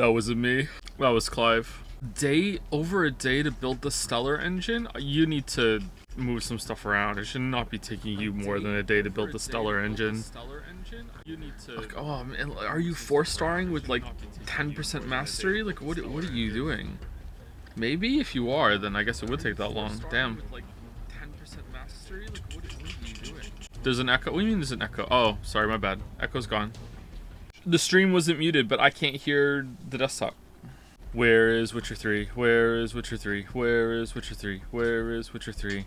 That wasn't me. That was Clive. Over a day to build the Stellar engine? You need to move some stuff around. It should not be taking you more than a day to build the Stellar engine. Like, oh man, are you 4-starring with like 10% mastery? Like, what are you doing? Maybe if you are, then I guess it would take that long. Damn. There's an echo. What do you mean there's an echo? Oh, sorry, my bad. Echo's gone. The stream wasn't muted, but I can't hear the desktop. Where is Witcher 3? Where is Witcher 3? Where is Witcher 3? Where is Witcher 3?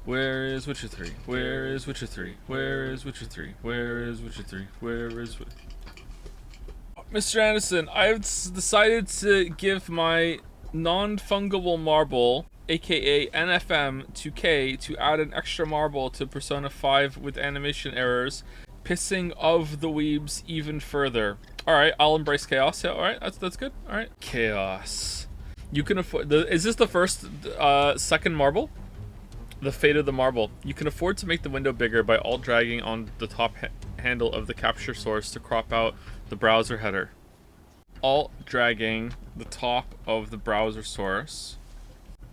Where is Witcher 3? Where is Witcher 3? Where is Witcher 3? Where is Witcher 3? Where is Mr. Anderson, I've decided to give my non-fungible marble, aka NFM, to K to add an extra marble to Persona 5 with animation errors, pissing of the weebs even further. Alright, I'll embrace chaos. Yeah, alright, that's good. Alright. Chaos. You can afford... is this the first, second marble? The fate of the marble. You can afford to make the window bigger by alt-dragging on the top handle of the capture source to crop out the browser header. Alt-dragging the top of the browser source.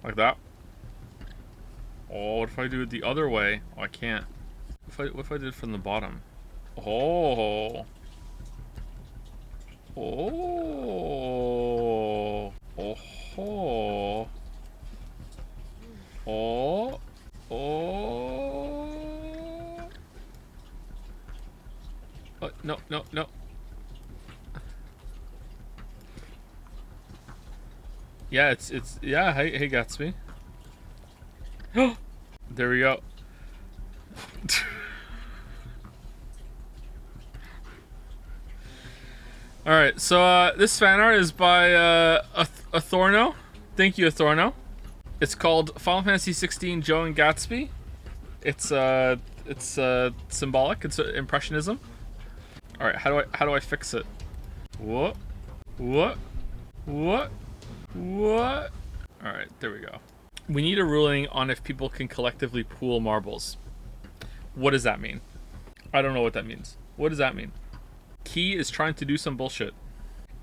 Like that. Oh, what if I do it the other way? Oh, I can't. What if I did it from the bottom? Oh. Oh. Oh. Oh. Oh. Oh. No. Yeah, it's yeah, hey Gatsby. There we go. Alright, so this fan art is by Athorno. Thank you, Athorno. It's called Final Fantasy XVI Joe and Gatsby. It's symbolic, it's impressionism. Alright, how do I fix it? What? Alright, there we go. We need a ruling on if people can collectively pool marbles. What does that mean? I don't know what that means. What does that mean? Key is trying to do some bullshit.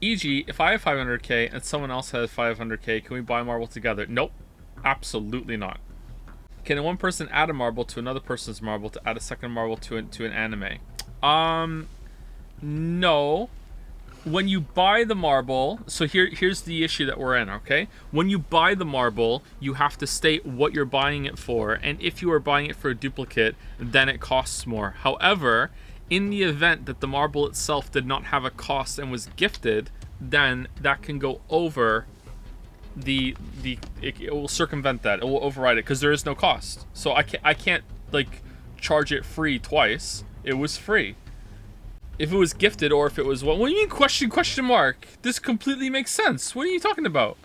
E.g., if I have 500k and someone else has 500k, can we buy a marble together? Nope. Absolutely not. Can one person add a marble to another person's marble to add a second marble to an anime? No. When you buy the marble, so here's the issue that we're in, okay? When you buy the marble, you have to state what you're buying it for, and if you are buying it for a duplicate, then it costs more. However, in the event that the marble itself did not have a cost and was gifted, then that can go over it will circumvent that. It will override it because there is no cost. So I can't like charge it free twice. It was free. If it was gifted or if it was what do you mean question mark? This completely makes sense. What are you talking about?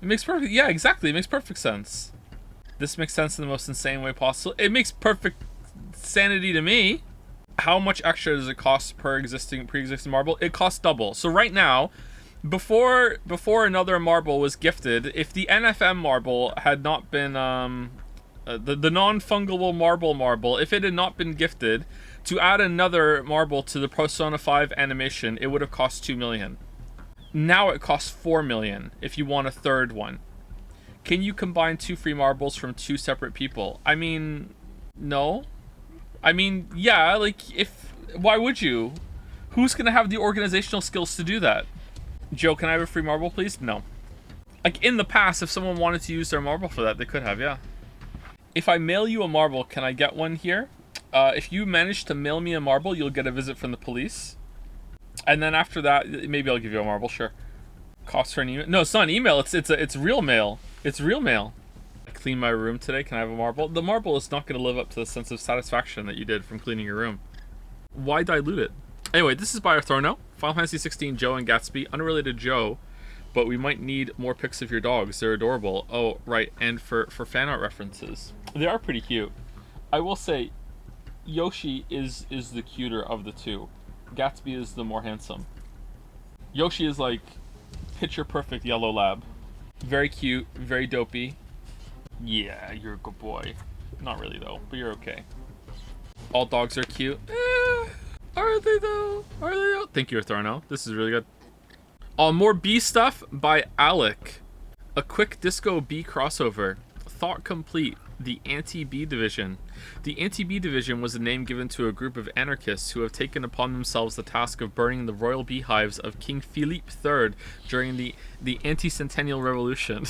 It makes perfect exactly. It makes perfect sense. This makes sense in the most insane way possible. It makes perfect sanity to me. How much extra does it cost per pre-existing marble? It costs double. So right now, before another marble was gifted, if the NFM marble had not been the non-fungible marble, if it had not been gifted, to add another marble to the Persona 5 animation, it would have cost 2 million. Now it costs 4 million if you want a third one. Can you combine 2 free marbles from 2 separate people? I mean, no. I mean, yeah, like, why would you? Who's gonna have the organizational skills to do that? Joe, can I have a free marble, please? No. Like, in the past, if someone wanted to use their marble for that, they could have, yeah. If I mail you a marble, can I get one here? If you manage to mail me a marble, you'll get a visit from the police. And then after that, maybe I'll give you a marble, sure. Cost for an email? No, it's not an email, it's real mail. It's real mail. I cleaned my room today, can I have a marble? The marble is not going to live up to the sense of satisfaction that you did from cleaning your room. Why dilute it? Anyway, this is by Arthorno. Final Fantasy XVI Joe and Gatsby. Unrelated Joe, but we might need more pics of your dogs. They're adorable. Oh, right, and for fan art references. They are pretty cute. I will say, Yoshi is the cuter of the two. Gatsby is the more handsome. Yoshi is like picture perfect yellow lab. Very cute, very dopey. Yeah, you're a good boy. Not really though, but you're okay. All dogs are cute. Are they though? Are they though? Thank you, Arthorno. This is really good. More B stuff by Alec. A quick disco B crossover. Thought complete. The Anti-B Division. The Anti-B Division was a name given to a group of anarchists who have taken upon themselves the task of burning the royal beehives of King Philippe III during the anti-centennial revolution.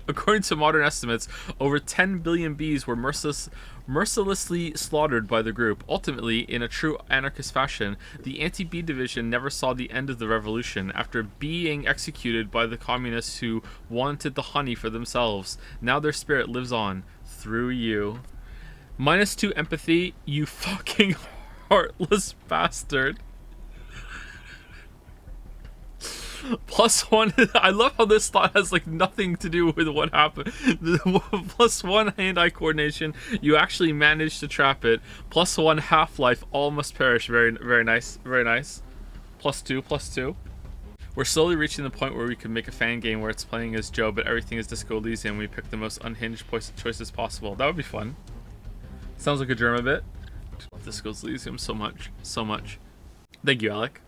According to modern estimates, over 10 billion bees were mercilessly slaughtered by the group. Ultimately, in a true anarchist fashion, the Anti-Bee Division never saw the end of the revolution. After being executed by the communists who wanted the honey for themselves, now their spirit lives on through you. -2 empathy, you fucking heartless bastard. +1, I love how this thought has like nothing to do with what happened. +1 hand-eye coordination, you actually managed to trap it. +1 half-life, all must perish. Very, very nice, very nice. +2. We're slowly reaching the point where we can make a fan game where it's playing as Joe, but everything is Disco Elysium and we pick the most unhinged choices possible. That would be fun. Sounds like a German bit. Disco Elysium so much, so much. Thank you, Alec.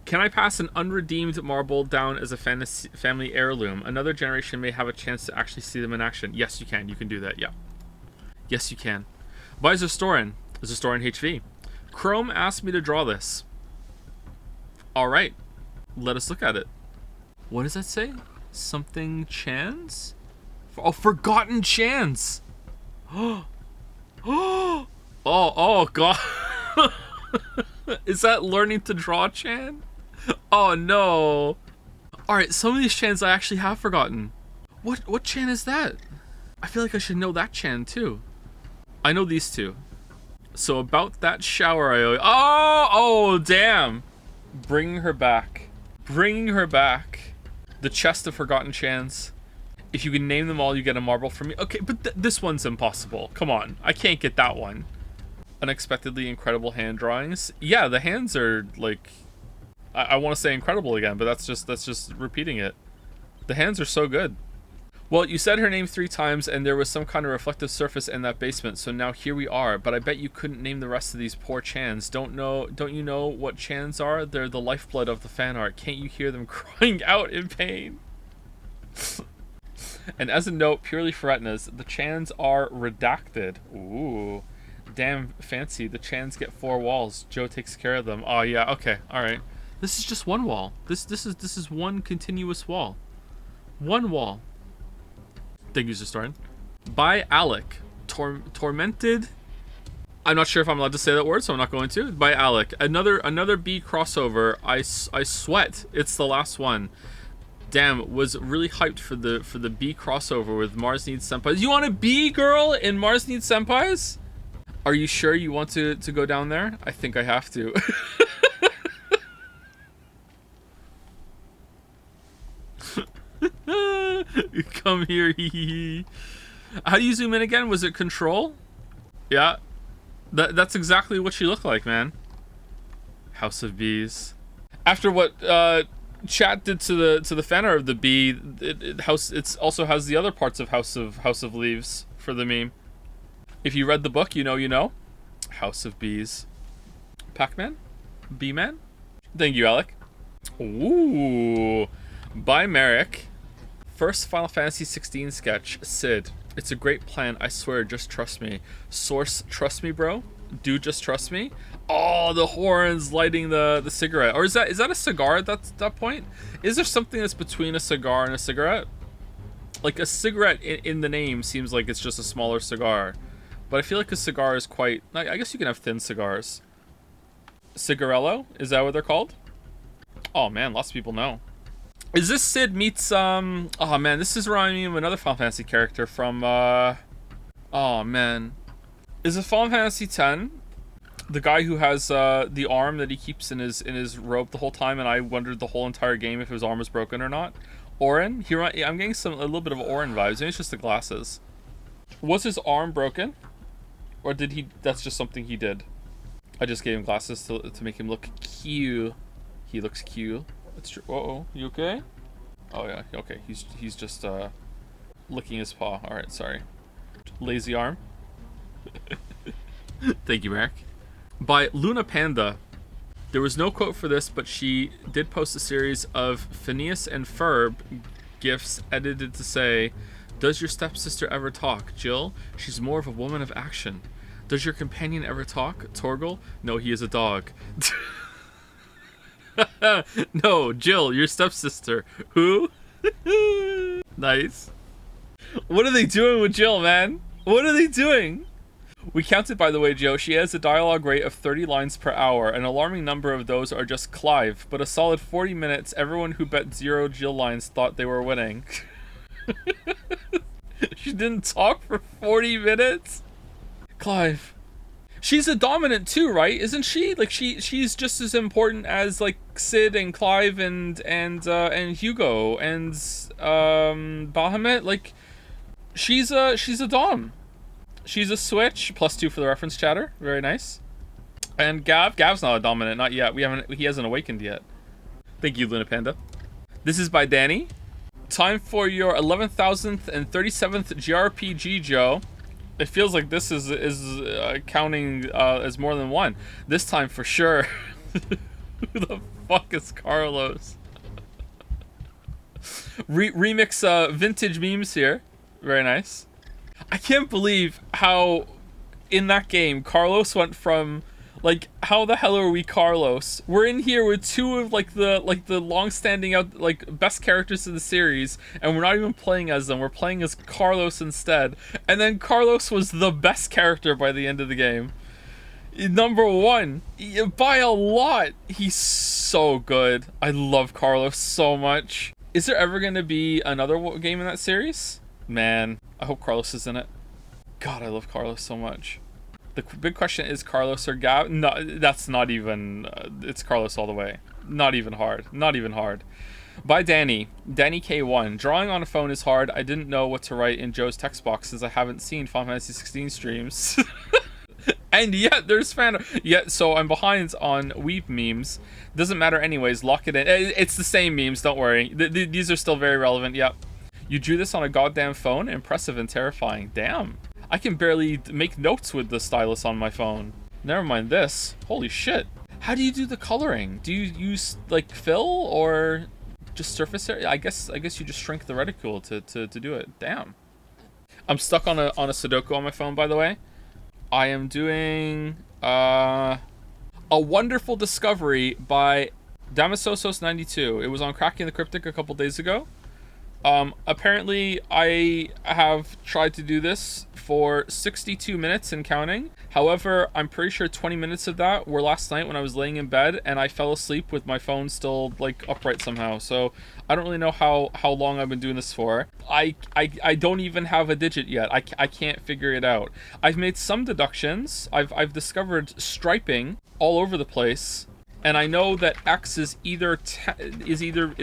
Can I pass an unredeemed marble down as a family heirloom? Another generation may have a chance to actually see them in action. Yes, you can. You can do that, yeah. Yes, you can. By Zestorin. Zestorin HV. Chrome asked me to draw this. Alright. Let us look at it. What does that say? Something Chans? Oh, Forgotten Chans! Oh, God. Is that learning to draw Chan? Oh no. Alright, some of these Chans I actually have forgotten. What Chan is that? I feel like I should know that Chan too. I know these two. So about that shower I owe. Oh damn. Bringing her back. Bringing her back. The chest of forgotten Chans. If you can name them all, you get a marble from me. Okay, but this one's impossible. Come on. I can't get that one. Unexpectedly incredible hand drawings. Yeah, the hands are like, I want to say incredible again, but that's just repeating it. The hands are so good. Well, you said her name 3 times and there was some kind of reflective surface in that basement, so now here we are, but I bet you couldn't name the rest of these poor Chans. Don't you know what Chans are? They're the lifeblood of the fan art. Can't you hear them crying out in pain? And as a note, purely for retinas, the Chans are redacted. Ooh. Damn fancy. The Chans get 4 walls. Joe takes care of them. Oh yeah, okay, alright. This is just one wall. This is one continuous wall. One wall. Thank you, Starn. By Alec. Tormented. I'm not sure if I'm allowed to say that word, so I'm not going to. By Alec. Another B crossover. I sweat. It's the last one. Damn, was really hyped for the B crossover with Mars Needs Senpais. You want a B girl in Mars Needs Senpais? Are you sure you want to go down there? I think I have to. Come here, hee. How do you zoom in again? Was it control? Yeah. That's exactly what she looked like, man. House of Bees. After what chat did to the fan art of the bee, it also has the other parts of House of Leaves for the meme. If you read the book, you know. House of Bees. Pac-Man? B-Man? Thank you, Alec. Ooh. By Merrick. First Final Fantasy 16 sketch. Sid. It's a great plan, I swear, just trust me. Source, trust me, bro? Dude, just trust me? Oh, the horns lighting the cigarette. Or is that a cigar at that point? Is there something that's between a cigar and a cigarette? Like a cigarette in the name seems like it's just a smaller cigar. But I feel like a cigar is quite... I guess you can have thin cigars. Cigarello? Is that what they're called? Oh man, lots of people know. Is this Sid meets... Oh man, this is reminding me of another Final Fantasy character from... Oh man. Is it Final Fantasy X? The guy who has the arm that he keeps in his robe the whole time, and I wondered the whole entire game if his arm was broken or not. Orin? I'm getting a little bit of Orin vibes. Maybe it's just the glasses. Was his arm broken? Or did he... That's just something he did. I just gave him glasses to make him look cute. He looks cute. That's true. Uh-oh. You okay? Oh, yeah. Okay. He's just licking his paw. Alright, sorry. Lazy arm. Thank you, Merrick. By Luna Panda. There was no quote for this, but she did post a series of Phineas and Ferb gifs edited to say, "Does your stepsister ever talk? Jill, she's more of a woman of action. Does your companion ever talk? Torgal? No, he is a dog." No, Jill, your stepsister. Who? Nice. What are they doing with Jill, man? What are they doing? We counted, by the way, Joe. She has a dialogue rate of 30 lines per hour. An alarming number of those are just Clive, but a solid 40 minutes, everyone who bet 0 Jill lines thought they were winning. She didn't talk for 40 minutes? Clive. She's a dominant too, right? Isn't she? Like she's just as important as like Sid and Clive and Hugo and Bahamut. Like she's a dom. She's a switch. +2 for the reference chatter. Very nice. And Gav's not a dominant, not yet. He hasn't awakened yet. Thank you, Luna Panda. This is by Danny. Time for your 11,000th and 37th GRPG, Joe. It feels like this is counting as more than one. This time for sure. Who the fuck is Carlos? Remix vintage memes here. Very nice. I can't believe how in that game Carlos went from like, how the hell are we Carlos? We're in here with two of like the long-standing out like best characters in the series, and we're not even playing as them. We're playing as Carlos instead. And then Carlos was the best character by the end of the game. Number 1 by a lot. He's so good. I love Carlos so much. Is there ever going to be another game in that series? Man, I hope Carlos is in it. God, I love Carlos so much. The big question is Carlos or Gav? No, that's not even... it's Carlos all the way. Not even hard. Not even hard. By Danny. Danny K1. Drawing on a phone is hard. I didn't know what to write in Joe's text box since I haven't seen Final Fantasy 16 streams. And yet there's fan... Yet, so I'm behind on Weeb memes. Doesn't matter anyways. Lock it in. It's the same memes. Don't worry. These are still very relevant. Yep. You drew this on a goddamn phone? Impressive and terrifying. Damn. I can barely make notes with the stylus on my phone. Never mind this. Holy shit. How do you do the coloring? Do you use like fill or just surface area? I guess you just shrink the reticule to do it. Damn. I'm stuck on a Sudoku on my phone, by the way. I am doing a wonderful discovery by Damasosos92. It was on Cracking the Cryptic a couple days ago. Apparently I have tried to do this for 62 minutes and counting. However, I'm pretty sure 20 minutes of that were last night when I was laying in bed and I fell asleep with my phone still like upright somehow. So I don't really know how long I've been doing this for. I don't even have a digit yet. I can't figure it out. I've made some deductions. I've discovered striping all over the place. And I know that X is either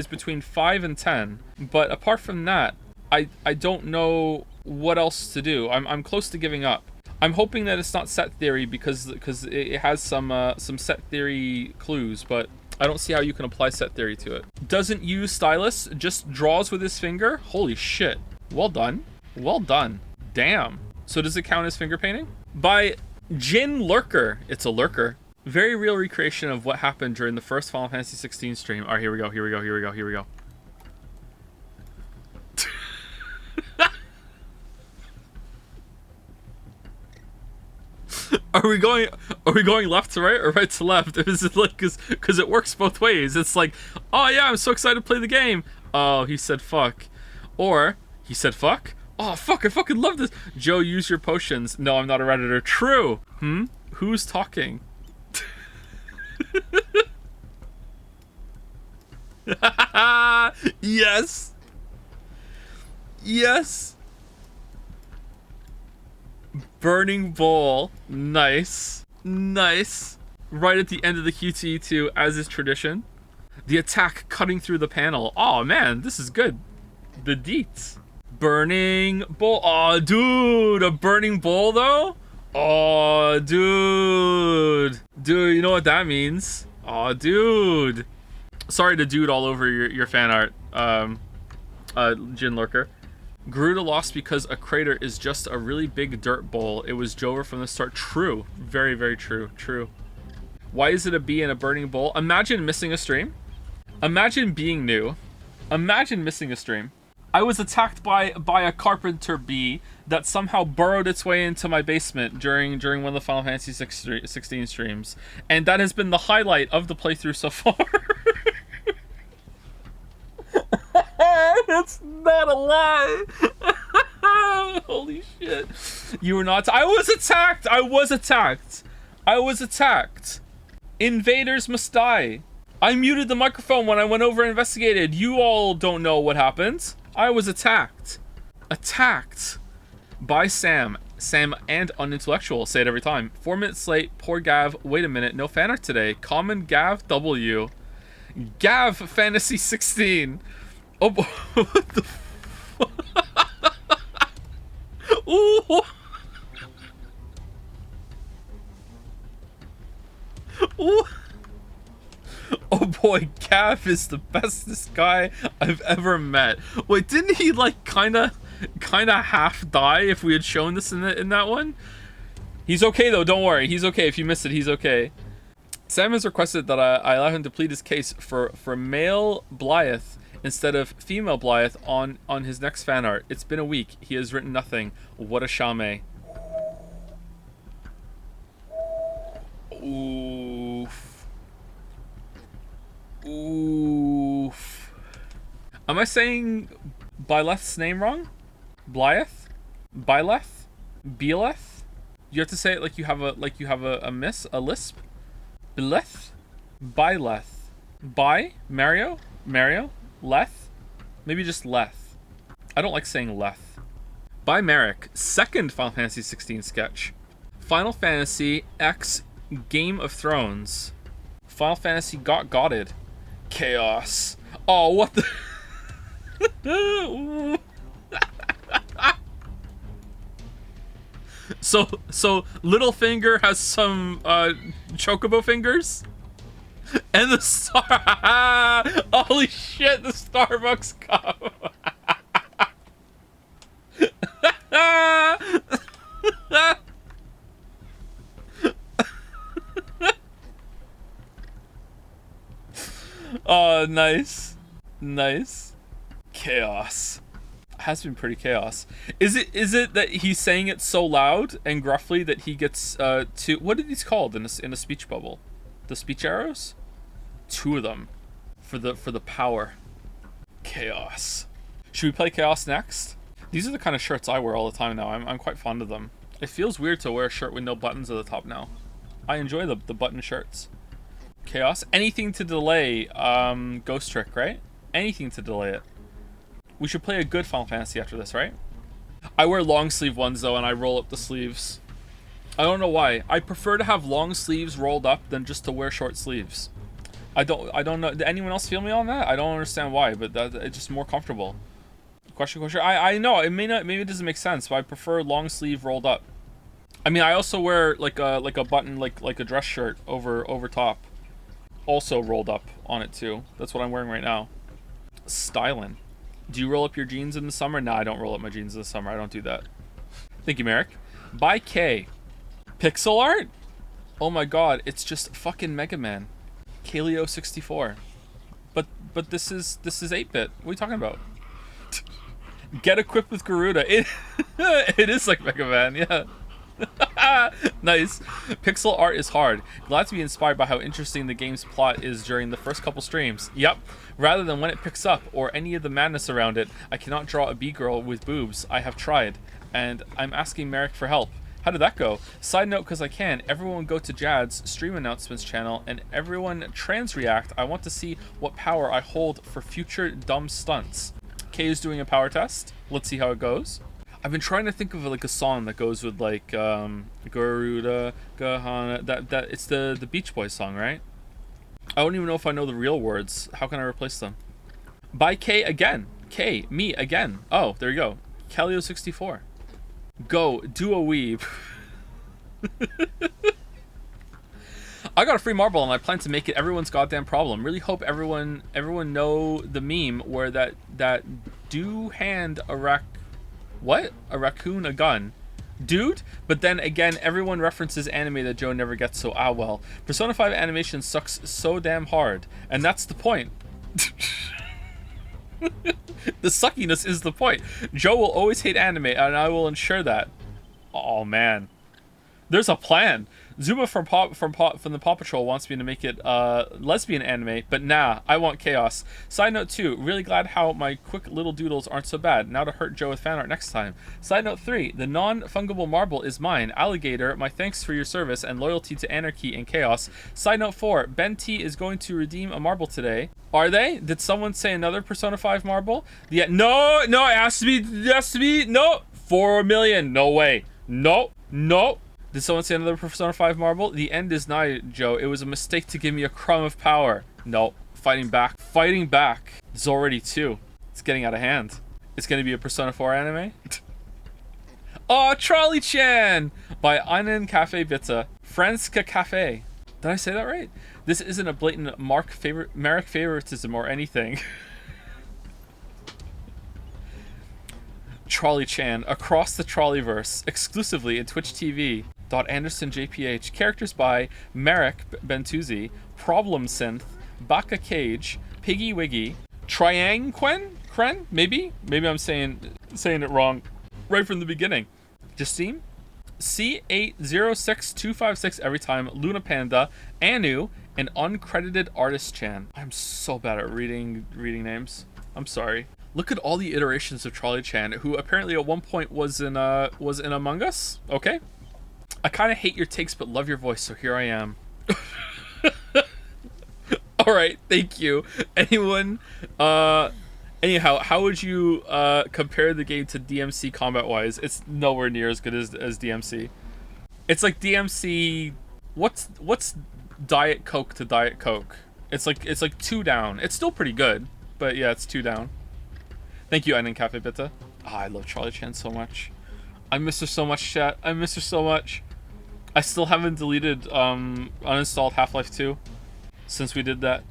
between 5 and 10, but apart from that, I don't know what else to do. I'm close to giving up. I'm hoping that it's not set theory because it has some set theory clues, but I don't see how you can apply set theory to it. Doesn't use stylus, just draws with his finger. Holy shit! Well done, well done. Damn. So does it count as finger painting? By Jin Lurker. It's a lurker. Very real recreation of what happened during the first Final Fantasy 16 stream. All right, here we go. Are we going left to right or right to left? Is it like because it works both ways? It's like, oh yeah, I'm so excited to play the game. Oh, he said fuck, or he said fuck. Oh fuck, I fucking love this. Joe, use your potions. No, I'm not a redditor. True. Who's talking? Yes. Yes. Burning Bowl. Nice. Nice. Right at the end of the QTE2, as is tradition. The attack cutting through the panel. Oh man, this is good. The deets. Burning Bowl. Oh dude, a burning bowl though? Oh dude. Dude, you know what that means? Oh dude. Sorry to dude all over your fan art, Jin Lurker. Garuda lost because a crater is just a really big dirt bowl. It was Jover from the start. True. Very, very true. True. Why is it a bee in a burning bowl? Imagine missing a stream. Imagine being new. Imagine missing a stream. I was attacked by a carpenter bee that somehow burrowed its way into my basement during one of the Final Fantasy 16 streams, and that has been the highlight of the playthrough so far. It's not a lie. Holy shit! You were not. I was attacked. I was attacked. I was attacked. Invaders must die. I muted the microphone when I went over and investigated. You all don't know what happened. I was attacked. Attacked by Sam. Sam and Unintellectual. Say it every time. 4 minutes late. Poor Gav. Wait a minute. No fan art today. Common Gav W. Gav Fantasy 16. Oh, what the fuck? Ooh. Ooh. Oh boy, Gav is the bestest guy I've ever met. Wait, didn't he like kinda half die if we had shown this in that one? He's okay though, don't worry. He's okay. If you missed it, he's okay. Sam has requested that I allow him to plead his case for male Blythe instead of female Blythe on his next fan art. It's been a week. He has written nothing. What a shame. Oof. Oof. Am I saying Byleth's name wrong? Blythe? Byleth? Beleth? You have to say it like you have a lisp? Byleth? Byleth. By? Mario? Leth? Maybe just Leth. I don't like saying Leth. By Merrick. Second Final Fantasy 16 sketch. Final Fantasy X Game of Thrones. Final Fantasy got gotted. Chaos. Oh, what the... So Littlefinger has some chocobo fingers? And the star... Holy shit, the Starbucks cup. Oh, nice. Nice. Chaos. Has been pretty chaos. Is it that he's saying it so loud and gruffly that he gets to... What are these called in a speech bubble? The speech arrows? 2 of them. For the power. Chaos. Should we play Chaos next? These are the kind of shirts I wear all the time now. I'm quite fond of them. It feels weird to wear a shirt with no buttons at the top now. I enjoy the button shirts. Chaos. Anything to delay Ghost Trick, right? Anything to delay it. We should play a good Final Fantasy after this, right? I wear long sleeve ones though, and I roll up the sleeves. I don't know why. I prefer to have long sleeves rolled up than just to wear short sleeves. I don't know. Did anyone else feel me on that? I don't understand why, but it's just more comfortable. Question. I know it maybe it doesn't make sense, but I prefer long sleeve rolled up. I mean, I also wear like a button like a dress shirt over top, also rolled up on it too. That's what I'm wearing right now. Styling. Do you roll up your jeans in the summer? Nah, I don't roll up my jeans in the summer. I don't do that. Thank you, Merrick. By K. Pixel art? Oh my god, it's just fucking Mega Man. Kaleo 64. But this is 8-bit. What are you talking about? Get equipped with Garuda. It is like Mega Man, yeah. Nice. Pixel art is hard. Glad to be inspired by how interesting the game's plot is during the first couple streams. Yep. Rather than when it picks up or any of the madness around it, I cannot draw a B-girl with boobs. I have tried, and I'm asking Merrick for help. How did that go? Side note, because I can, everyone go to Jad's stream announcements channel and everyone trans react. I want to see what power I hold for future dumb stunts. Kay is doing a power test. Let's see how it goes. I've been trying to think of like a song that goes with like Garuda, Gahana. That it's the Beach Boys song, right? I don't even know if I know the real words. How can I replace them? By K again. K, me again. Oh, there you go. Kaleo 64. Go, do a weeb. I got a free marble and I plan to make it everyone's goddamn problem. Really hope everyone know the meme where that do hand a raccoon a gun dude. But then again, everyone references anime that Joe never gets, so well. Persona 5 animation sucks so damn hard, and that's the point. The suckiness is the point. Joe will always hate anime, and I will ensure that. Oh man, there's a plan. Zuma from the Paw Patrol wants me to make it lesbian anime, but nah, I want chaos. Side note 2, really glad how my quick little doodles aren't so bad. Now to hurt Joe with fan art next time. Side note 3, the non-fungible marble is mine. Alligator, my thanks for your service and loyalty to anarchy and chaos. Side note 4, Ben T is going to redeem a marble today. Are they? Did someone say another Persona 5 marble? Yeah, no, it has to be, no, 4 million, no way, no. Did someone say another Persona 5 marble? The end is nigh, Joe. It was a mistake to give me a crumb of power. No, fighting back. There's already 2. It's getting out of hand. It's gonna be a Persona 4 anime? Oh, Trolley-chan! By Einen Cafe Bitte. Franska Cafe. Did I say that right? This isn't a blatant Marek favoritism or anything. Trolley-chan, across the Trolleyverse, exclusively in Twitch TV. Anderson JPH. Characters by Marek Bentuzzi, Problem Synth, Baka Cage, Piggy Wiggy, Triangquen? Maybe I'm saying it wrong right from the beginning. Justine, C806256 every time, Luna Panda, Anu, and uncredited artist Chan. I'm so bad at reading names. I'm sorry. Look at all the iterations of Trolley-chan, who apparently at one point was in Among Us. Okay. I kind of hate your takes, but love your voice, so here I am. All right, thank you. Anyone? Anyhow, how would you compare the game to DMC combat-wise? It's nowhere near as good as DMC. It's like DMC. What's Diet Coke to Diet Coke? It's like 2 down. It's still pretty good, but yeah, it's 2 down. Thank you, Einen Cafe Bitte. I love Trolley-chan so much. I miss her so much, chat. I miss her so much. I still haven't deleted, uninstalled Half-Life 2 since we did that.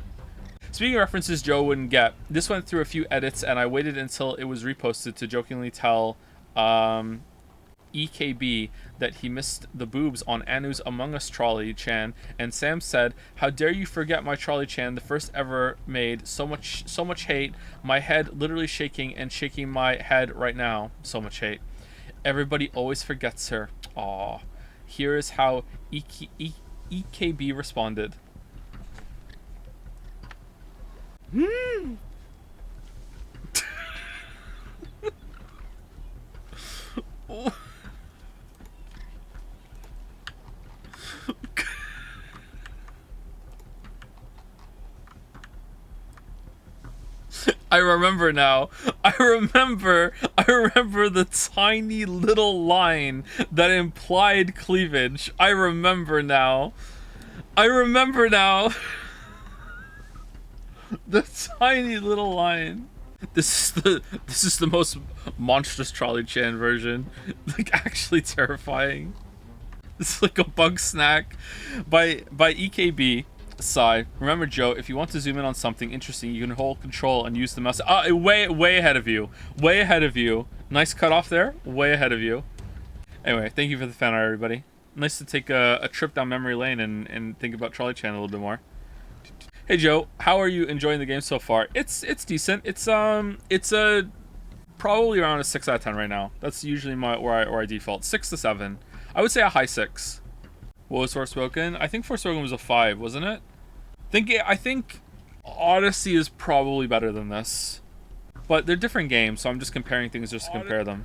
Speaking of references Joe wouldn't get, this went through a few edits, and I waited until it was reposted to jokingly tell EKB that he missed the boobs on Anu's Among Us Trolley-chan, and Sam said, "How dare you forget my Trolley-chan, the first ever made. So much hate. My head literally shaking and shaking my head right now. So much hate. Everybody always forgets her. Aw." Here is how EKB responded. I remember now. I remember the tiny little line that implied cleavage. I remember now. The tiny little line. This is the most monstrous Trolley-chan version. Like, actually terrifying. This is like a bug snack by EKB. Sigh. Remember, Joe, if you want to zoom in on something interesting, you can hold control and use the mouse. Way ahead of you. Way ahead of you. Nice cut off there. Way ahead of you. Anyway, thank you for the fan art, everybody. Nice to take a trip down memory lane and think about Trolley-chan a little bit more. Hey Joe, how are you enjoying the game so far? It's decent. It's a probably around a 6 out of 10 right now. That's usually where I default. 6 to 7. I would say a high 6. What was Forspoken? I think Forspoken was a 5, wasn't it? I think Odyssey is probably better than this. But they're different games, so I'm just comparing things just to compare them.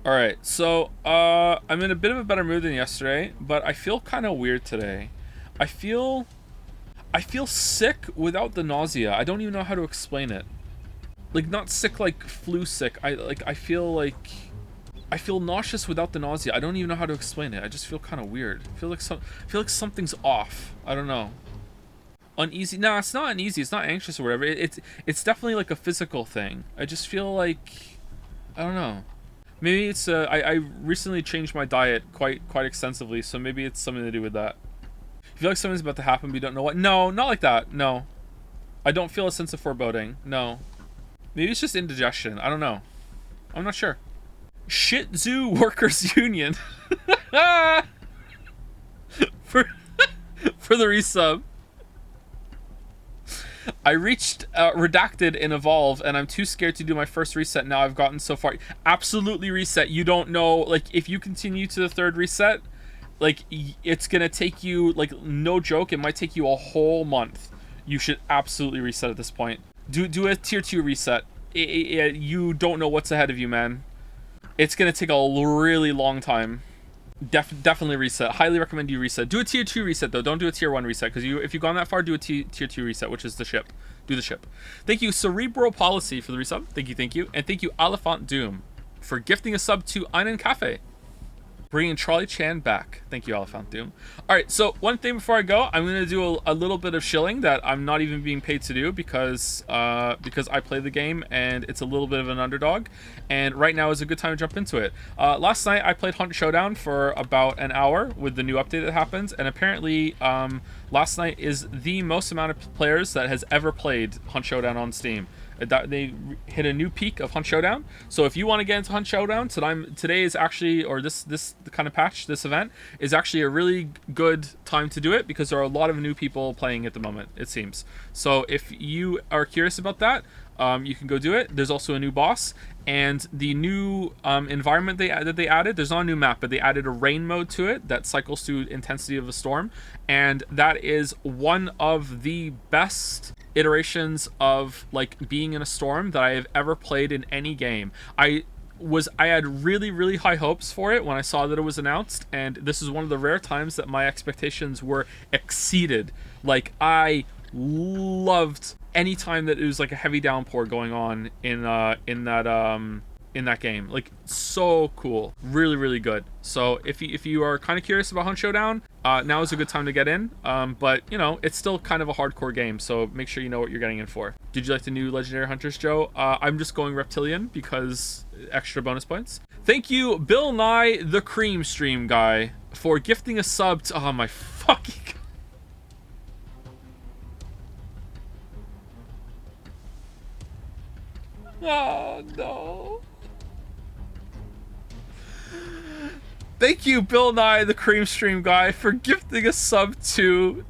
Alright, so I'm in a bit of a better mood than yesterday, but I feel kind of weird today. I feel sick without the nausea. I don't even know how to explain it. Like, not sick like flu sick. I feel nauseous without the nausea. I don't even know how to explain it. I just feel kind of weird. I feel like something's off. I don't know. Uneasy. No, it's not uneasy. It's not anxious or whatever. It's definitely like a physical thing. I just feel like, I don't know. Maybe it's I recently changed my diet quite extensively, so maybe it's something to do with that. You feel like something's about to happen, but you don't know what? No, not like that. No. I don't feel a sense of foreboding. No. Maybe it's just indigestion. I don't know. I'm not sure. Shih Tzu Workers Union for for the resub. I reached redacted in Evolve, and I'm too scared to do my first reset. Now I've gotten so far. Absolutely reset. You don't know, like, if you continue to the third reset, like, it's gonna take you, like, no joke, it might take you a whole month. You should absolutely reset at this point. Do a tier 2 reset. You don't know what's ahead of you, man. It's gonna take a really long time. Definitely reset. Highly recommend you reset. Do a tier 2 reset though. Don't do a tier 1 reset, because if you've gone that far, do a tier 2 reset, which is the ship. Do the ship. Thank you, Cerebral Policy, for the resub. Thank you. And thank you, Elephant Doom, for gifting a sub to Einen Cafe. Bringing Charlie Chan back. Thank you, Elephant Doom. All right, so one thing before I go, I'm going to do a little bit of shilling that I'm not even being paid to do because I play the game and it's a little bit of an underdog. And right now is a good time to jump into it. Last night, I played Hunt Showdown for about an hour with the new update that happens. And apparently, last night is the most amount of players that has ever played Hunt Showdown on Steam. They hit a new peak of Hunt Showdown. So if you want to get into Hunt Showdown, today is actually, or this kind of patch, this event is actually a really good time to do it, because there are a lot of new people playing at the moment, it seems. So if you are curious about that, you can go do it. There's also a new boss, and the new environment that they added, there's not a new map, but they added a rain mode to it that cycles through intensity of a storm, and that is one of the best iterations of, like, being in a storm that I have ever played in any game. I had really high hopes for it when I saw that it was announced, and this is one of the rare times that my expectations were exceeded. Like, I loved any time that it was like a heavy downpour going on in that game. Like, so cool. Really good. So if you are kind of curious about Hunt Showdown, now is a good time to get in. But, you know, it's still kind of a hardcore game, so make sure you know what you're getting in for. Did you like the new Legendary Hunters, Joe? I'm just going Reptilian because extra bonus points. Thank you, Bill Nye, the Cream Stream guy, for gifting a sub to... Oh, my fucking... Oh, no. Thank you, Bill Nye, the Cream Stream guy, for gifting a sub to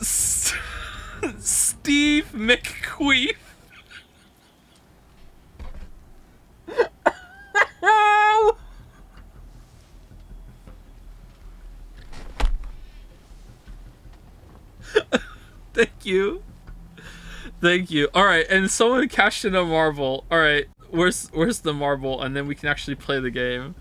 Steve McQueef. Thank you. All right, and someone cashed in a marble. All right, where's the marble, and then we can actually play the game.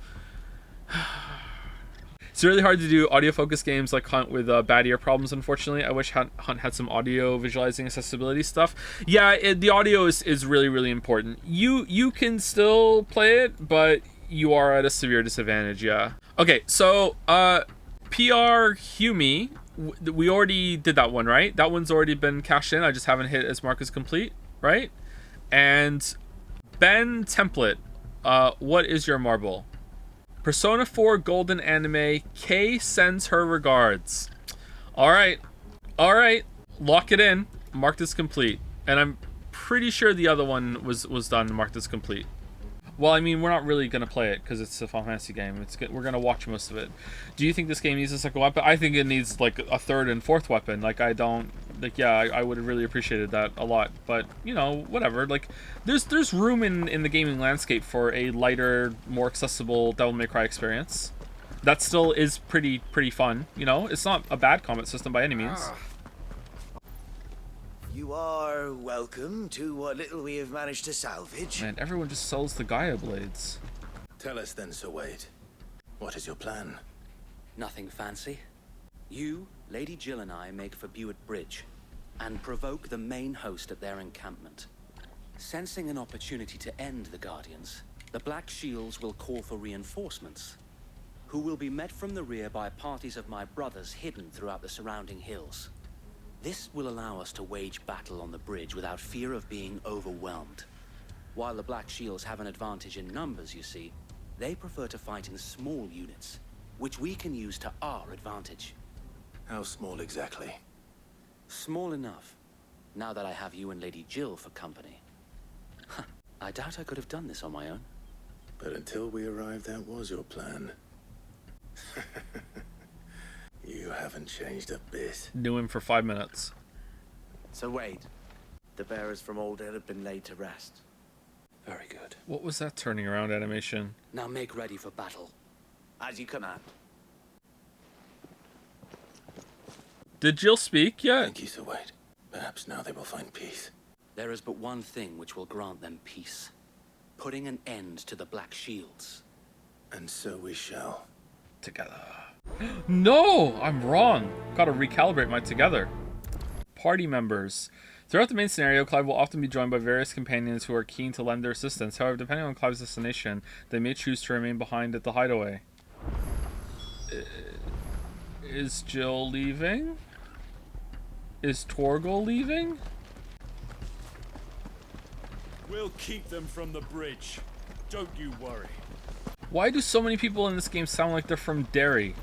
It's really hard to do audio focus games like Hunt with bad ear problems, unfortunately. I wish Hunt had some audio visualizing accessibility stuff. Yeah, the audio is really important. You can still play it, but you are at a severe disadvantage, yeah. Okay, so PR Humi, we already did that one, right? That one's already been cashed in. I just haven't hit as mark as complete, right? And Ben Template, what is your marble? Persona 4 Golden Anime, K sends her regards. Alright, lock it in, marked as complete. And I'm pretty sure the other one was done, marked as complete. Well, I mean, we're not really going to play it because it's a Final Fantasy game. We're going to watch most of it. Do you think this game needs a second weapon? I think it needs, like, a third and fourth weapon. Like, I don't... Like, yeah, I would have really appreciated that a lot. But, you know, whatever. Like, there's room in the gaming landscape for a lighter, more accessible Devil May Cry experience. That still is pretty fun, you know? It's not a bad combat system by any means. You are welcome to what little we have managed to salvage. Man, everyone just sells the Gaia blades. Tell us then, Sir Wade. What is your plan? Nothing fancy. You, Lady Jill and I make for Buett Bridge and provoke the main host at their encampment. Sensing an opportunity to end the Guardians, the Black Shields will call for reinforcements, who will be met from the rear by parties of my brothers hidden throughout the surrounding hills. This will allow us to wage battle on the bridge without fear of being overwhelmed. While the Black Shields have an advantage in numbers, you see, they prefer to fight in small units, which we can use to our advantage. How small exactly? Small enough, now that I have you and Lady Jill for company. I doubt I could have done this on my own. But until we arrived, that was your plan. You haven't changed a bit. Knew him for 5 minutes. So wait, the bearers from Oldale have been laid to rest. Very good. What was that turning around animation? Now make ready for battle. As you command. Did Jill speak yet? Thank you, Sir Wade. Perhaps now they will find peace. There is but one thing which will grant them peace. Putting an end to the Black Shields. And so we shall. Together. No, I'm wrong. Gotta recalibrate my together. Party members. Throughout the main scenario, Clive will often be joined by various companions who are keen to lend their assistance. However, depending on Clive's destination, they may choose to remain behind at the hideaway. Is Jill leaving? Is Torgal leaving? We'll keep them from the bridge. Don't you worry. Why do so many people in this game sound like they're from Derry?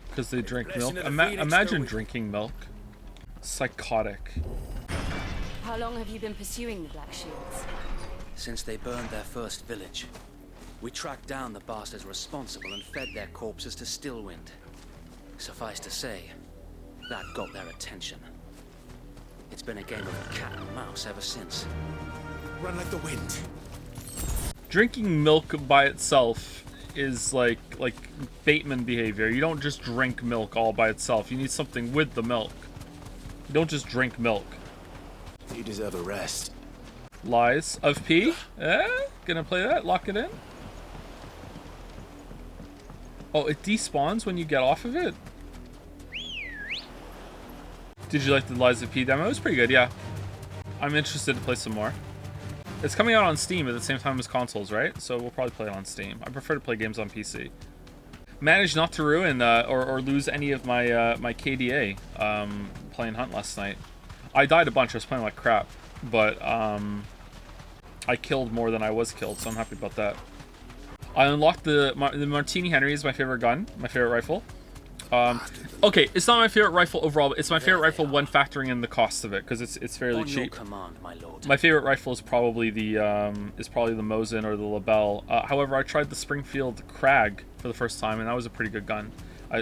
Because they drink milk? Imagine drinking milk. Psychotic. How long have you been pursuing the Black Shields? Since they burned their first village, we tracked down the bastards responsible and fed their corpses to Stillwind. Suffice to say, that got their attention. It's been a game of cat and mouse ever since. Run like the wind. Drinking milk by itself is like Bateman behavior. You don't just drink milk all by itself. You need something with the milk. You don't just drink milk. You deserve a rest. Lies of P? Gonna play that? Lock it in? Oh, it despawns when you get off of it? Did you like the Lies of P demo? It was pretty good, yeah. I'm interested to play some more. It's coming out on Steam at the same time as consoles, right? So we'll probably play it on Steam. I prefer to play games on PC. Managed not to ruin or lose any of my my KDA playing Hunt last night. I died a bunch. I was playing like crap, but I killed more than I was killed, so I'm happy about that. I unlocked the Martini Henry is my favorite gun, my favorite rifle. Okay, it's not my favorite rifle overall, but it's my favorite rifle when factoring in the cost of it, because it's fairly On cheap. your command, my lord. My favorite rifle is probably the Mosin or the Lebel. However, I tried the Springfield Krag for the first time, and that was a pretty good gun.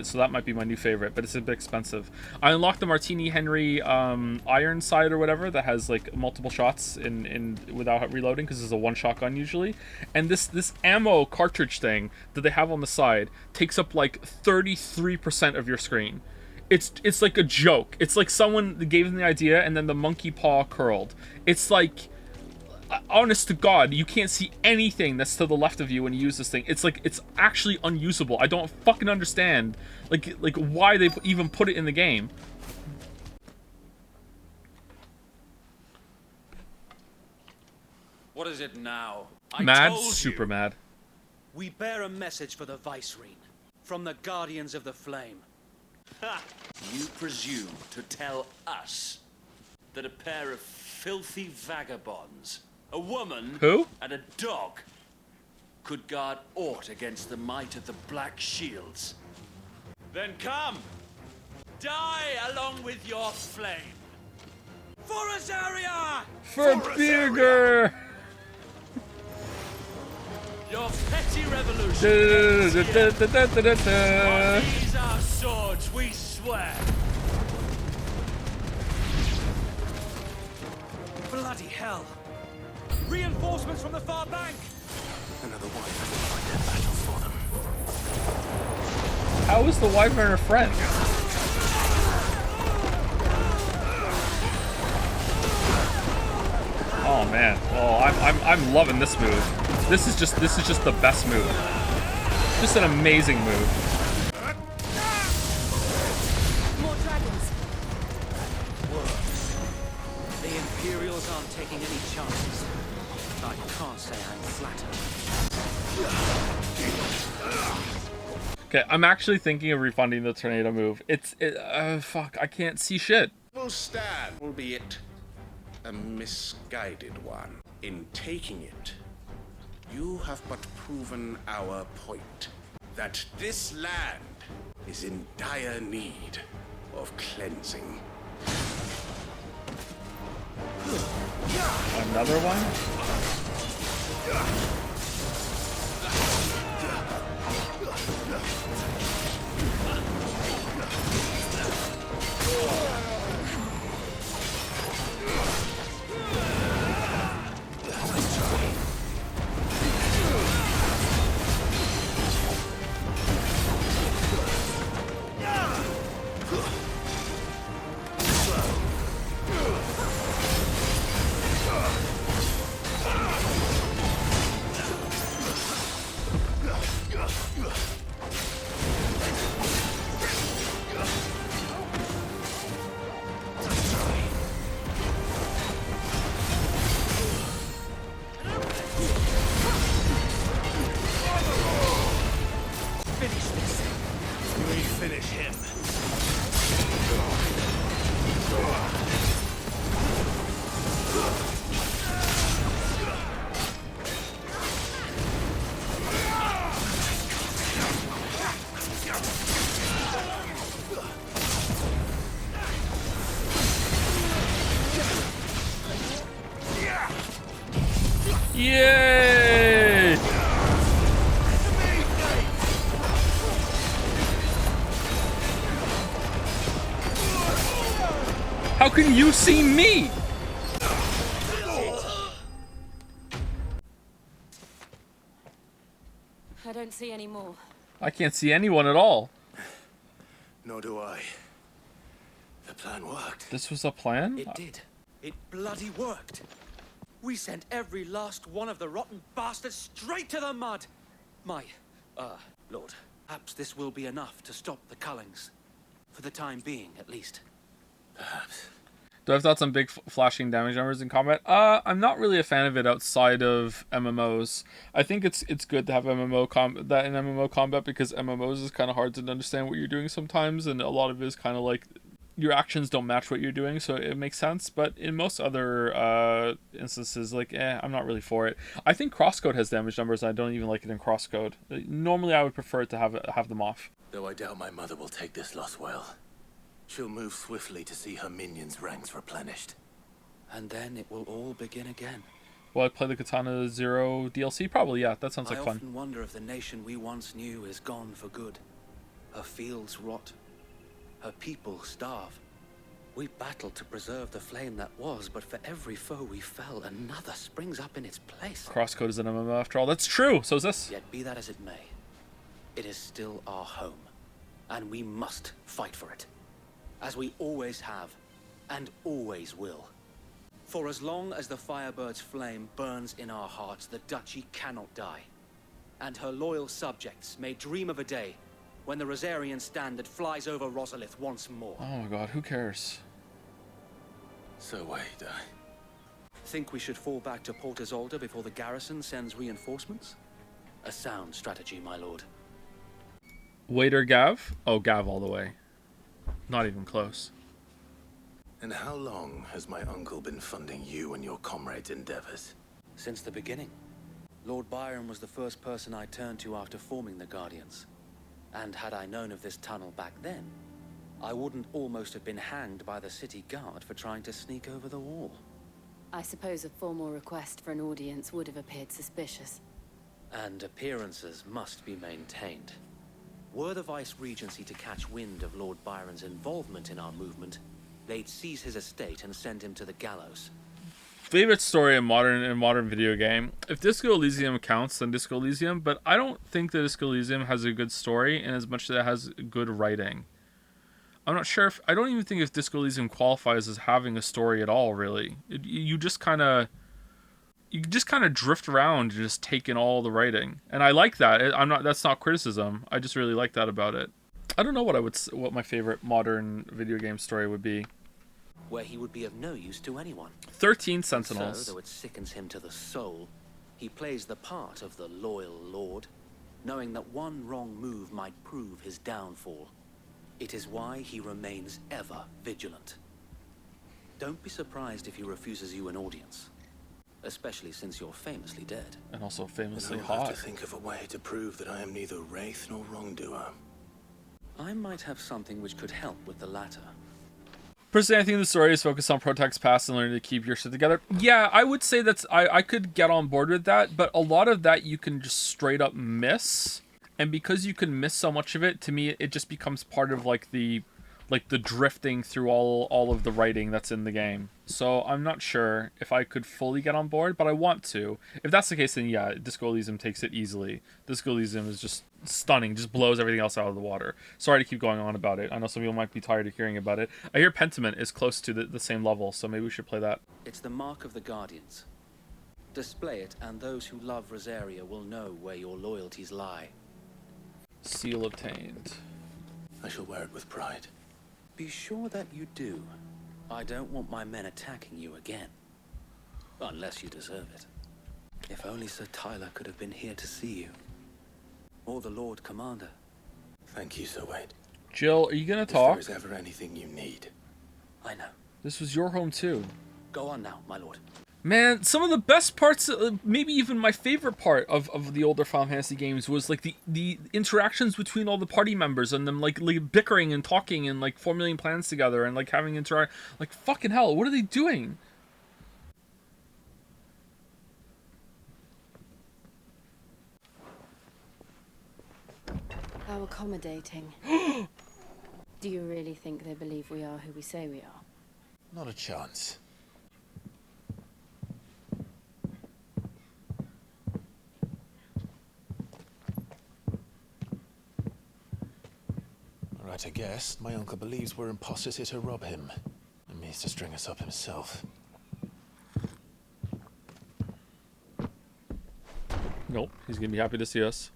So that might be my new favorite, but it's a bit expensive. I unlocked the Martini Henry iron sight or whatever that has like multiple shots in without reloading, because it's a one-shot gun usually. And this ammo cartridge thing that they have on the side takes up like 33% of your screen. It's like a joke. It's like someone gave them the idea and then the monkey paw curled. It's like, honest to God, you can't see anything that's to the left of you when you use this thing. It's like, it's actually unusable. I don't fucking understand like why they even put it in the game. What is it now? Mad, told super you. mad. We bear a message for the Vicereine from the Guardians of the Flame. Ha! You presume to tell us that a pair of filthy vagabonds, a woman Who? and a dog, could guard aught against the might of the Black Shields? Then come, die along with your flame. For Azaria! For Birger! Your petty revolution. These are swords, we swear. Bloody hell! Reinforcements from the far bank! Another Wyvern will find a battle for them. How is the Wyvern a friend? Oh man, well I'm loving this move. This is just the best move. Just an amazing move. More dragons. The Imperials aren't taking any chances. I can't say I'm flattered. Okay, I'm actually thinking of refunding the tornado move. Fuck, I can't see shit. Will stand, albeit a misguided one. In taking it, you have but proven our point, that this land is in dire need of cleansing. Another one? Finish him. Yay! How can you see me? I don't see any more. I can't see anyone at all. Nor do I. The plan worked. This was a plan? It did. It bloody worked. We sent every last one of the rotten bastards straight to the mud. My, Lord, perhaps this will be enough to stop the Cullings. For the time being, at least. Perhaps. Do I have thoughts on big flashing damage numbers in combat? I'm not really a fan of it outside of MMOs. I think it's good to have that in MMO combat because MMOs is kind of hard to understand what you're doing sometimes, and a lot of it is kind of like your actions don't match what you're doing, so it makes sense. But in most other instances, like, I'm not really for it. I think crosscode has damage numbers. I don't even like it in crosscode. Normally, I would prefer to have them off. Though I doubt my mother will take this loss well. She'll move swiftly to see her minions' ranks replenished. And then it will all begin again. Will I play the Katana Zero DLC? Probably, yeah. That sounds like fun. I often wonder if the nation we once knew is gone for good. Her fields rot. Her people starve. We battled to preserve the flame that was, but for every foe we fell, another springs up in its place. Crosscode is an MMO after all. That's true. So is this. Yet be that as it may, it is still our home, and we must fight for it. As we always have, and always will. For as long as the Firebird's flame burns in our hearts, the Duchy cannot die. And her loyal subjects may dream of a day when the Rosarian standard flies over Rosalith once more. Oh my god, who cares? So wait, Think we should fall back to Port Isolde before the garrison sends reinforcements? A sound strategy, my lord. Waiter Gav? Oh, Gav all the way. Not even close. And how long has my uncle been funding you and your comrades' endeavors? Since the beginning. Lord Byron was the first person I turned to after forming the Guardians. And had I known of this tunnel back then, I wouldn't almost have been hanged by the city guard for trying to sneak over the wall. I suppose a formal request for an audience would have appeared suspicious. And appearances must be maintained. Were the Vice-Regency to catch wind of Lord Byron's involvement in our movement, they'd seize his estate and send him to the gallows. Favorite story in modern video game. If Disco Elysium counts, then Disco Elysium, but I don't think that Disco Elysium has a good story in as much as it has good writing. I'm not sure if... I don't even think if Disco Elysium qualifies as having a story at all, really. You just kind of drift around and just take in all the writing. And I like that. That's not criticism. I just really like that about it. I don't know what my favorite modern video game story would be. Where he would be of no use to anyone. 13 Sentinels. So, though it sickens him to the soul, he plays the part of the loyal lord, knowing that one wrong move might prove his downfall. It is why he remains ever vigilant. Don't be surprised if he refuses you an audience. Especially since you're famously dead. And also famously I'll have hot. to think of a way to prove that I am neither wraith nor wrongdoer. I might have something which could help with the latter. Personally, I think the story is focused on Protect's past and learning to keep your shit together. Yeah, I would say I could get on board with that, but a lot of that you can just straight up miss. And because you can miss so much of it, to me, it just becomes part of like the like the drifting through all of the writing that's in the game. So I'm not sure if I could fully get on board, but I want to. If that's the case, then yeah, Disco Elysium takes it easily. Disco Elysium is just stunning, just blows everything else out of the water. Sorry to keep going on about it. I know some people might be tired of hearing about it. I hear Pentiment is close to the same level, so maybe we should play that. It's the mark of the Guardians. Display it, and those who love Rosaria will know where your loyalties lie. Seal obtained. I shall wear it with pride. Be sure that you do. I don't want my men attacking you again. Unless you deserve it. If only Sir Tyler could have been here to see you. Or the Lord Commander. Thank you, Sir Wade. Jill, are you gonna If talk? there is ever anything you need. I know. This was your home too. Go on now, my lord. Man, some of the best parts, maybe even my favorite part of the older Final Fantasy games was like the interactions between all the party members and them like bickering and talking and like formulating plans together and like having interact. Like fucking hell, what are they doing? How accommodating. Do you really think they believe we are who we say we are? Not a chance. Right, I guess. My uncle believes we're imposters here to rob him. And means to string us up himself. Nope, he's gonna be happy to see us.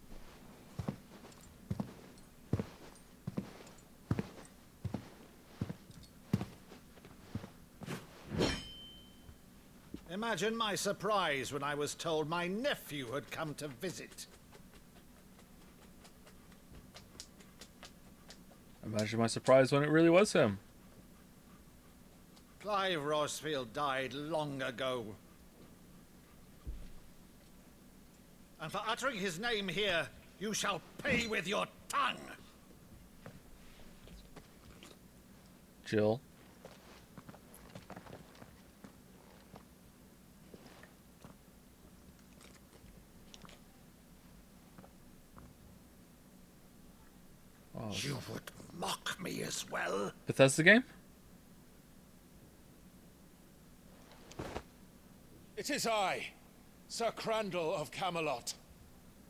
Imagine my surprise when I was told my nephew had come to visit. Imagine my surprise when it really was him. Clive Rosfield died long ago. And for uttering his name here, you shall pay with your tongue. Jill. Oh, You would mock me as well? Bethesda game? It is I, Sir Crandall of Camelot,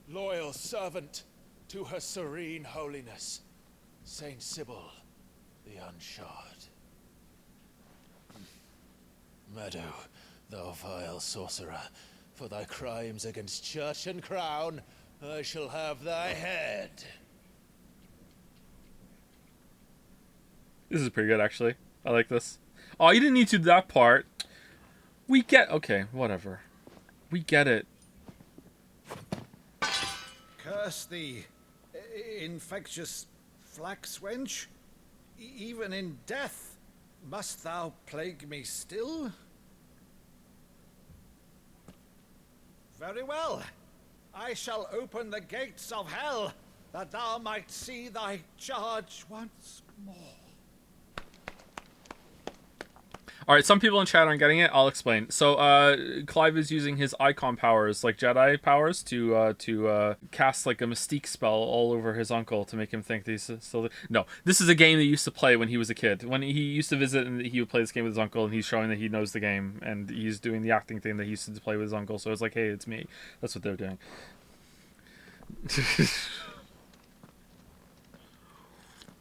loyal servant to her serene holiness, Saint Sybil the Unshod. Meadow, thou vile sorcerer, for thy crimes against church and crown, I shall have thy head. This is pretty good, actually. I like this. Oh, you didn't need to do that part. We get... Okay, whatever. We get it. Curse thee, infectious flax wench. Even in death, must thou plague me still? Very well. I shall open the gates of hell, that thou might see thy charge once more. Alright, some people in chat aren't getting it. I'll explain. So, Clive is using his icon powers, like Jedi powers, to cast like a mystique spell all over his uncle to make him think that he's still... No, this is a game that he used to play when he was a kid. When he used to visit and he would play this game with his uncle, and he's showing that he knows the game, and he's doing the acting thing that he used to play with his uncle. So it's like, hey, it's me. That's what they're doing.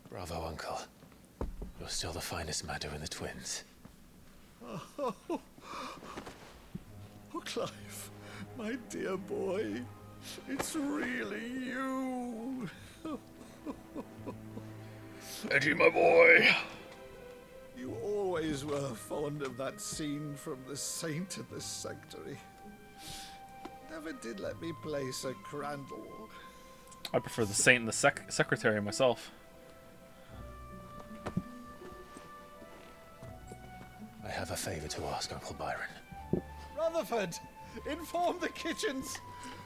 Bravo, Uncle. You're still the finest Meadow in the twins. Oh, Clive, my dear boy, it's really you. Eddie, my boy. You always were fond of that scene from The Saint and the Sanctuary. Never did let me play Sir Crandall. I prefer the Saint and the Secretary myself. I have a favor to ask, Uncle Byron. Rutherford, inform the kitchens.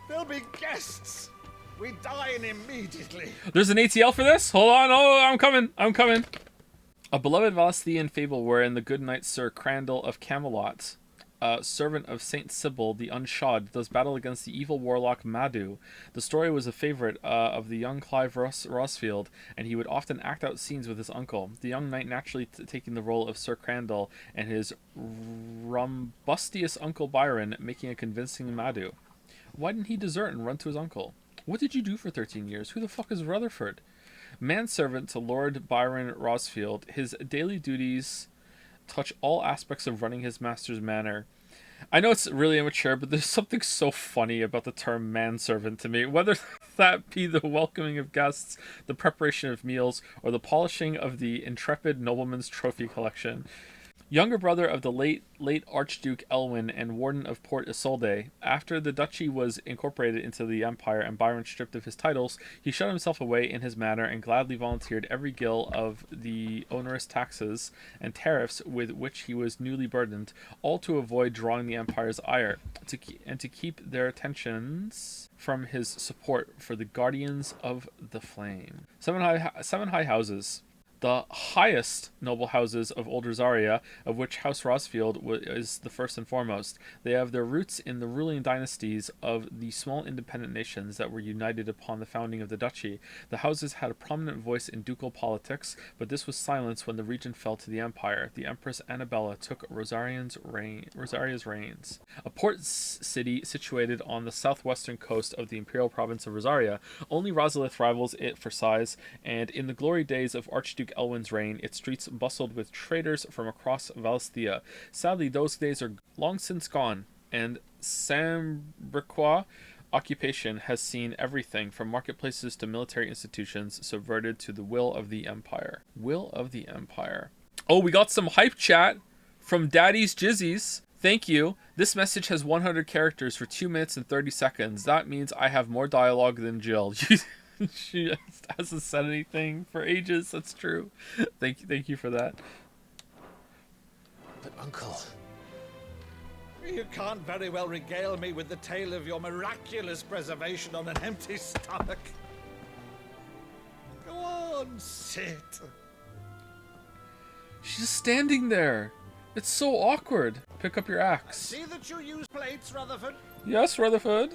There'll be guests. We dine immediately. There's an ATL for this? Hold on. Oh, I'm coming. I'm coming. A beloved Valasthian fable wherein the good knight Sir Crandall of Camelot servant of Saint Sybil the Unshod, does battle against the evil warlock Madu. The story was a favorite of the young Clive Rosfield, and he would often act out scenes with his uncle, the young knight naturally taking the role of Sir Crandall, and his rumbustious uncle Byron making a convincing Madu. Why didn't he desert and run to his uncle? What did you do for 13 years? Who the fuck is Rutherford? Manservant to Lord Byron Rosfield, his daily duties touch all aspects of running his master's manor. I know it's really immature, but there's something so funny about the term manservant to me, whether that be the welcoming of guests, the preparation of meals, or the polishing of the intrepid nobleman's trophy collection. Younger brother of the late Archduke Elwin and warden of Port Isolde, after the duchy was incorporated into the empire and Byron stripped of his titles, he shut himself away in his manor and gladly volunteered every gill of the onerous taxes and tariffs with which he was newly burdened, all to avoid drawing the empire's ire, and to keep their attentions from his support for the guardians of the flame. Seven high houses. The highest noble houses of Old Rosaria, of which House Rosfield is the first and foremost. They have their roots in the ruling dynasties of the small independent nations that were united upon the founding of the duchy. The houses had a prominent voice in ducal politics, but this was silenced when the region fell to the empire. The Empress Annabella took Rosaria's reigns. A port city situated on the southwestern coast of the imperial province of Rosaria, only Rosalith rivals it for size, and in the glory days of Archduke Elwin's reign, its streets bustled with traders from across Valestia. Sadly, those days are long since gone, and Sambricois occupation has seen everything from marketplaces to military institutions subverted to the will of the empire. Will of the empire. Oh, we got some hype chat from Daddy's Jizzies. Thank you. This message has 100 characters for 2 minutes and 30 seconds. That means I have more dialogue than Jill. She hasn't said anything for ages. That's true. Thank you for that. But Uncle... You can't very well regale me with the tale of your miraculous preservation on an empty stomach. Go on, sit. She's standing there. It's so awkward. Pick up your axe. See that you use plates, Rutherford. Yes, Rutherford.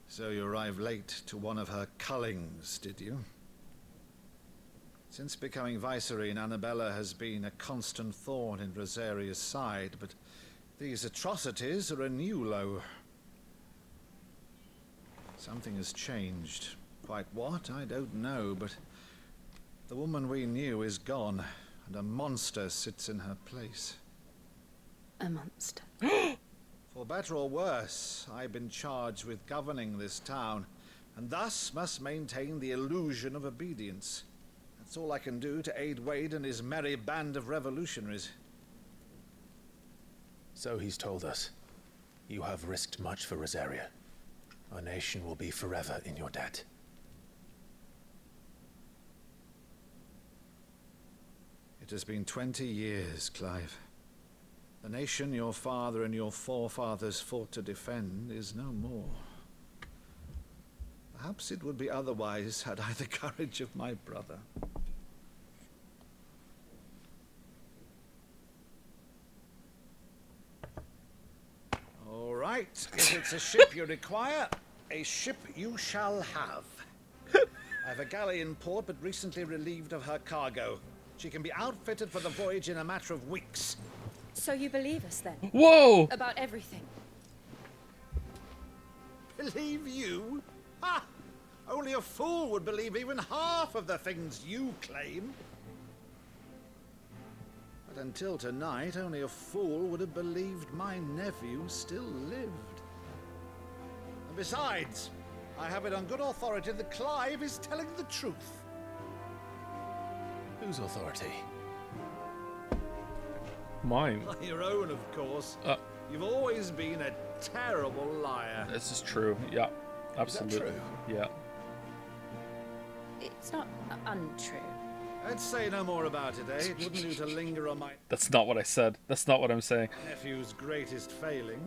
So you arrived late to one of her cullings, did you? Since becoming Vicereine, Annabella has been a constant thorn in Rosaria's side, but these atrocities are a new low. Something has changed. Quite what, I don't know, but the woman we knew is gone, and a monster sits in her place. A monster. For better or worse, I've been charged with governing this town, and thus must maintain the illusion of obedience. That's all I can do to aid Wade and his merry band of revolutionaries. So he's told us. You have risked much for Rosaria. Our nation will be forever in your debt. It has been 20 years, Clive. The nation your father and your forefathers fought to defend is no more. Perhaps it would be otherwise had I the courage of my brother. All right, if it's a ship you require, a ship you shall have. I have a galley in port, but recently relieved of her cargo. She can be outfitted for the voyage in a matter of weeks. So you believe us then? Whoa! About everything? Believe you? Ha! Only a fool would believe even half of the things you claim. But until tonight, only a fool would have believed my nephew still lived. And besides, I have it on good authority that Clive is telling the truth. Whose authority? Mine. Your own, of course. You've always been a terrible liar. This is true. Yeah, absolutely. Is that true? Yeah. It's not untrue. Let's say no more about it, eh? It wouldn't do to linger on my That's not what I said. That's not what I'm saying. nephew's greatest failing.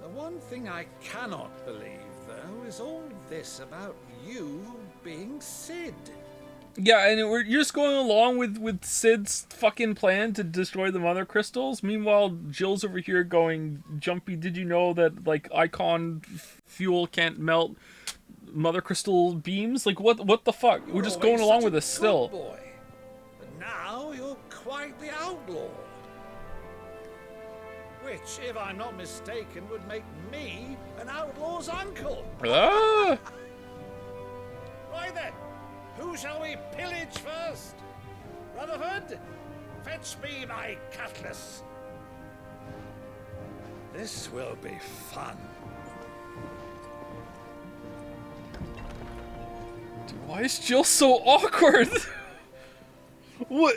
The one thing I cannot believe, though, How is all this about you being Cid? Yeah, and you're just going along with Sid's fucking plan to destroy the mother crystals. Meanwhile, Jill's over here going, Jumpy, did you know that, like, icon fuel can't melt mother crystal beams? Like, what the fuck? We're just going along with this still. Boy. But now you're quite the outlaw. Which, if I'm not mistaken, would make me an outlaw's uncle. Ah! Right then, who shall we pillage first? Rutherford, fetch me my cutlass. This will be fun. Dude, why is Jill so awkward? What?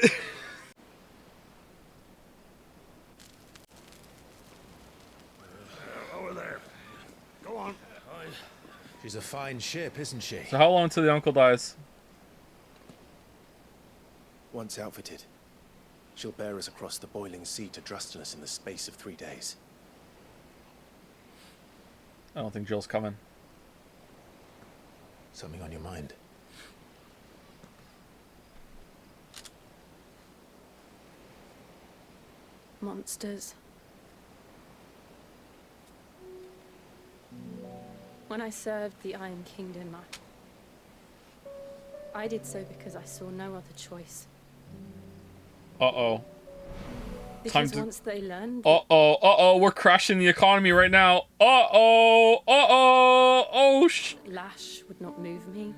Over there. Go on. She's a fine ship, isn't she? So how long until the uncle dies? Once outfitted, she'll bear us across the boiling sea to Drustinus in the space of 3 days. I don't think Jill's coming. Something on your mind? Monsters. When I served the Iron Kingdom, I did so because I saw no other choice. Uh-oh. Because once they learned... Uh-oh, we're crashing the economy right now. Oh, Lash would not move me.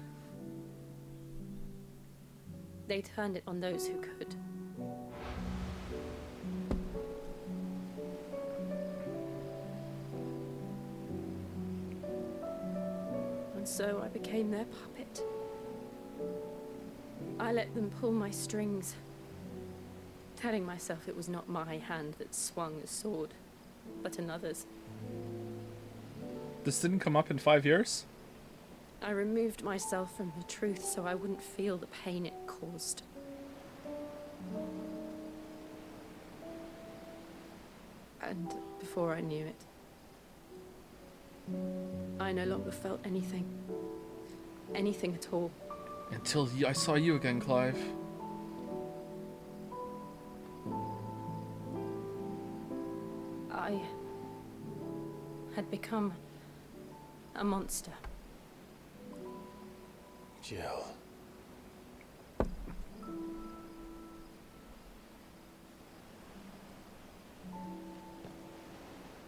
They turned it on those who could. And so I became their puppet. I let them pull my strings, telling myself it was not my hand that swung a sword, but another's. This didn't come up in 5 years? I removed myself from the truth so I wouldn't feel the pain it caused. And before I knew it, I no longer felt anything. Anything at all. Until I saw you again, Clive. I had become a monster. Jill.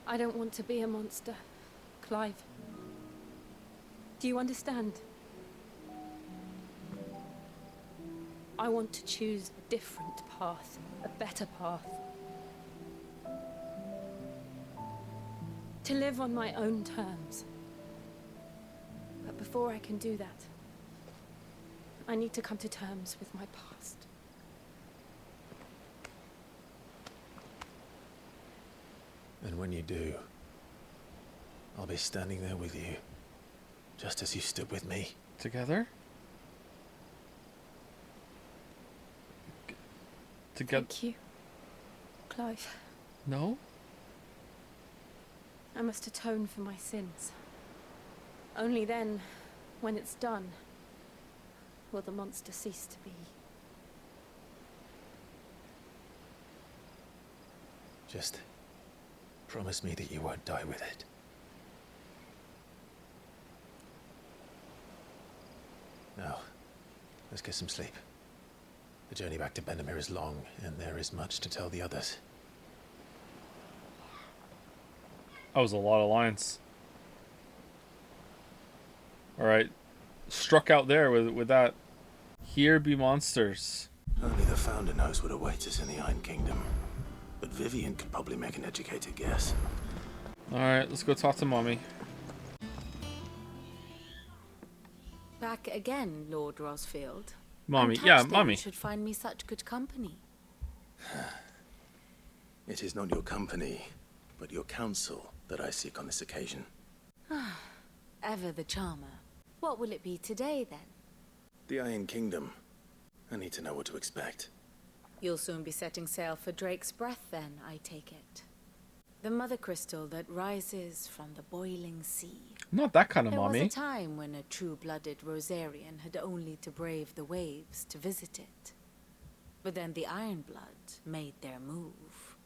I don't want to be a monster, Clive. Do you understand? I want to choose a different path, a better path. To live on my own terms. But before I can do that, I need to come to terms with my past. And when you do, I'll be standing there with you, just as you stood with me. Together? Together? Thank you, Clive. No? I must atone for my sins. Only then, when it's done, will the monster cease to be. Just promise me that you won't die with it. Now, let's get some sleep. The journey back to Benamir is long, and there is much to tell the others. That was a lot of lines. Alright. Struck out there with that. Here be monsters. Only the Founder knows what awaits us in the Iron Kingdom. But Vivian could probably make an educated guess. Alright, let's go talk to Mommy. Back again, Lord Rosfield. Mommy, I'm yeah, touched that Mommy. You should find me such good company. It is not your company, but your counsel that I seek on this occasion. Ever the charmer. What will it be today, then? The Iron Kingdom. I need to know what to expect. You'll soon be setting sail for Drake's Breath, then, I take it. The mother crystal that rises from the boiling sea. Not that kind of There was mommy. a time when a true-blooded Rosarian had only to brave the waves to visit it. But then the Ironblood made their move.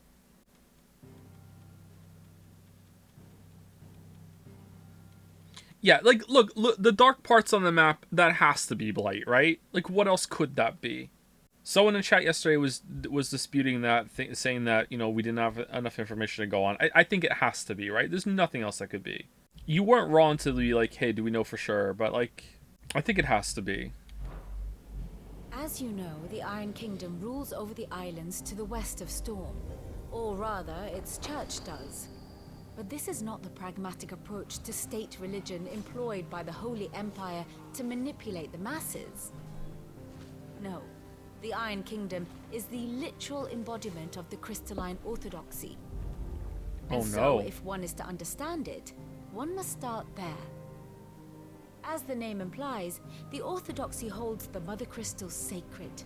Yeah, like, look, the dark parts on the map, that has to be Blight, right? Like, what else could that be? Someone in chat yesterday was disputing that, saying that, you know, we didn't have enough information to go on. I think it has to be, right? There's nothing else that could be. You weren't wrong to be like, hey, do we know for sure? But, like, I think it has to be. As you know, the Iron Kingdom rules over the islands to the west of Storm. Or rather, its church does. But this is not the pragmatic approach to state religion employed by the Holy Empire to manipulate the masses. No, the Iron Kingdom is the literal embodiment of the crystalline orthodoxy. And so, if one is to understand it, one must start there. As the name implies, the orthodoxy holds the Mother Crystals sacred,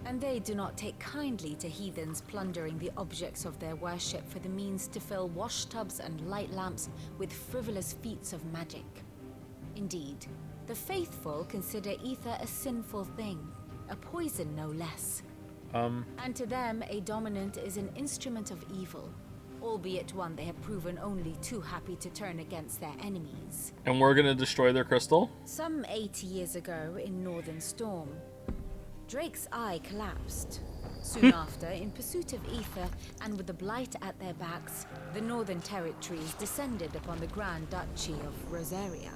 and they do not take kindly to heathens plundering the objects of their worship for the means to fill washtubs and light lamps with frivolous feats of magic. Indeed, the faithful consider ether a sinful thing, a poison no less. And to them, a dominant is an instrument of evil, albeit one they have proven only too happy to turn against their enemies. And we're gonna destroy their crystal? Some 80 years ago in Northern Storm, Drake's eye collapsed. Soon after, in pursuit of ether and with the Blight at their backs, the Northern Territories descended upon the Grand Duchy of Rosaria.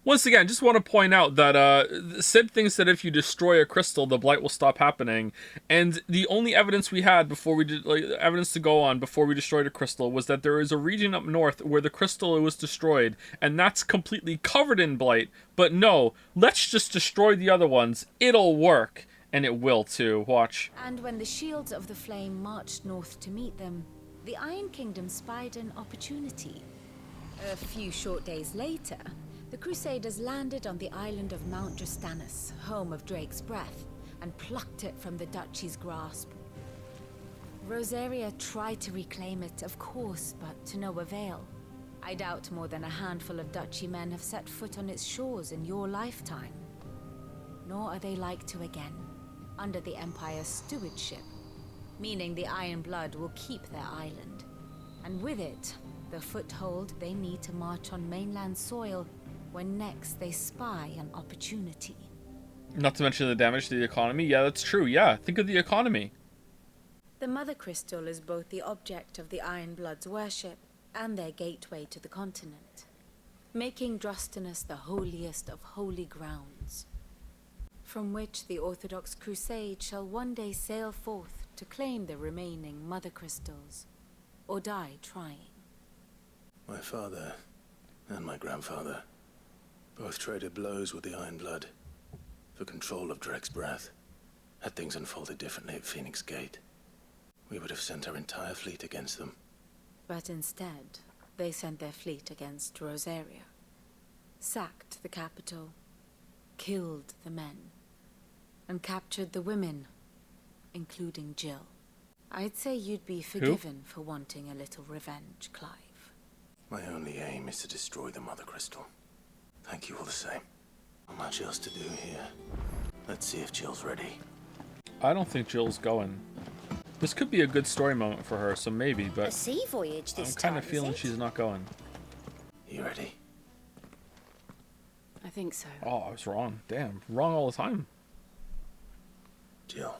Once again, just want to point out that Sid thinks that if you destroy a crystal, the Blight will stop happening. And the only evidence we had before we did, like, evidence to go on before we destroyed a crystal was that there is a region up north where the crystal was destroyed, and that's completely covered in Blight. But no, let's just destroy the other ones. It'll work. And it will too, watch. And when the Shields of the Flame marched north to meet them, the Iron Kingdom spied an opportunity. A few short days later, the Crusaders landed on the island of Mount Drastanus, home of Drake's breath, and plucked it from the Duchy's grasp. Rosaria tried to reclaim it, of course, but to no avail. I doubt more than a handful of Duchy men have set foot on its shores in your lifetime. Nor are they like to again, under the Empire's stewardship, meaning the Iron Blood will keep their island, and with it, the foothold they need to march on mainland soil when next they spy an opportunity. Not to mention the damage to the economy. Yeah, that's true. Yeah, think of the economy. The Mother Crystal is both the object of the Iron Blood's worship and their gateway to the continent, making Drastanus the holiest of holy grounds, from which the Orthodox Crusade shall one day sail forth to claim the remaining Mother Crystals, or die trying. My father and my grandfather both traded blows with the Iron Blood for control of Drake's breath. Had things unfolded differently at Phoenix Gate, we would have sent our entire fleet against them. But instead, they sent their fleet against Rosaria, sacked the capital, killed the men, and captured the women, including Jill. I'd say you'd be forgiven for wanting a little revenge, Clive. My only aim is to destroy the Mother Crystal. Thank you all the same. Not much else to do here. Let's see if Jill's ready. I don't think Jill's going. This could be a good story moment for her, so maybe, but A sea voyage this I'm kind of time, feeling is it? she's not going. You ready? I think so. Oh, I was wrong. Damn, wrong all the time. Jill,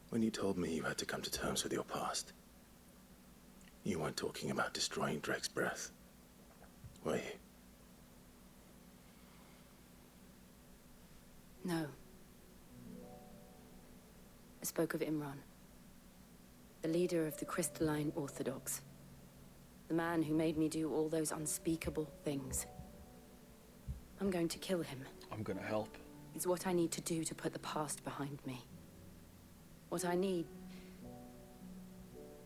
when you told me you had to come to terms with your past, you weren't talking about destroying Drake's breath, were you? No. I spoke of Imran, the leader of the Crystalline Orthodox. The man who made me do all those unspeakable things. I'm going to kill him. I'm gonna help. It's what I need to do to put the past behind me. What I need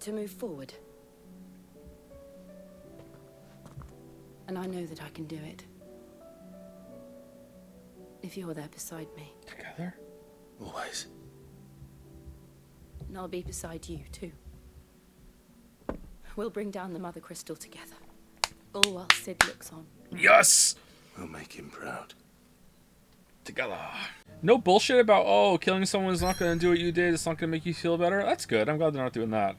to move forward. And I know that I can do it. If you're there beside me. Together? Always. And I'll be beside you, too. We'll bring down the Mother Crystal together. All while Sid looks on. Yes! We'll make him proud. Together. No bullshit about, oh, killing someone is not going to do what you did. It's not going to make you feel better. That's good. I'm glad they're not doing that.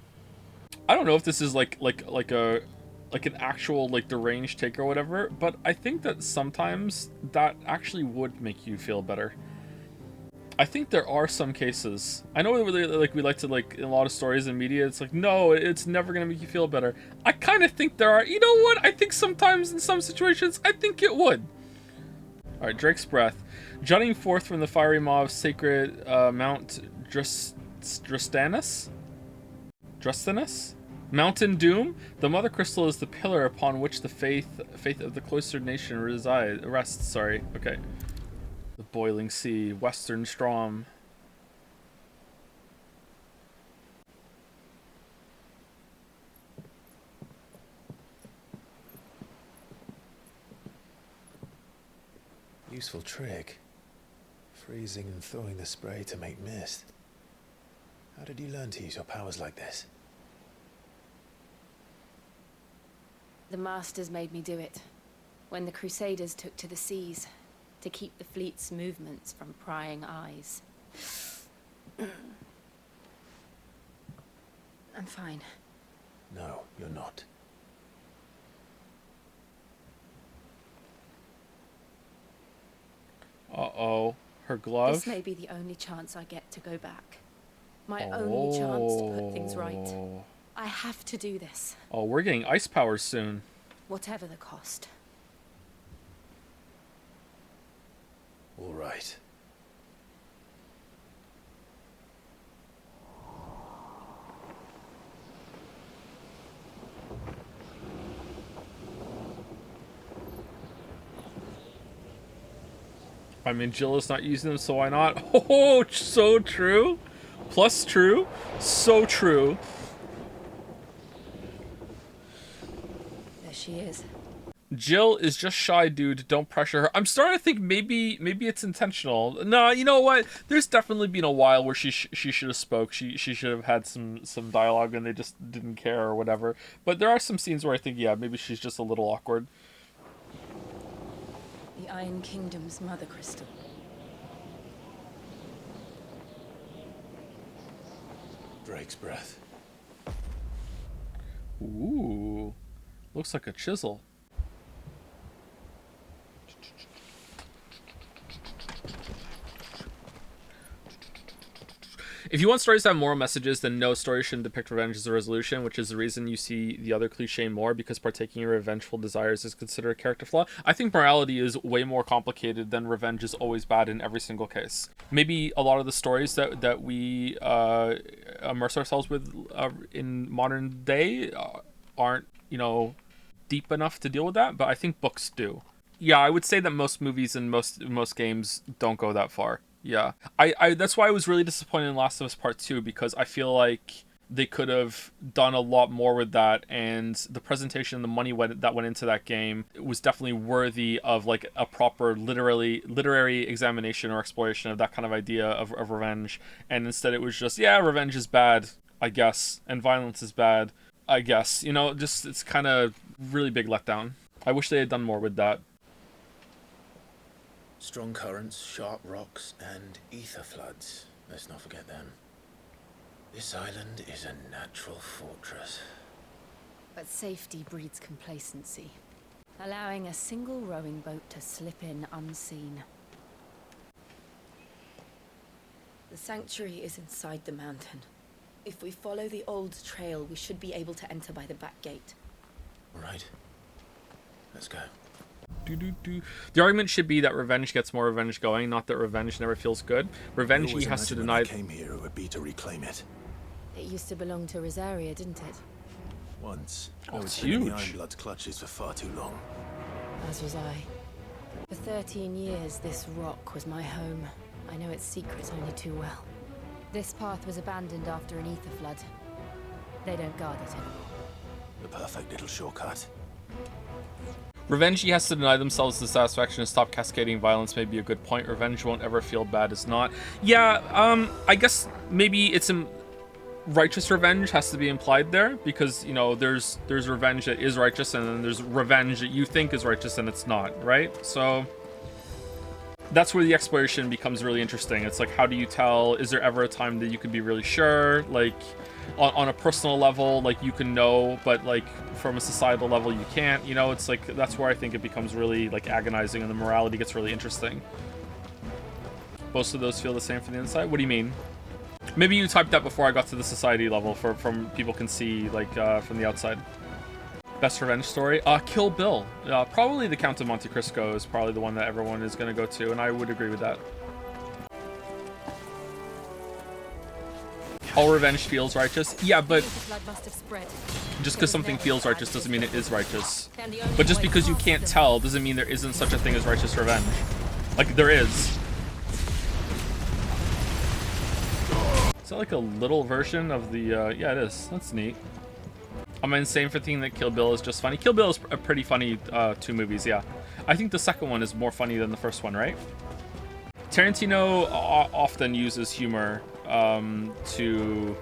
I don't know if this is like an actual like deranged take or whatever, but I think that sometimes that actually would make you feel better. I think there are some cases. I know we like to like in a lot of stories and media, it's like, no, it's never gonna make you feel better. I kind of think there are. You know what? I think sometimes in some situations, I think it would. All right, Drake's Breath. Jutting forth from the fiery maw of sacred Mount Drustanus? Mountain Doom? The Mother Crystal is the pillar upon which the faith of the cloistered nation rests. Sorry, okay. The Boiling Sea, Western Strom. Useful trick. Freezing and thawing the spray to make mist. How did you learn to use your powers like this? The Masters made me do it. When the Crusaders took to the seas, to keep the fleet's movements from prying eyes. I'm fine. No, you're not. Uh-oh. Her glove? This may be the only chance I get to go back. My only chance to put things right. I have to do this. Oh, we're getting ice powers soon. Whatever the cost. All right. I mean, Jill is not using them, so why not? Oh, so true. Plus true. So true. There she is. Jill is just shy, dude. Don't pressure her. I'm starting to think maybe it's intentional. No, you know what? There's definitely been a while where she should have spoke. She should have had some dialogue and they just didn't care or whatever. But there are some scenes where I think, yeah, maybe she's just a little awkward. The Iron Kingdom's Mother Crystal. Drake's Breath. Ooh. Looks like a chisel. If you want stories to have moral messages, then no story shouldn't depict revenge as a resolution, which is the reason you see the other cliche more, because partaking in revengeful desires is considered a character flaw. I think morality is way more complicated than revenge is always bad in every single case. Maybe a lot of the stories that we immerse ourselves with in modern day aren't, you know, deep enough to deal with that, but I think books do. Yeah, I would say that most movies and most games don't go that far. Yeah, I that's why I was really disappointed in Last of Us Part 2, because I feel like they could have done a lot more with that, and the presentation, the money that went into that game was definitely worthy of like a proper literary examination or exploration of that kind of idea of revenge. And instead it was just, yeah, revenge is bad, I guess, and violence is bad, I guess. You know, just it's kind of really big letdown. I wish they had done more with that. Strong currents, sharp rocks, and ether floods. Let's not forget them. This island is a natural fortress. But safety breeds complacency, allowing a single rowing boat to slip in unseen. The sanctuary is inside the mountain. If we follow the old trail, we should be able to enter by the back gate. All right. Let's go. The argument should be that revenge gets more revenge going, not that revenge never feels good. Revenge he has to deny. When I came here, it would be to reclaim it. It used to belong to Rosaria, didn't it? Once. Oh, I it's was in the huge. Ironblood's clutches for far too long. As was I. For 13 years, this rock was my home. I know its secret only too well. This path was abandoned after an ether flood. They don't guard it anymore. The perfect little shortcut. Revenge he has to deny themselves the satisfaction to stop cascading violence may be a good point. Revenge won't ever feel bad is not. Yeah, I guess maybe it's righteous revenge has to be implied there, because, you know, there's revenge that is righteous, and then there's revenge that you think is righteous and it's not, right? So that's where the exploration becomes really interesting. It's like, how do you tell? Is there ever a time that you can be really sure? Like, on a personal level, like, you can know, but, like, from a societal level, you can't. You know, it's like, that's where I think it becomes really, like, agonizing, and the morality gets really interesting. Most of those feel the same from the inside? What do you mean? Maybe you typed that before I got to the society level, from people can see, like, from the outside. Best revenge story? Kill Bill. Probably the Count of Monte Cristo is probably the one that everyone is going to go to, and I would agree with that. All revenge feels righteous. Yeah, but just because something feels righteous doesn't mean it is righteous. But just because you can't tell doesn't mean there isn't such a thing as righteous revenge. Like, there is. Is that like a little version of the, yeah, it is. That's neat. Am I insane for thinking that Kill Bill is just funny? Kill Bill is a pretty funny 2 movies, yeah. I think the second one is more funny than the first one, right? Tarantino often uses humor to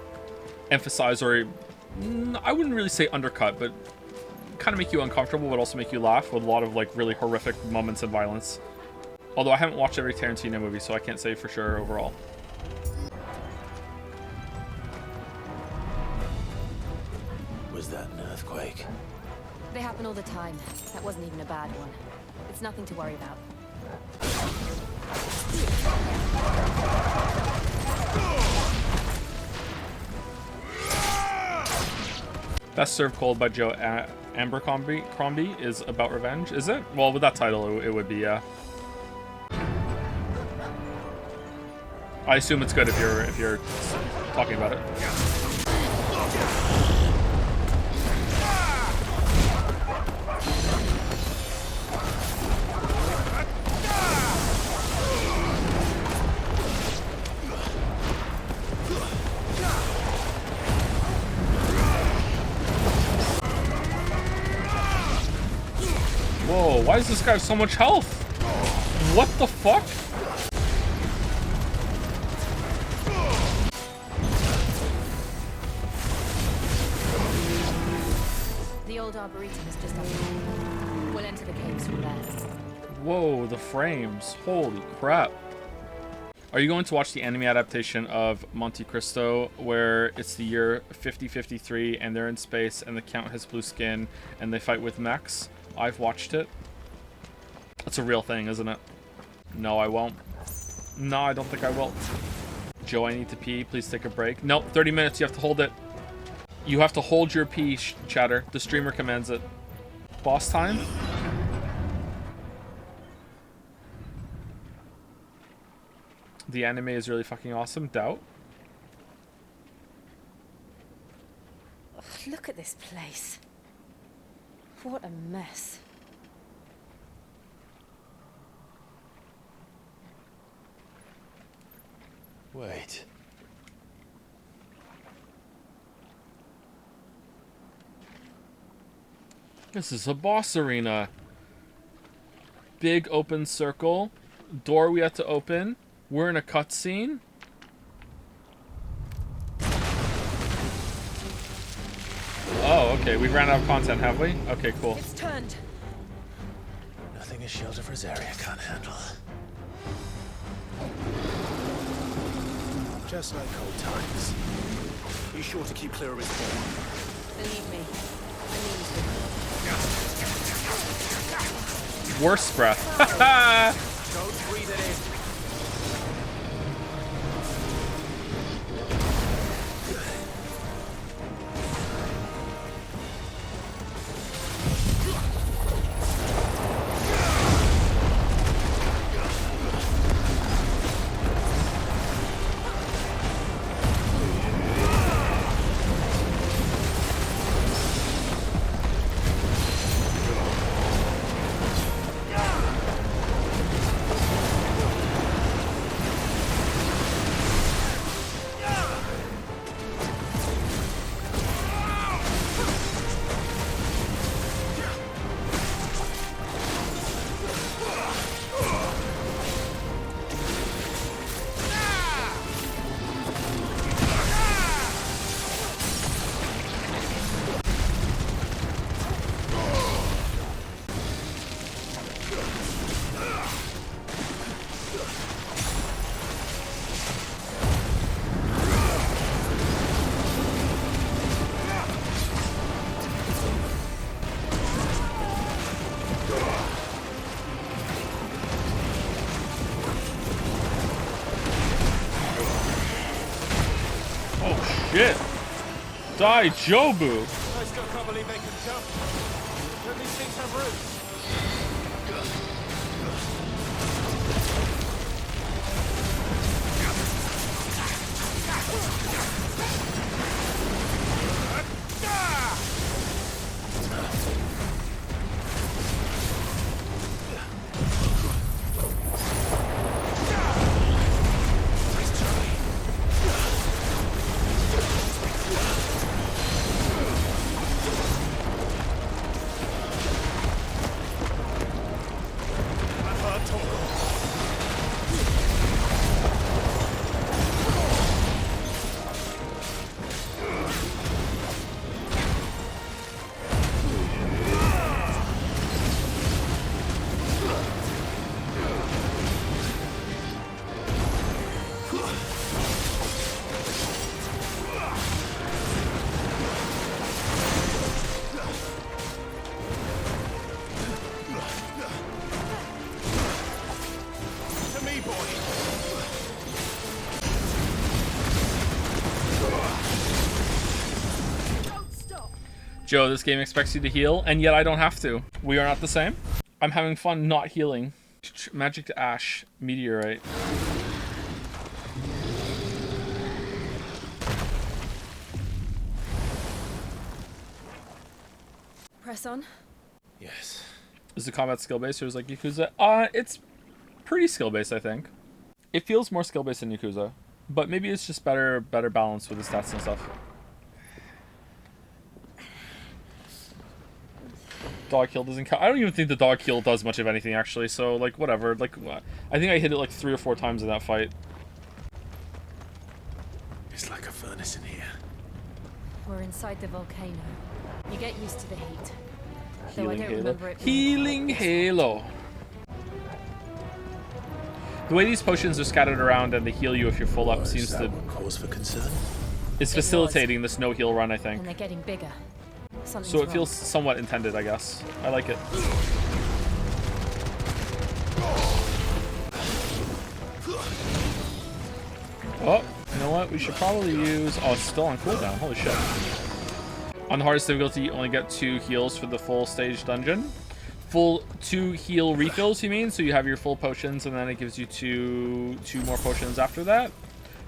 emphasize, or I wouldn't really say undercut, but kind of make you uncomfortable, but also make you laugh with a lot of, like, really horrific moments of violence. Although I haven't watched every Tarantino movie, so I can't say for sure overall. Was that an earthquake? They happen all the time. That wasn't even a bad one. It's nothing to worry about. Best Served Cold by Joe Abercrombie is about revenge, is it? Well, with that title, it would be, yeah. I assume it's good if you're talking about it. Whoa, why does this guy have so much health? What the fuck? The old Arboretum is just up there. We'll enter the caves from there. Whoa, the frames. Holy crap. Are you going to watch the anime adaptation of Monte Cristo, where it's the year 5053 and they're in space and the Count has blue skin and they fight with mechs? I've watched it. That's a real thing, isn't it? No, I won't. No, I don't think I will. Joe, I need to pee. Please take a break. Nope, 30 minutes. You have to hold it. You have to hold your pee, chatter. The streamer commands it. Boss time? The anime is really fucking awesome. Doubt. Ugh, look at this place. What a mess. Wait. This is a boss arena. Big open circle. Door we have to open. We're in a cutscene. Oh, okay. We ran out of content, have we? Okay, cool. It's turned. Nothing a shield of Rosaria can't handle. Just like old times. Be sure to keep clear of his form. Believe me. I mean to. Worst breath. Don't breathe it in. shit. Die, Jobu. I still can't believe they can jump. Don't these things have roots? Joe, this game expects you to heal, and yet I don't have to. We are not the same. I'm having fun not healing. Magic to Ash, Meteorite. Press on. Yes. Is the combat skill-based or is it like Yakuza? It's pretty skill-based, I think. It feels more skill-based than Yakuza, but maybe it's just better balance with the stats and stuff. Dog heal doesn't count. I don't even think the dog heal does much of anything, actually, so, like, whatever. Like, I think I hit it, like, 3 or 4 times in that fight. It's like a furnace in here. We're inside the volcano. You get used to the heat. Though I Healing don't Halo. remember it being Healing Halo. The way these potions are scattered around and they heal you if you're full up seems to... cause for concern? It's facilitating this no-heal run, I think. And they're getting bigger. Something's So it wrong. feels somewhat intended, I guess. I like it. Oh, you know what? We should probably use... Oh, it's still on cooldown. Holy shit. On the hardest difficulty, you only get 2 heals for the full stage dungeon. Full 2 heal refills, you mean? So you have your full potions, and then it gives you two more potions after that.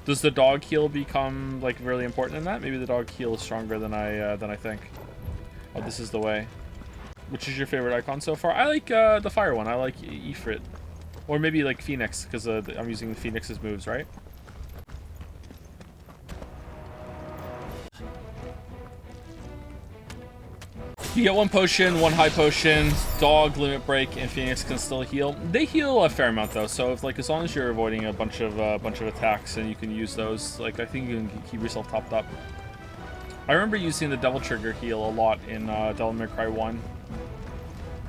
Does the dog heal become, like, really important in that? Maybe the dog heal is stronger than I think. Oh, this is the way. Which is your favorite icon so far? I like the fire one. I like Ifrit. Or maybe like Phoenix, because I'm using Phoenix's moves, right? You get 1 potion, 1 high potion, dog, limit break, and Phoenix can still heal. They heal a fair amount though, so if, like, as long as you're avoiding a bunch of attacks and you can use those, like, I think you can keep yourself topped up. I remember using the Devil Trigger heal a lot in Devil May Cry 1.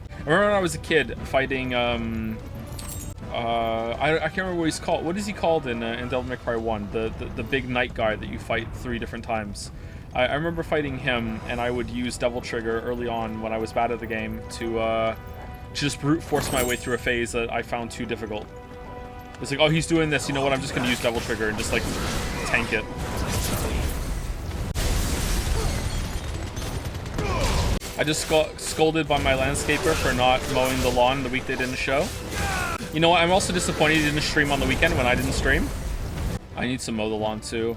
I remember when I was a kid fighting, I can't remember what he's called. What is he called in Devil May Cry 1? The big knight guy that you fight 3 different times. I remember fighting him, and I would use Devil Trigger early on when I was bad at the game to just brute force my way through a phase that I found too difficult. It's like, oh, he's doing this, you know what, I'm just going to use Devil Trigger and just, like, tank it. I just got scolded by my landscaper for not mowing the lawn the week they didn't show. You know what, I'm also disappointed he didn't stream on the weekend when I didn't stream. I need to mow the lawn too.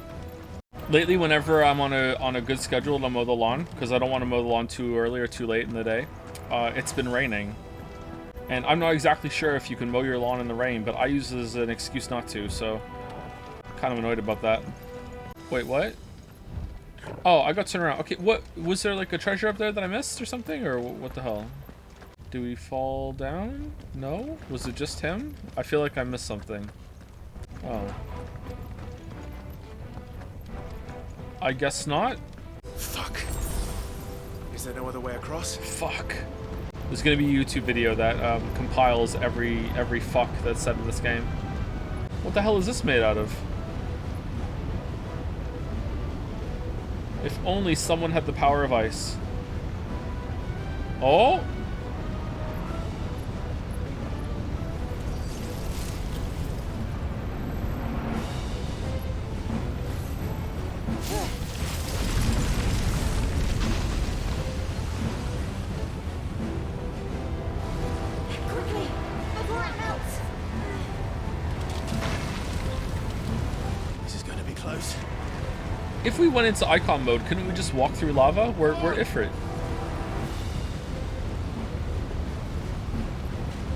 Lately, whenever I'm on a good schedule to mow the lawn, because I don't want to mow the lawn too early or too late in the day, it's been raining. And I'm not exactly sure if you can mow your lawn in the rain, but I use it as an excuse not to, so kind of annoyed about that. Wait, what? Oh, I got turned around. Okay, what? Was there like a treasure up there that I missed or something? Or what the hell? Do we fall down? No? Was it just him? I feel like I missed something. Oh. I guess not. Fuck. Is there no other way across? Fuck. There's gonna be a YouTube video that compiles every fuck that's said in this game. What the hell is this made out of? If only someone had the power of ice. Oh! goes. If we went into icon mode, couldn't we just walk through lava? We're Ifrit.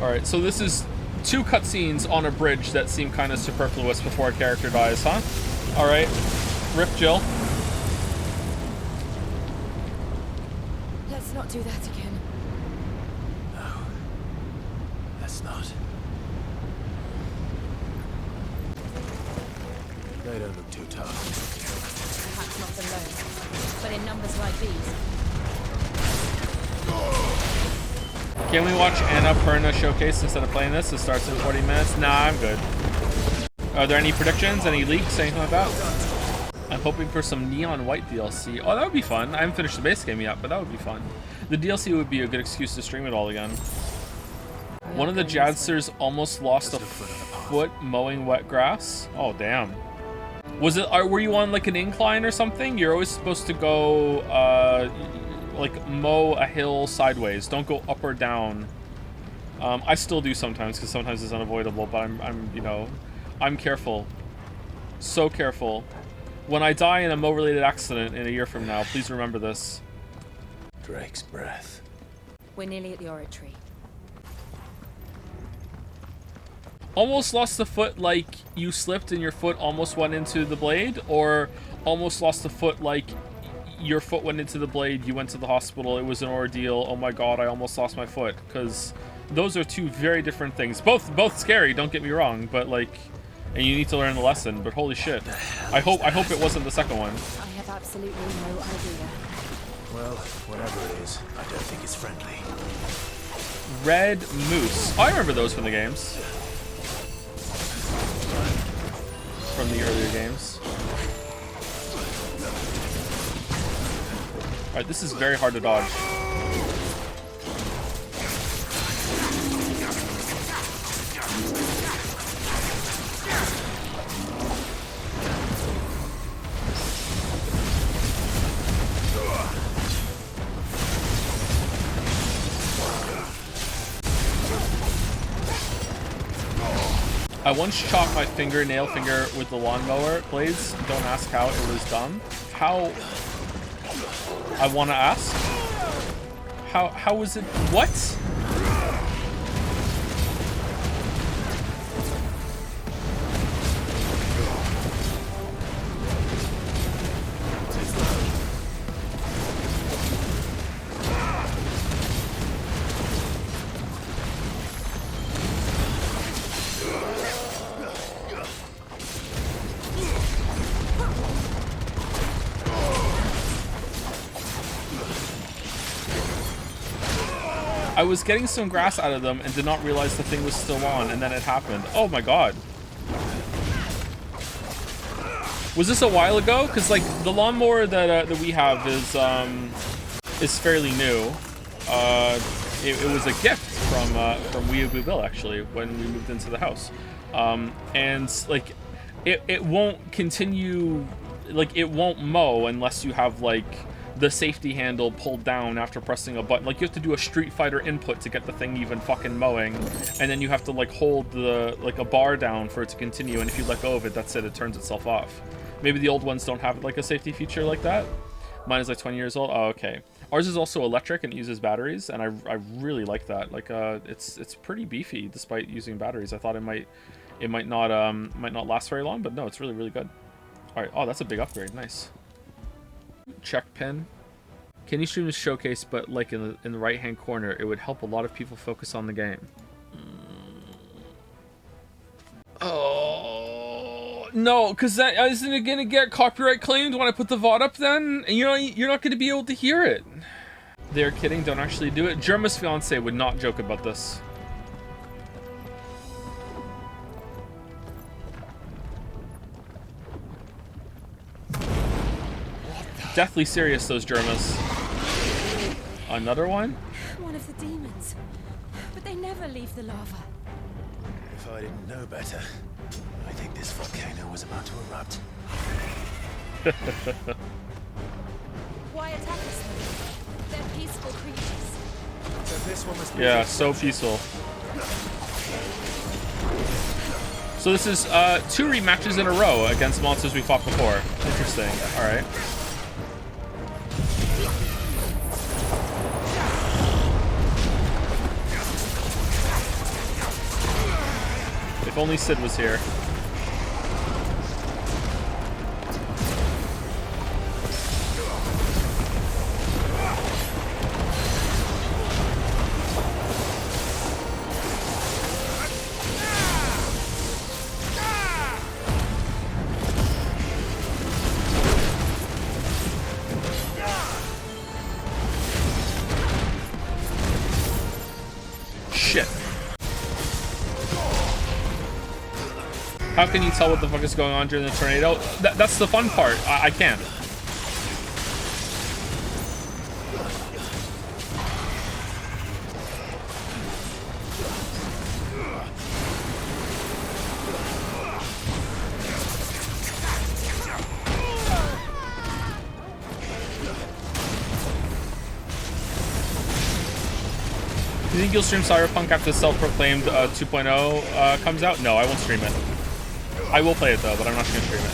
Alright, so this is 2 cutscenes on a bridge that seem kind of superfluous before a character dies, huh? Alright. Rip Jill. Let's not do that again. No. Let's not. They don't look too tough. Perhaps not alone, but in numbers like these. Can we watch Annapurna Showcase instead of playing this? It starts in 40 minutes. Nah, I'm good. Are there any predictions? Any leaks? Anything like that? I'm hoping for some Neon White DLC. Oh, that would be fun. I haven't finished the base game yet, but that would be fun. The DLC would be a good excuse to stream it all again. One of the Jadsters almost lost a foot mowing wet grass. Oh, damn. Was it? Were you on like an incline or something? You're always supposed to go like mow a hill sideways. Don't go up or down. I still do sometimes because sometimes it's unavoidable. But I'm you know, I'm careful. So careful. When I die in a mow-related accident in a year from now, please remember this. Drake's breath. We're nearly at the oratory. Almost lost the foot like you slipped and your foot almost went into the blade, or almost lost the foot like your foot went into the blade, you went to the hospital, it was an ordeal, oh my god, I almost lost my foot. Because those are 2 very different things. Both scary, don't get me wrong, but like, and you need to learn the lesson, but holy shit. I hope it wasn't the second one. I have absolutely no idea. Well, whatever it is, I don't think it's friendly. Red Moose. Oh, I remember those from the games. From the earlier games. Alright, this is very hard to dodge. I once chopped my nail finger with the lawnmower blades. Don't ask how, it was done. How? I want to ask. How was it? What? I was getting some grass out of them and did not realize the thing was still on, and then it happened. Oh my god. Was this a while ago? Because like the lawnmower that we have is fairly new. It was a gift from We Bill actually when we moved into the house, and like it won't continue, like it won't mow unless you have like the safety handle pulled down after pressing a button. Like you have to do a Street Fighter input to get the thing even fucking mowing, and then you have to like hold the a bar down for it to continue, and if you let go of it, that's it, it turns itself off. Maybe the old ones don't have like a safety feature like that. Mine is like 20 years old. Oh, okay. Ours is also electric and it uses batteries, and I really like that. Like it's pretty beefy despite using batteries. I thought it might not last very long, but no, it's really good. All right. Oh, that's a big upgrade. Nice. Check pin. Can you stream this showcase, but like in the right hand corner? It would help a lot of people focus on the game. Oh no, because that isn't it gonna get copyright claimed when I put the VOD up then? And you know you're not gonna be able to hear it. They're kidding, don't actually do it. Germa's fiance would not joke about this. Deathly serious, those Germas. Another one? One of the demons. But they never leave the lava. If I didn't know better, I think this volcano was about to erupt. Why attack us then? They're peaceful creatures. So this one must be yeah, so peaceful. So this is 2 rematches in a row against monsters we fought before. Interesting. All right. If only Sid was here. Shit. How can you tell what the fuck is going on during the tornado? That's the fun part. I can't. Do you think you'll stream Cyberpunk after the self-proclaimed 2.0 comes out? No, I won't stream it. I will play it though, but I'm not going to stream it.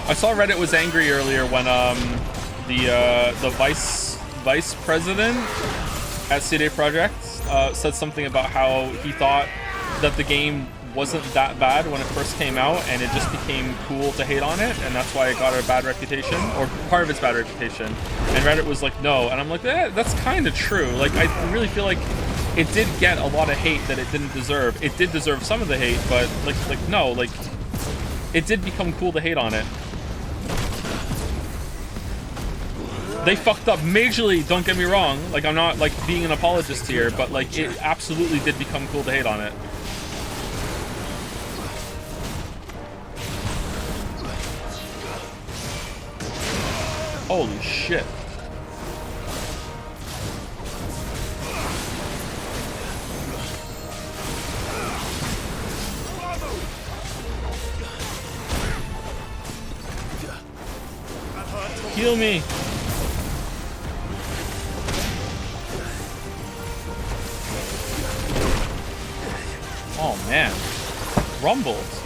I saw Reddit was angry earlier when the vice president at CD Projekt said something about how he thought that the game wasn't that bad when it first came out, and it just became cool to hate on it, and that's why it got a bad reputation, or part of its bad reputation. And Reddit was like, no, and I'm like, that's kind of true. Like, I really feel like it did get a lot of hate that it didn't deserve. It did deserve some of the hate, but no, it did become cool to hate on it. They fucked up majorly, don't get me wrong. Like, I'm not like being an apologist here, but like it absolutely did become cool to hate on it. Holy shit. Heal me. Oh man. Rumbles.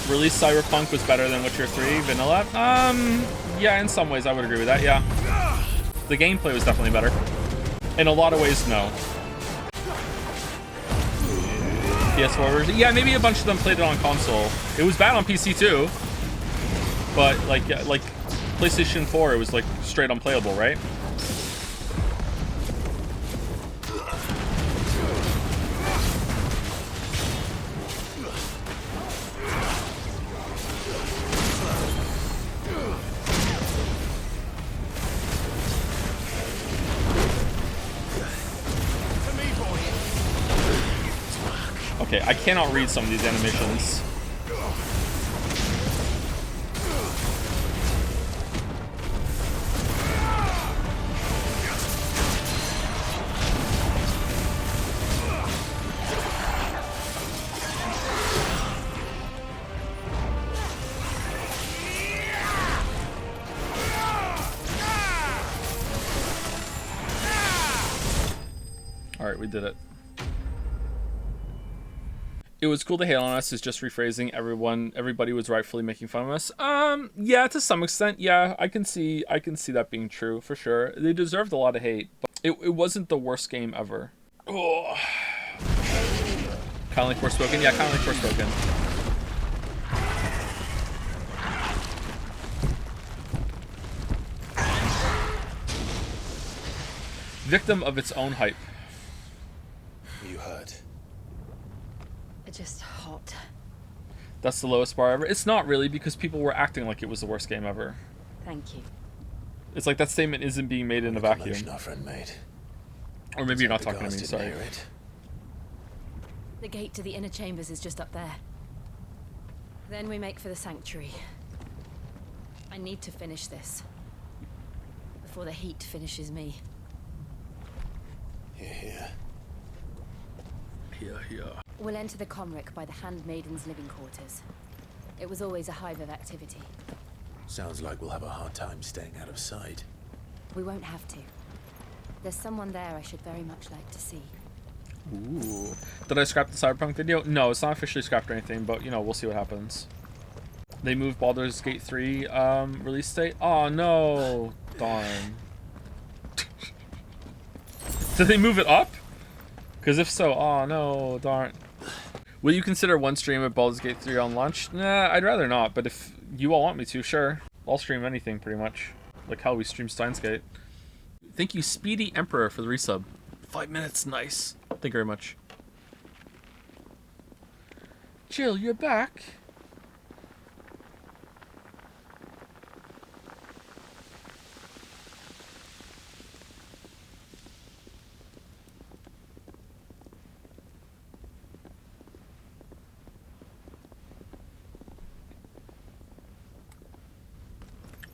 Release Cyberpunk was better than Witcher 3 vanilla? Yeah, in some ways I would agree with that, yeah. The gameplay was definitely better. In a lot of ways, no. PS4 version? Yeah, maybe a bunch of them played it on console. It was bad on PC too. But like PlayStation 4, it was like straight unplayable, right? Okay, I cannot read some of these animations. All right, we did it. It was cool to hate on us is just rephrasing. Everybody was rightfully making fun of us. Yeah, to some extent, yeah, I can see that being true for sure. They deserved a lot of hate, but it wasn't the worst game ever. Oh. Kind of like Forspoken? Yeah, kind of like Forspoken. Victim of its own hype. You heard. Just hot. That's the lowest bar ever. It's not really, because people were acting like it was the worst game ever. Thank you. It's like that statement isn't being made in a vacuum. Our friend made. Or maybe you're not talking to me, sorry. The gate to the inner chambers is just up there. Then we make for the sanctuary. I need to finish this before the heat finishes me. Here. Here. We'll enter the Comric by the Handmaiden's living quarters. It was always a hive of activity. Sounds like we'll have a hard time staying out of sight. We won't have to. There's someone there I should very much like to see. Ooh. Did I scrap the Cyberpunk video? No, it's not officially scrapped or anything, but, you know, we'll see what happens. They moved Baldur's Gate 3 release date? Oh, no. Darn. Did they move it up? Because if so, oh, no. Darn. Will you consider one stream of Baldur's Gate 3 on launch? Nah, I'd rather not, but if you all want me to, sure. I'll stream anything, pretty much. Like how we stream Steins Gate. Thank you, Speedy Emperor, for the resub. 5 minutes, nice. Thank you very much. Jill, you're back.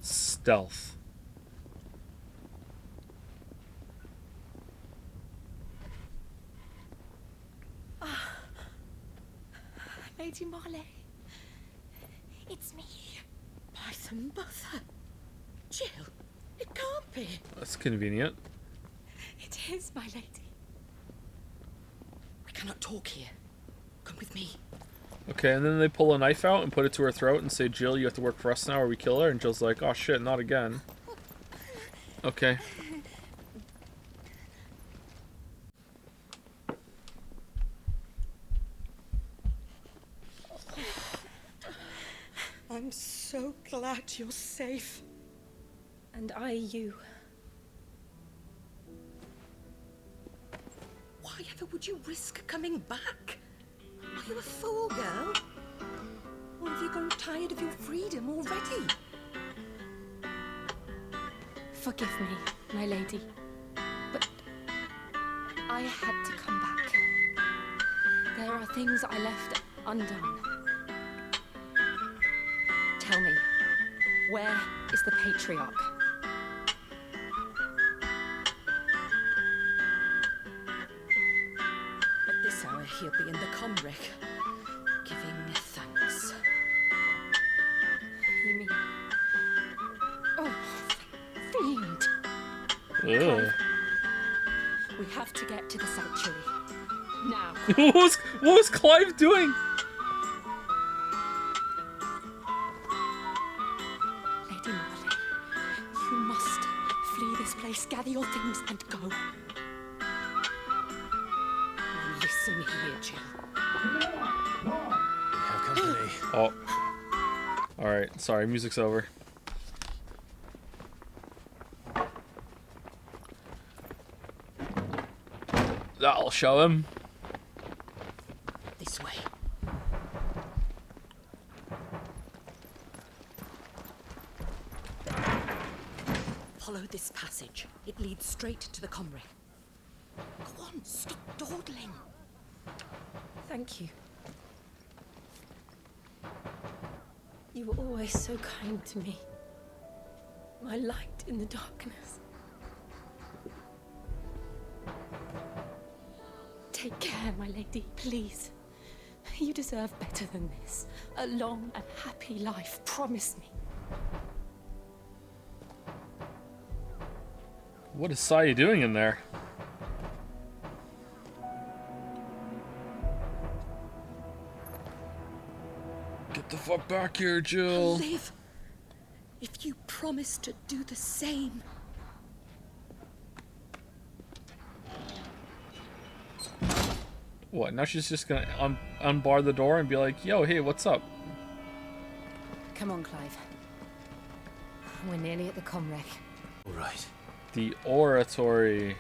Stealth. Lady Marley, it's me, Python Mother. Jill, it can't be. That's convenient. It is, my lady. We cannot talk here. Come with me. Okay, and then they pull a knife out and put it to her throat and say, Jill, you have to work for us now or we kill her. And Jill's like, oh shit, not again. Okay. I'm so glad you're safe. And I you. Why ever would you risk coming back? Are you a fool, girl? Or have you grown tired of your freedom already? Forgive me, my lady. But I had to come back. There are things I left undone. Tell me, where is the patriarch? At this hour, he'll be in the Comric, giving thanks. You mean... Oh, fiend! Ugh. We have to get to the sanctuary. Now. What was Clive doing? Lady Marley, you must flee this place, gather your things, and go. Now listen here, Jill. We have company. Oh. Alright, sorry, music's over. That'll show him. This way. Follow this passage. It leads straight to the Comric. Go on, stop dawdling. Thank you. You were always so kind to me. My light in the darkness. Take care, my lady, please. You deserve better than this. A long and happy life, promise me. What is Saya doing in there? Get the fuck back here, Jill. Live. If you promise to do the same. What, now she's just gonna unbar the door and be like, yo, hey, what's up? Come on, Clive. We're nearly at the Comrec. All right. The oratory.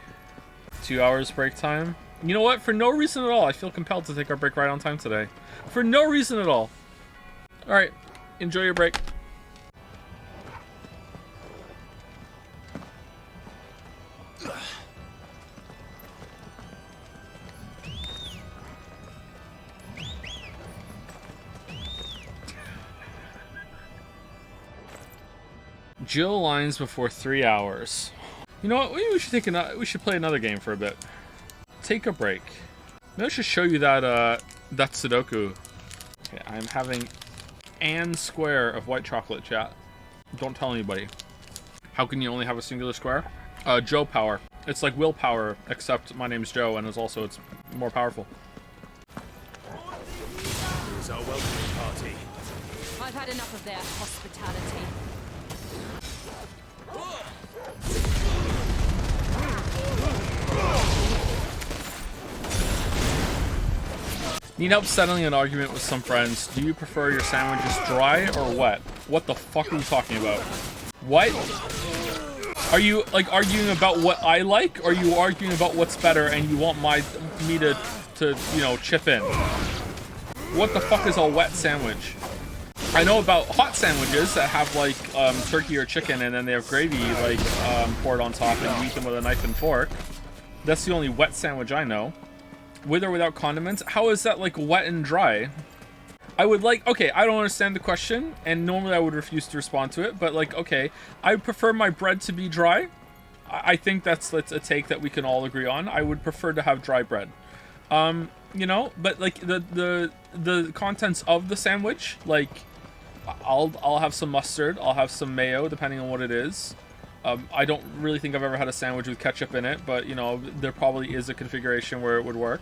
2 hours break time. You know what? For no reason at all, I feel compelled to take our break right on time today. For no reason at all. Alright, enjoy your break. Jill lines before 3 hours. You know what? Maybe we should we should play another game for a bit. Take a break. Maybe I should show you that that Sudoku. Okay, I'm having and square of white chocolate, chat. Don't tell anybody. How can you only have a singular square? Joe power. It's like willpower, except my name's Joe, and it's more powerful. Here's our welcoming party. I've had enough of their hospitality. Need help settling an argument with some friends. Do you prefer your sandwiches dry or wet? What the fuck are you talking about? What? Are you like arguing about what I like, or are you arguing about what's better and you want me to you know, chip in? What the fuck is a wet sandwich? I know about hot sandwiches that have like turkey or chicken and then they have gravy like poured on top and you eat them with a knife and fork. That's the only wet sandwich I know. With or without condiments? How is that like wet and dry? I would like, okay, I don't understand the question, and normally I would refuse to respond to it, but like, okay, I prefer my bread to be dry. I think that's a take that we can all agree on. I would prefer to have dry bread. You know, but like the contents of the sandwich, like I'll have some mustard, I'll have some mayo, depending on what it is. I don't really think I've ever had a sandwich with ketchup in it, but you know, there probably is a configuration where it would work.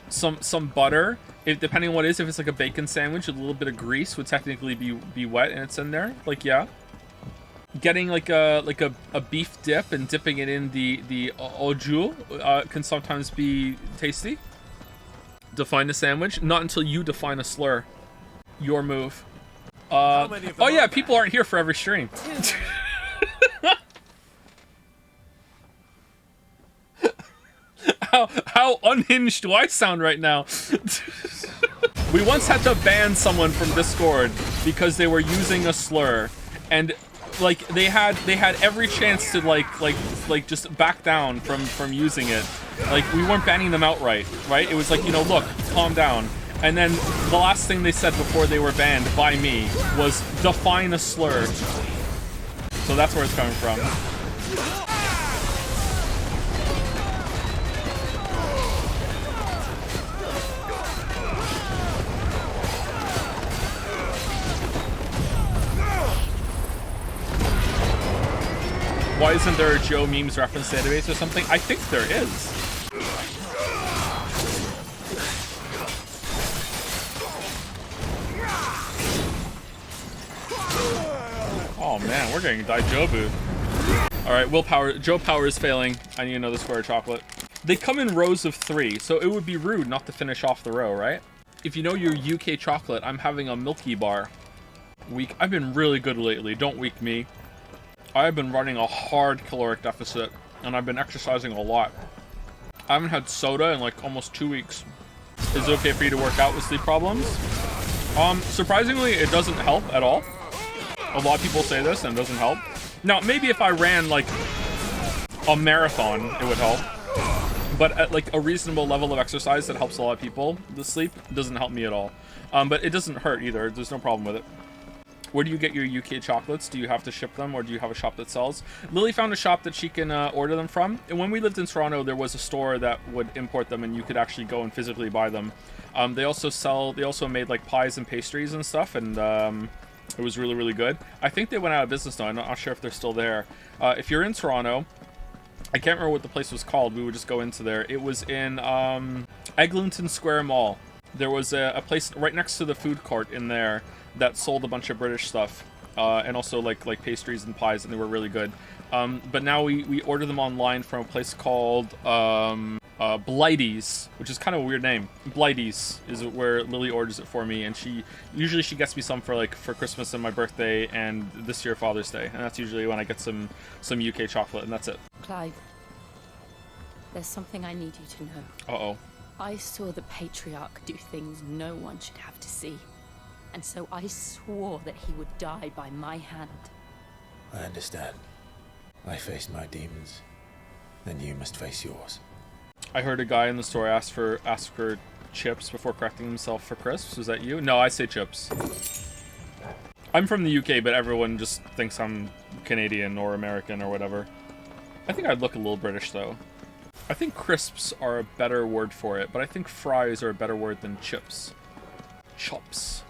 Some butter, depending on what it is. If it's like a bacon sandwich, a little bit of grease would technically be wet and it's in there. Like, yeah. Getting like a beef dip and dipping it in the au jus can sometimes be tasty. Define a sandwich. Not until you define a slur. Your move. Oh yeah, people aren't here for every stream. How unhinged do I sound right now? We once had to ban someone from Discord because they were using a slur, and like they had every chance to like just back down from using it. Like, we weren't banning them outright, right? It was like, you know, look, calm down. And then the last thing they said before they were banned by me was define a slur. So that's where it's coming from. Why isn't there a Joe memes reference database or something? I think there is. Oh man, we're getting Daijobu. Alright, willpower. Joe power is failing. I need another square of chocolate. They come in rows of 3, so it would be rude not to finish off the row, right? If you know your UK chocolate, I'm having a Milky Bar. Weak. I've been really good lately. Don't weak me. I've been running a hard caloric deficit, and I've been exercising a lot. I haven't had soda in like almost 2 weeks. Is it okay for you to work out with sleep problems? Surprisingly, it doesn't help at all. A lot of people say this and it doesn't help. Now, maybe if I ran like a marathon, it would help. But at like a reasonable level of exercise that helps a lot of people, the sleep doesn't help me at all. But it doesn't hurt either. There's no problem with it. Where do you get your UK chocolates? Do you have to ship them, or do you have a shop that sells? Lily found a shop that she can order them from. And when we lived in Toronto, there was a store that would import them, and you could actually go and physically buy them. They also made like pies and pastries and stuff, and it was really, really good. I think they went out of business now. I'm not sure if they're still there. If you're in Toronto, I can't remember what the place was called. We would just go into there. It was in Eglinton Square Mall. There was a place right next to the food court in there that sold a bunch of British stuff, and also like pastries and pies, and they were really good. But now we order them online from a place called Blighty's, which is kind of a weird name. Blighty's is where Lily orders it for me, and she gets me some for Christmas and my birthday, and this year Father's Day, and that's usually when I get some UK chocolate, and that's it. Clive, there's something I need you to know. Uh-oh. I saw the Patriarch do things no one should have to see. And so I swore that he would die by my hand. I understand. I faced my demons. Then you must face yours. I heard a guy in the store ask for chips before correcting himself for crisps. Was that you? No, I say chips. I'm from the UK, but everyone just thinks I'm Canadian or American or whatever. I think I'd look a little British, though. I think crisps are a better word for it, but I think fries are a better word than chips. Chops.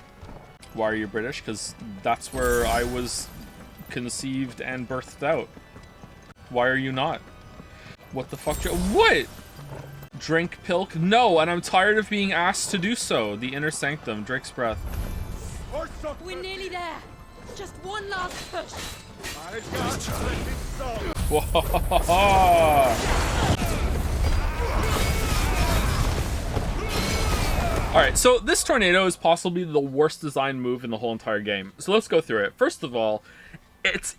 Why are you British? Because that's where I was conceived and birthed out. Why are you not? What the fuck? What? Drink pilk? No, and I'm tired of being asked to do so. The inner sanctum, Drake's breath. We're nearly there. Just one last push. Alright, so this tornado is possibly the worst design move in the whole entire game. So let's go through it. First of all, it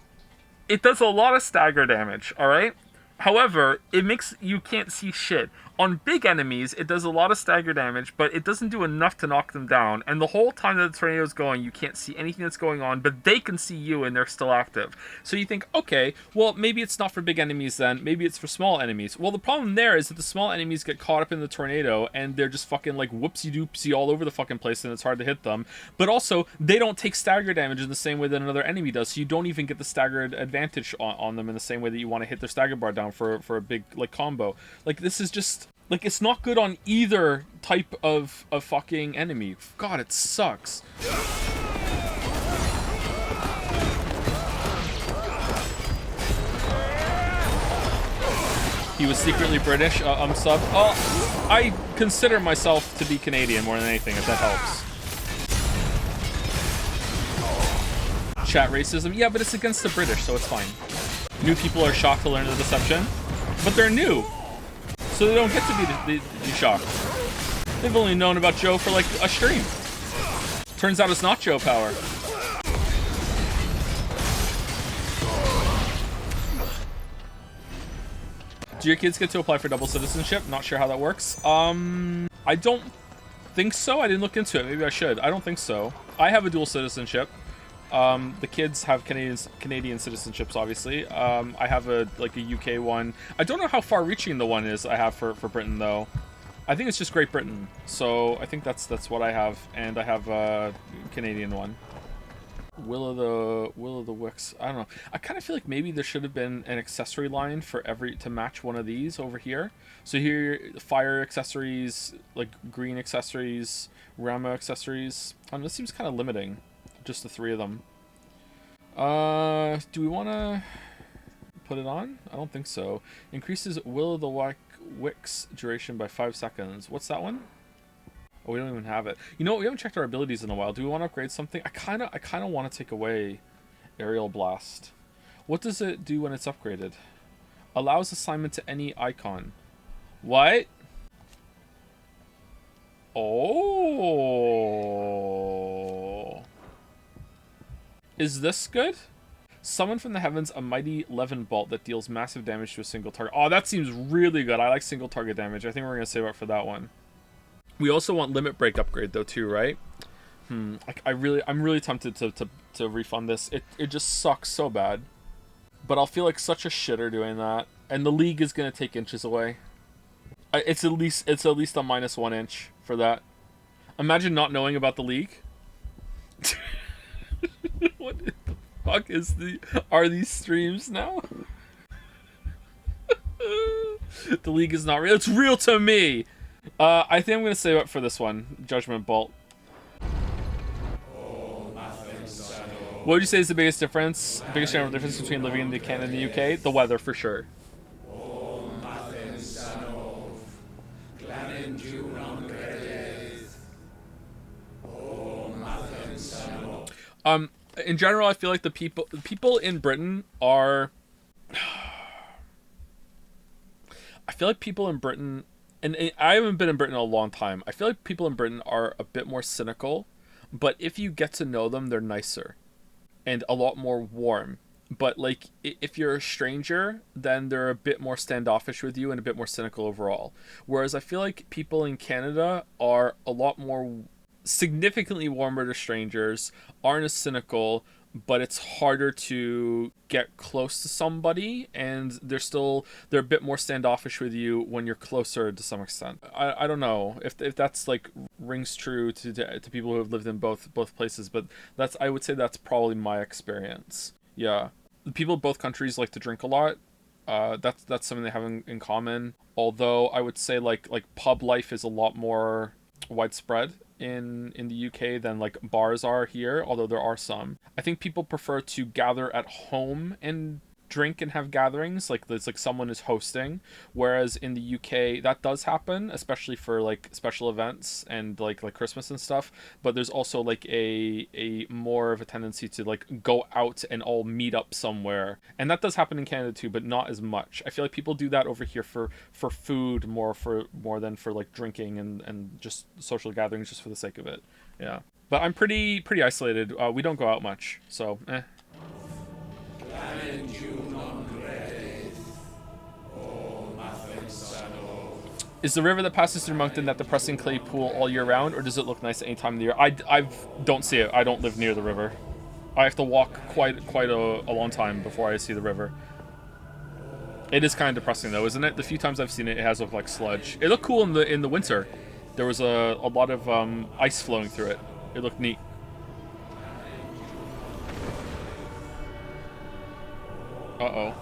does a lot of stagger damage, alright? However, it makes you can't see shit. On big enemies, it does a lot of stagger damage, but it doesn't do enough to knock them down. And the whole time that the tornado is going, you can't see anything that's going on, but they can see you and they're still active. So you think, okay, well, maybe it's not for big enemies then. Maybe it's for small enemies. Well, the problem there is that the small enemies get caught up in the tornado and they're just fucking like whoopsie-doopsie all over the fucking place and it's hard to hit them. But also, they don't take stagger damage in the same way that another enemy does, so you don't even get the staggered advantage on them in the same way that you want to hit their stagger bar down for a big, like, combo. Like, this is just... Like, it's not good on either type of fucking enemy. God, it sucks. He was secretly British. Sub. Oh, I consider myself to be Canadian more than anything, if that helps. Chat racism? Yeah, but it's against the British, so it's fine. New people are shocked to learn the deception, but they're new. So they don't get to be shocked. They've only known about Joe for like a stream. Turns out it's not Joe power. Do your kids get to apply for double citizenship? Not sure how that works. I don't think so. I didn't look into it. Maybe I should. I don't think so. I have a dual citizenship. The kids have Canadian citizenships, obviously. I have a UK one. I don't know how far-reaching the one is I have for Britain, though. I think it's just Great Britain. So I think that's what I have, and I have a Canadian one. Will of the Wicks. I don't know. I kind of feel like maybe there should have been an accessory line for to match one of these over here. So here, fire accessories, like green accessories, Rama accessories. This seems kind of limiting. Just the 3 of them. Do we want to put it on? I don't think so. Increases Will of the Wicks duration by 5 seconds. What's that one? Oh, we don't even have it. You know what? We haven't checked our abilities in a while. Do we want to upgrade something? I kind of want to take away Aerial Blast. What does it do when it's upgraded? Allows assignment to any icon. What? Oh. Is this good? Summon from the heavens a mighty Levin bolt that deals massive damage to a single target. Oh, that seems really good. I like single target damage. I think we're going to save up for that one. We also want limit break upgrade though too, right? I'm really tempted to refund this. It just sucks so bad. But I'll feel like such a shitter doing that. And the league is going to take inches away. It's at least a -1 inch for that. Imagine not knowing about the league. What the fuck are these streams now? The league is not real. It's real to me. I think I'm gonna save up for this one. Judgment Bolt. What would you say is the biggest difference? Biggest general difference between living in Canada and the UK? The weather, for sure. In general, I feel like the people in Britain are... I feel like people in Britain... And I haven't been in Britain in a long time. I feel like people in Britain are a bit more cynical. But if you get to know them, they're nicer. And a lot more warm. But, like, if you're a stranger, then they're a bit more standoffish with you and a bit more cynical overall. Whereas I feel like people in Canada are a lot more... significantly warmer to strangers, aren't as cynical, but it's harder to get close to somebody, and they're a bit more standoffish with you when you're closer to some extent. I don't know if that's like rings true to people who have lived in both places, but I would say that's probably my experience. Yeah, the people of both countries like to drink a lot. That's something they have in common. Although I would say like pub life is a lot more widespread in the UK than like bars are here, although there are some. I think people prefer to gather at home and drink and have gatherings, like it's like someone is hosting, whereas in the UK that does happen, especially for like special events and like Christmas and stuff, but there's also like a more of a tendency to like go out and all meet up somewhere, and that does happen in Canada too, but not as much. I feel like people do that over here for food more than for like drinking and just social gatherings just for the sake of it. Yeah, but I'm pretty isolated. We don't go out much, so Is the river that passes through Moncton that depressing clay pool all year round, or does it look nice at any time of the year? I don't see it. I don't live near the river. I have to walk quite a long time before I see the river. It is kind of depressing though, isn't it? The few times I've seen it, it has looked like sludge. It looked cool in the winter. There was a lot of ice flowing through it. It looked neat. Uh-oh.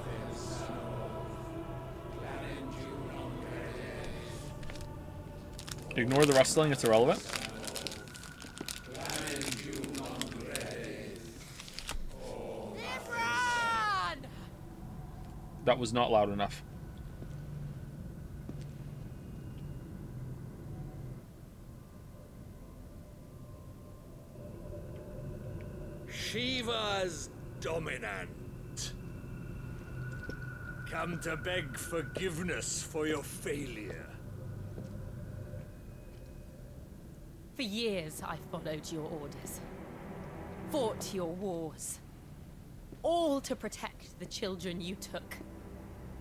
Ignore the rustling, it's irrelevant. That was not loud enough. Shiva's dominant. Come to beg forgiveness for your failure. For years, I followed your orders. Fought your wars. All to protect the children you took.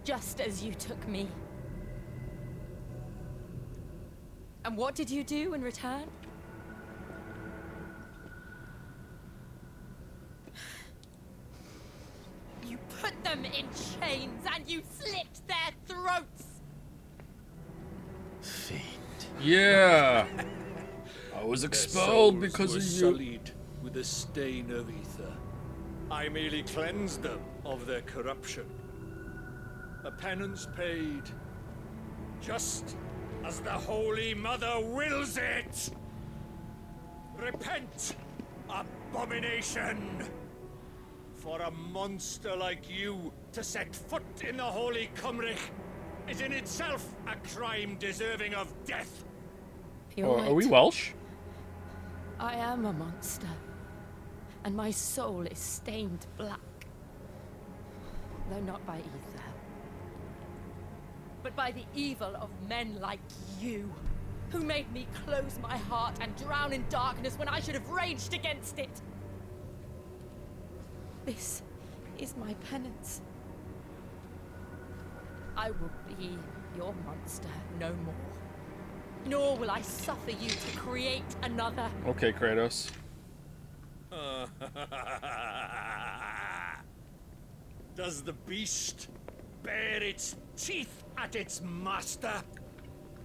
Just as you took me. And what did you do in return? You put them in chains and you slit their throats! Fiend. Yeah! I was expelled because of you. Sullied with a stain of ether. I merely cleansed them of their corruption. A penance paid, just as the Holy Mother wills it. Repent, abomination! For a monster like you to set foot in the Holy Cymric is in itself a crime deserving of death. Are we Welsh? I am a monster, and my soul is stained black. Though not by ether, but by the evil of men like you, who made me close my heart and drown in darkness when I should have raged against it. This is my penance. I will be your monster no more. Nor will I suffer you to create another. Okay, Kratos. Does the beast bare its teeth at its master?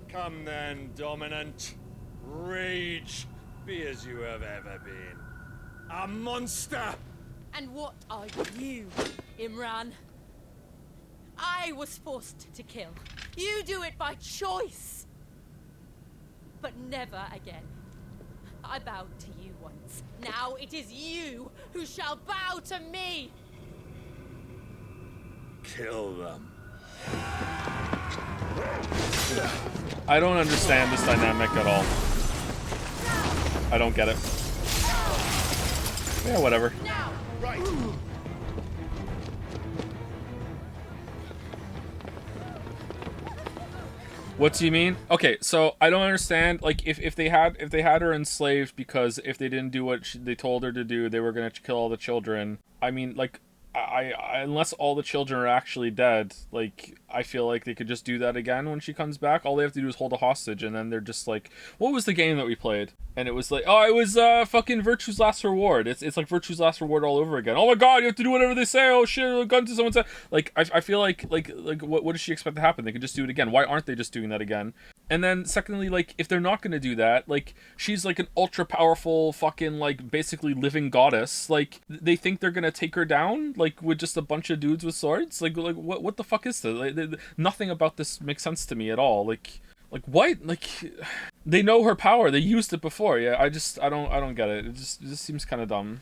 Come then, dominant. Rage, be as you have ever been. A monster! And what are you, Imran? I was forced to kill. You do it by choice. But never again. I bowed to you once. Now it is you who shall bow to me! Kill them. I don't understand this dynamic at all. I don't get it. Yeah, whatever. Now, right. What do you mean? Okay, so I don't understand. Like, if they had her enslaved because if they didn't do what they told her to do, they were gonna kill all the children. I mean, like, I unless all the children are actually dead, like, I feel like they could just do that again when she comes back. All they have to do is hold a hostage, and then they're just like, what was the game that we played? And it was like, oh, it was fucking Virtue's Last Reward. It's like Virtue's Last Reward all over again. Oh my god, you have to do whatever they say. Oh shit, a gun to someone's head. Like, I feel like what does she expect to happen? They could just do it again. Why aren't they just doing that again? And then secondly, like, if they're not gonna do that, like, she's like an ultra powerful fucking, like, basically living goddess. Like, they think they're gonna take her down, like, with just a bunch of dudes with swords. Like what the fuck is this? Like, nothing about this makes sense to me at all. Like what? Like, They know her power. They used it before. Yeah, I don't get it. It just seems kind of dumb.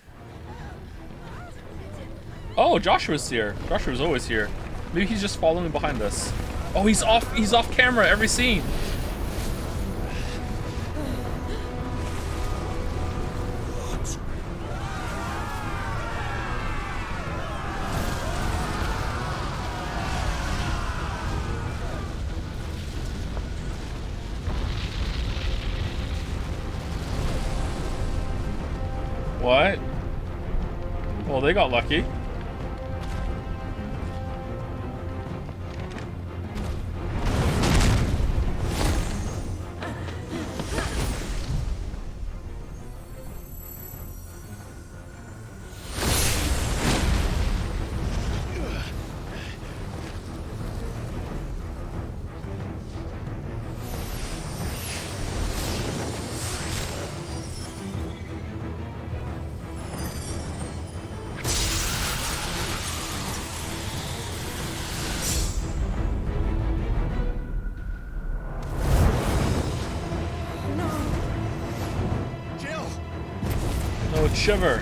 Oh, Joshua's here. Joshua's always here. Maybe he's just following behind us. Oh, he's off camera every scene. What? Well, they got lucky. Shiver.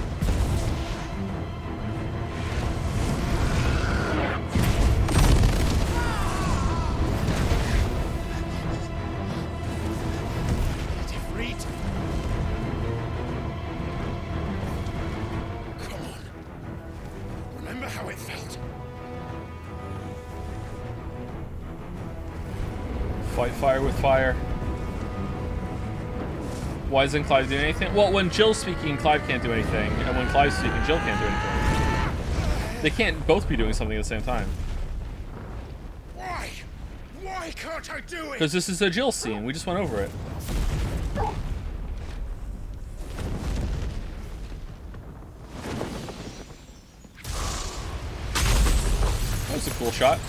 Come on. Remember how it felt. Fight fire with fire. Why isn't Clive doing anything? Well, when Jill's speaking, Clive can't do anything, and when Clive's speaking, Jill can't do anything. They can't both be doing something at the same time. Why? Why can't I do it? Because this is a Jill scene. We just went over it. That was a cool shot.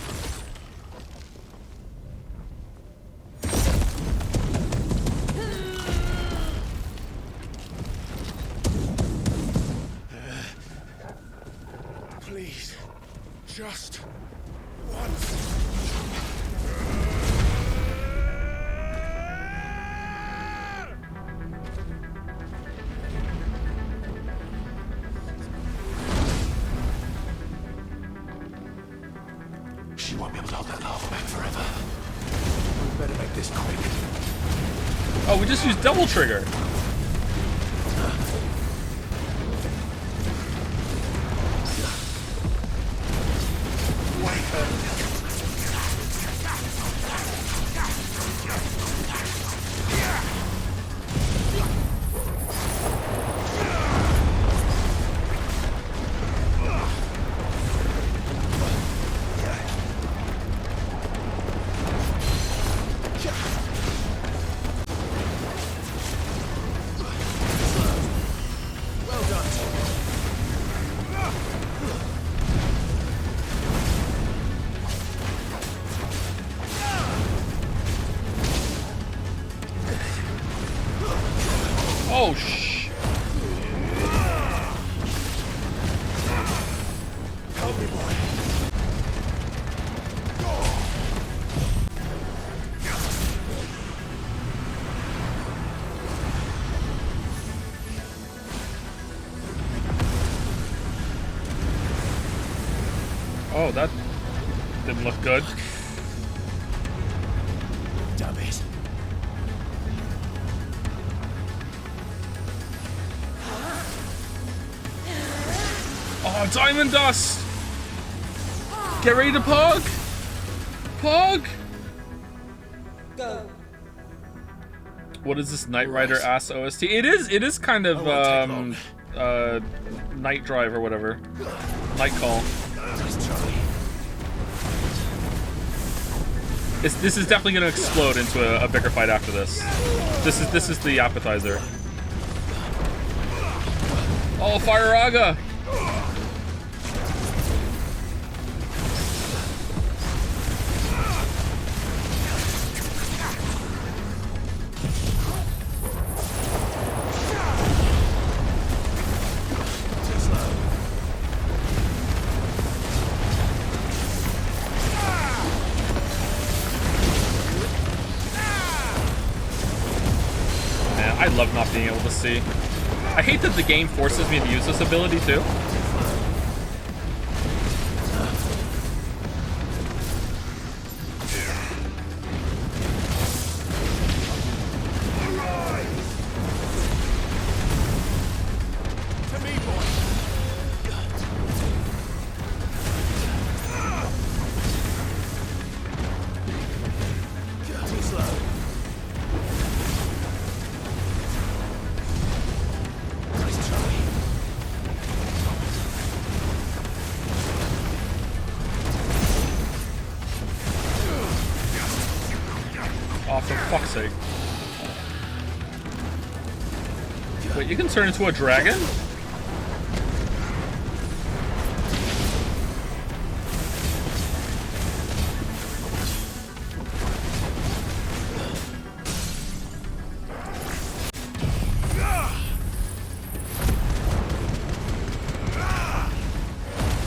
Just once. She won't be able to hold that lava back forever. We better make this quick. Oh, we just used double trigger. Oh, shh. Help me, boy. Oh, that didn't look good. Damn it. Oh, diamond dust! Get ready to pug! Pug! Go. What is this Knight Rider ass OST? It is kind of Night Drive or whatever. Night Call. This is definitely gonna explode into a bigger fight after this. This is the appetizer. Oh, Fire Raga! love not being able to see. I hate that the game forces me to use this ability too. Oh, for fuck's sake. Wait, you can turn into a dragon?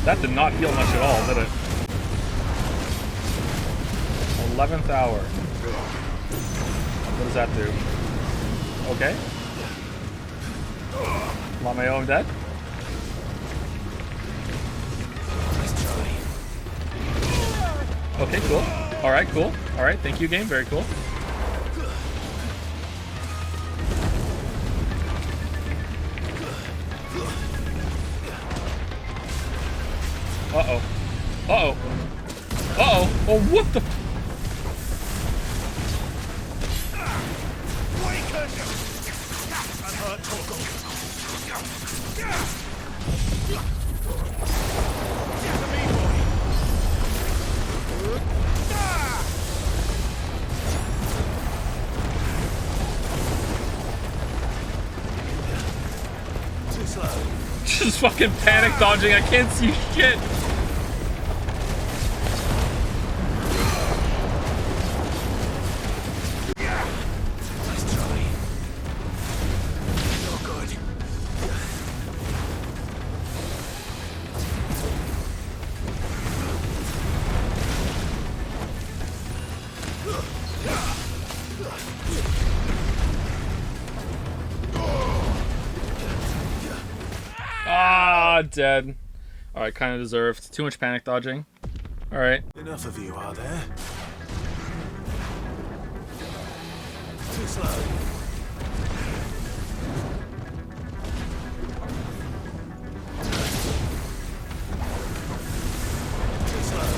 That did not heal much at all, did it? 11th hour. What does that do? Okay. Lameo dead? Okay, cool. Alright, cool. Alright, thank you, game. Very cool. Uh-oh. Uh-oh. Uh-oh. Oh, what the... Just fucking panic dodging. I can't see shit. Dead. Alright, kind of deserved. Too much panic dodging. Alright. Enough of you, are there? Too slow. Too slow.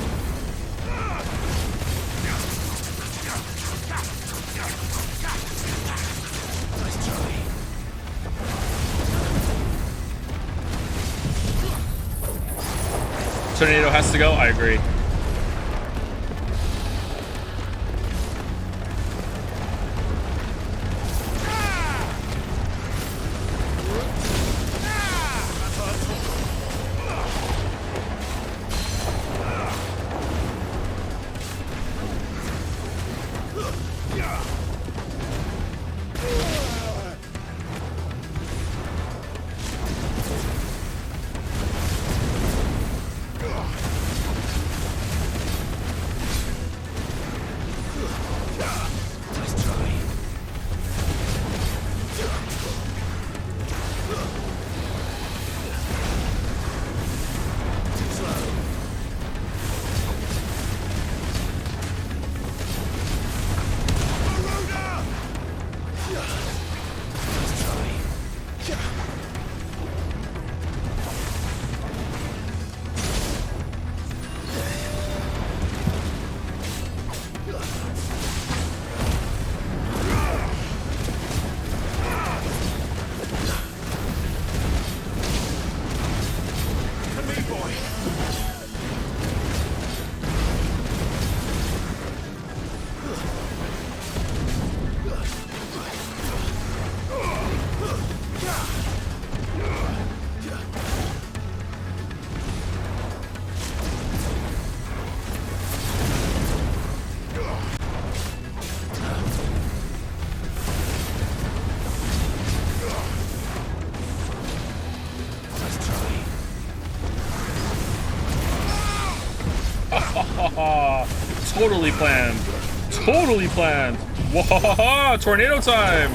Nice try. Tornado has to go? I agree. Totally planned. Totally planned. Whoa, tornado time.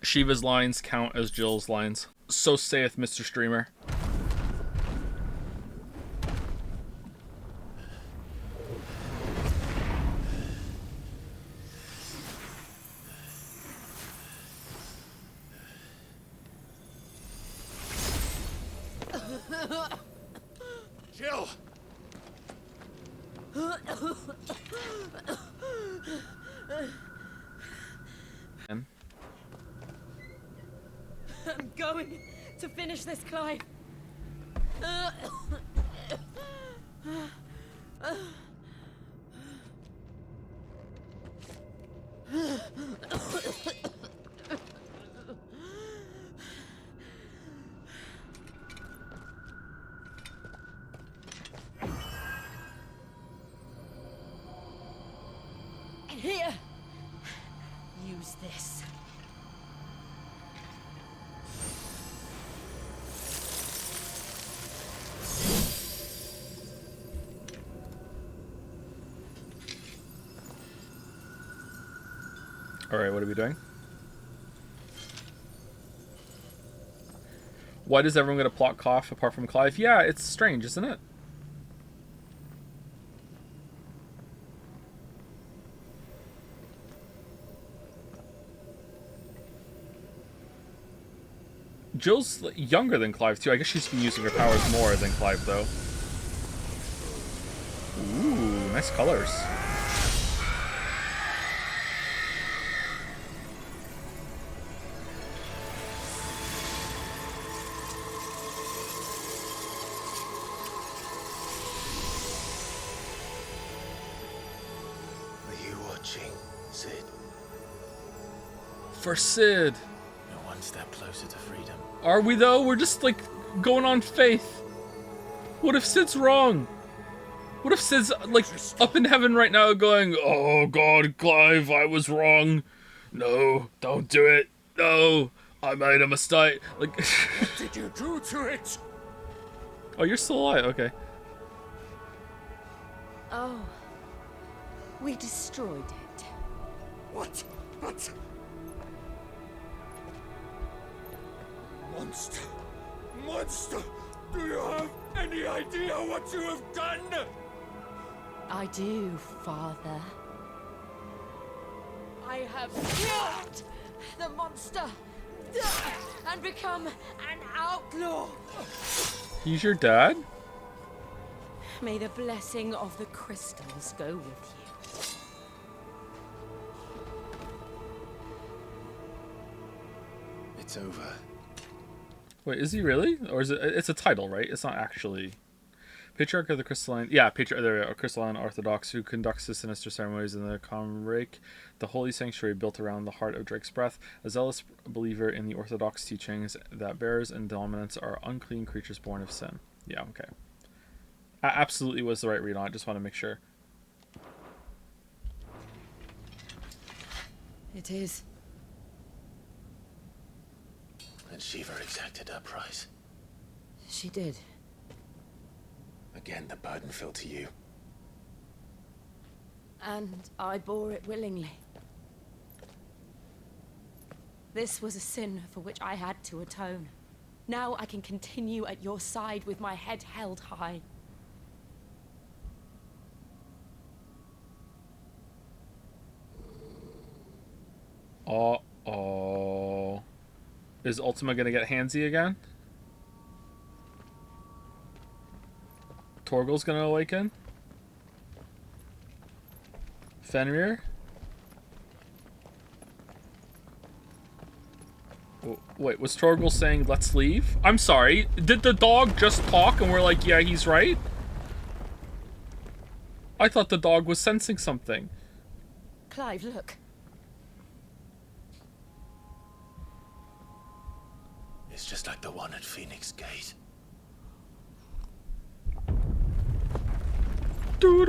Shiva's lines count as Jill's lines. So saith Mr. Streamer. Jill! I'm going to finish this, Clive. Here. Use this. Alright, what are we doing? Why does everyone get a plot cough apart from Clive? Yeah, it's strange, isn't it? Jill's younger than Clive, too. I guess she's been using her powers more than Clive, though. Ooh, nice colors. Are you watching, Sid? For Sid. You're one step closer to freedom. Are we, though? We're just, like, going on faith. What if Sid's wrong? What if Sid's, like, up in heaven right now going, oh, God, Clive, I was wrong. No, don't do it. No, I made a mistake. Like, What did you do to it? oh, you're still alive. Okay. Oh. We destroyed it. What? What? Monster! Monster! Do you have any idea what you have done? I do, Father. I have killed the monster and become an outlaw. He's your dad? May the blessing of the crystals go with you. It's over. Wait, is he really? Or is it? It's a title, right? It's not actually. Patriarch of the Crystalline. Yeah, Patriarch of the Crystalline Orthodox, who conducts the sinister ceremonies in the Comrake, the holy sanctuary built around the heart of Drake's breath. A zealous believer in the Orthodox teachings that bearers and dominants are unclean creatures born of sin. Yeah, okay. Absolutely was the right read on it. Just want to make sure. It is. And Shiva exacted her price. She did. Again, the burden fell to you. And I bore it willingly. This was a sin for which I had to atone. Now I can continue at your side with my head held high. Uh-oh. Is Ultima gonna get handsy again? Torgal's gonna awaken? Fenrir? Wait, was Torgal saying let's leave? I'm sorry, did the dog just talk and we're like, yeah, he's right? I thought the dog was sensing something. Clive, look. It's just like the one at Phoenix Gate. Boom,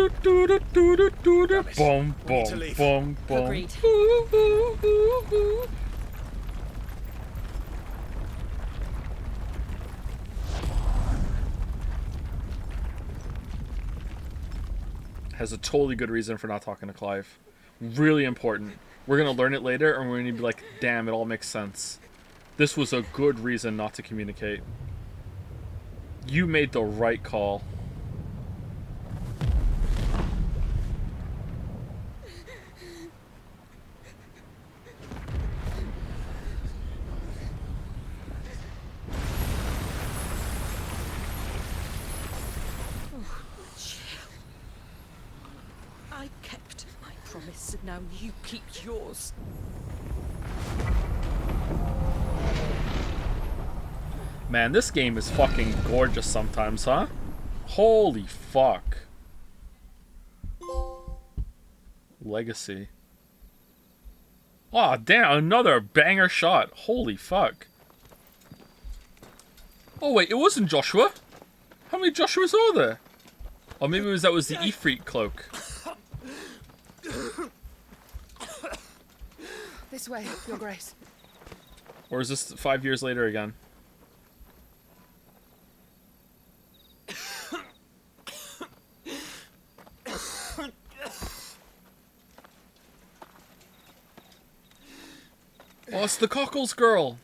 boom, boom, boom. Agreed. Has a totally good reason for not talking to Clive. Really important. We're gonna learn it later, and we're gonna be like, damn, it all makes sense. This was a good reason not to communicate. You made the right call. I kept my promise, and now you keep yours. Man, this game is fucking gorgeous sometimes, huh? Holy fuck. Legacy. Oh, damn, another banger shot. Holy fuck. Oh, wait, it wasn't Joshua? How many Joshuas are there? Oh, maybe that was the Ifrit cloak. This way, Your Grace. Or is this 5 years later again? Oh, it's the Cockles girl.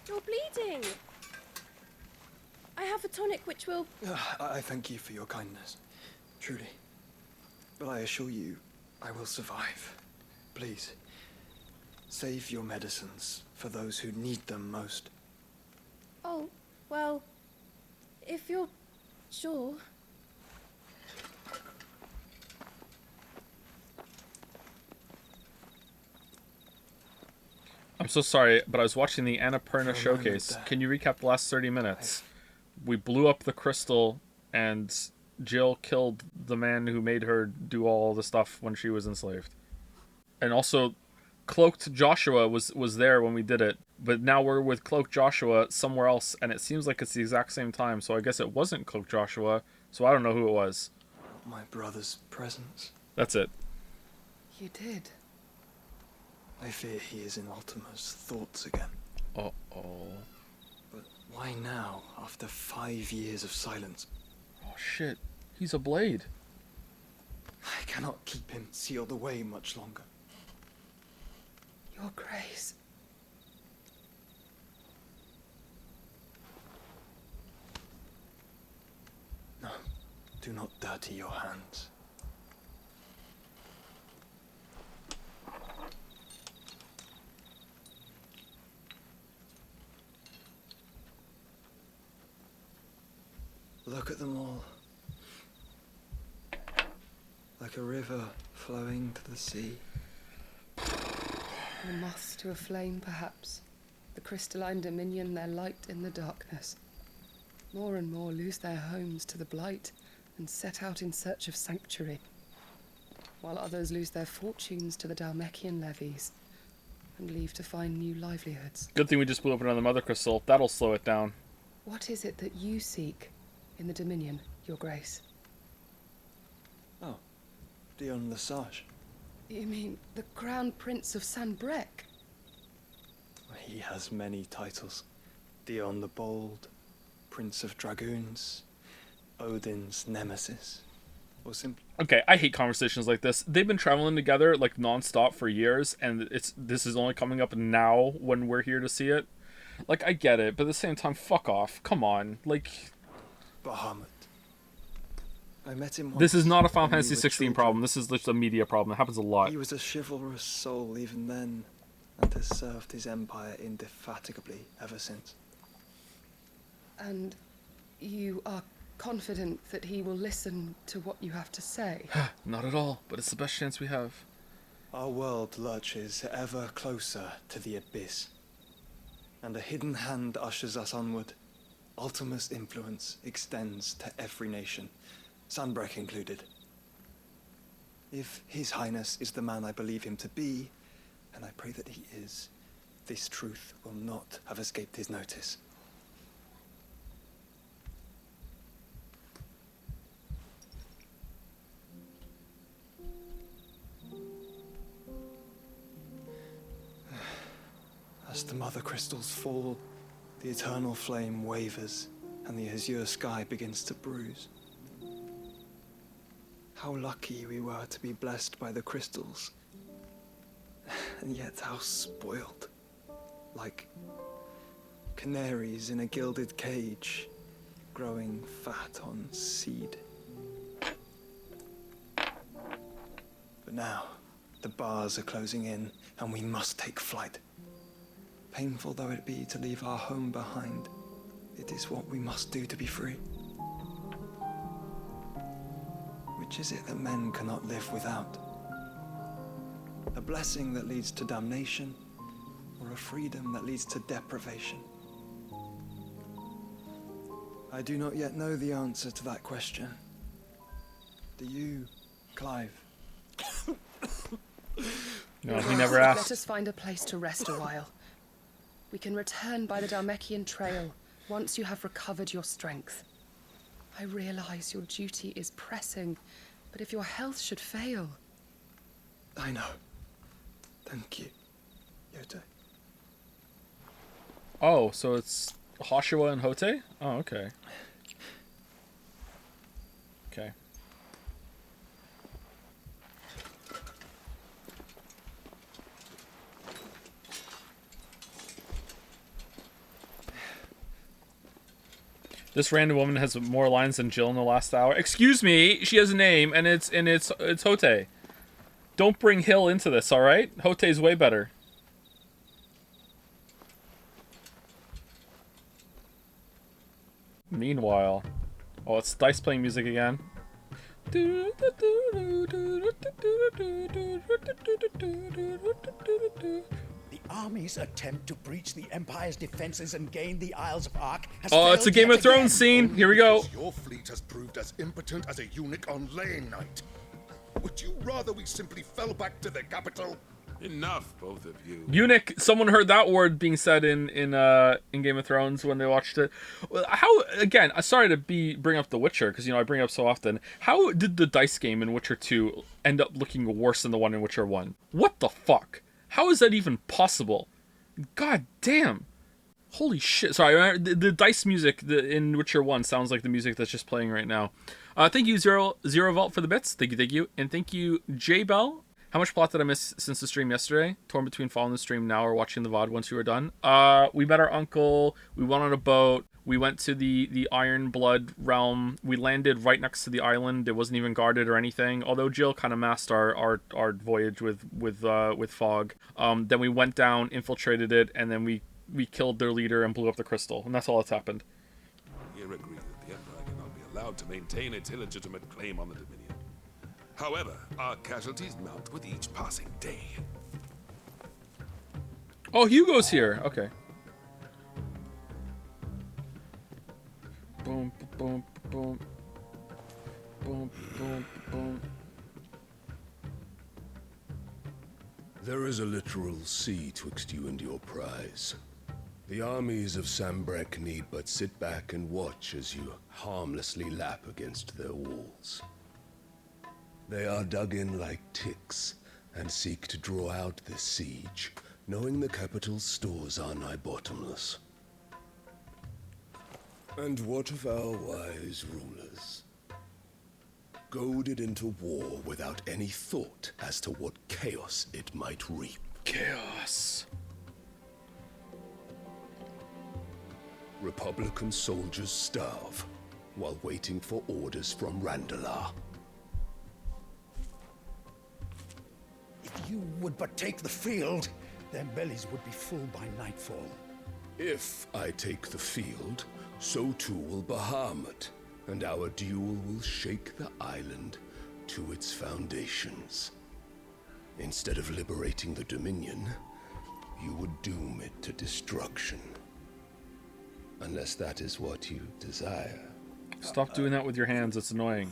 You're bleeding. I have a tonic which will... I thank you for your kindness, truly. But I assure you, I will survive. Please, save your medicines for those who need them most. Oh, well, if you're sure... I'm so sorry, but I was watching the Annapurna showcase. Can you recap the last 30 minutes? We blew up the crystal, and Jill killed the man who made her do all the stuff when she was enslaved. And also, Cloaked Joshua was there when we did it, but now we're with Cloaked Joshua somewhere else, and it seems like it's the exact same time, so I guess it wasn't Cloaked Joshua, so I don't know who it was. My brother's presence. That's it. You did. I fear he is in Ultima's thoughts again. Uh-oh. But why now, after 5 years of silence? Oh shit, he's a blade. I cannot keep him sealed away much longer. Your Grace. No, do not dirty your hands. Look at them all. Like a river flowing to the sea. The moths to a flame, perhaps. The crystalline dominion, their light in the darkness. More and more lose their homes to the blight and set out in search of sanctuary, while others lose their fortunes to the Dalmekian levies and leave to find new livelihoods. Good thing we just blew up another mother crystal. That'll slow it down. What is it that you seek in the Dominion, Your Grace? Oh, Dion Lesage. You mean the Crown Prince of Sanbrec? He has many titles. Dion the Bold, Prince of Dragoons, Odin's Nemesis, or simply... Okay, I hate conversations like this. They've been traveling together like non-stop for years, and this is only coming up now when we're here to see it. Like, I get it, but at the same time, fuck off. Come on, like... Bahamut. I met him once. This is not a Final when we Fantasy were 16 children. problem. This is just a media problem. It happens a lot. He was a chivalrous soul even then, and has served his empire indefatigably ever since. And you are confident that he will listen to what you have to say? Not at all, but it's the best chance we have. Our world lurches ever closer to the abyss, and a hidden hand ushers us onward. Ultima's influence extends to every nation, Sanbrec included. If His Highness is the man I believe him to be, and I pray that he is, this truth will not have escaped his notice. As the mother crystals fall, the eternal flame wavers, and the azure sky begins to bruise. How lucky we were to be blessed by the crystals, and yet how spoiled. Like canaries in a gilded cage, growing fat on seed. But now, the bars are closing in, and we must take flight. Painful though it be to leave our home behind, it is what we must do to be free. Which is it that men cannot live without? A blessing that leads to damnation, or a freedom that leads to deprivation? I do not yet know the answer to that question. Do you, Clive? No, he never asked. Let us find a place to rest a while. We can return by the Dalmekian trail once you have recovered your strength. I realize your duty is pressing, but if your health should fail... I know. Thank you, Yote. Oh, so it's Hoshua and Hote? Oh, okay. Okay. This random woman has more lines than Jill in the last hour. Excuse me, she has a name, and it's Hote. Don't bring Hill into this, all right? Hote's way better. Meanwhile, oh, it's Dice playing music again. The army's attempt to breach the Empire's defenses and gain the Isles of Ark has failed it's a Game yet of Thrones again. scene. Here we go. Your fleet has proved as impotent as a eunuch on laying night. Would you rather we simply fell back to the capital? Enough, both of you. Eunuch. Someone heard that word being said in Game of Thrones when they watched it. How again? Sorry to bring up The Witcher because I bring it up so often. How did the dice game in Witcher 2 end up looking worse than the one in Witcher 1? What the fuck? How is that even possible? God damn. Holy shit. Sorry, the dice music in Witcher 1 sounds like the music that's just playing right now. Thank you, Zero Vault, for the bits. Thank you. And thank you, J Bell. How much plot did I miss since the stream yesterday? Torn between following the stream now or watching the VOD once you were done. We met our uncle. We went on a boat. We went to the Iron Blood realm. We landed right next to the island. It wasn't even guarded or anything. Although Jill kind of masked our voyage with fog. Then we went down, infiltrated it, and then we killed their leader and blew up the crystal. And that's all that's happened. We agree that the Empire cannot be allowed to maintain its illegitimate claim on the Dominion. However, our casualties mount with each passing day. Oh, Hugo's here. Okay. Boom, boom, boom. Boom, boom, boom. There is a literal sea twixt you and your prize. The armies of Sambrek need but sit back and watch as you harmlessly lap against their walls. They are dug in like ticks and seek to draw out this siege, knowing the capital's stores are nigh bottomless. And what of our wise rulers? Goaded into war without any thought as to what chaos it might reap. Chaos. Republican soldiers starve while waiting for orders from Randalar. If you would but take the field, their bellies would be full by nightfall. If I take the field, so too will Bahamut, and our duel will shake the island to its foundations. Instead of liberating the Dominion, you would doom it to destruction. Unless that is what you desire. Stop doing that with your hands, it's annoying.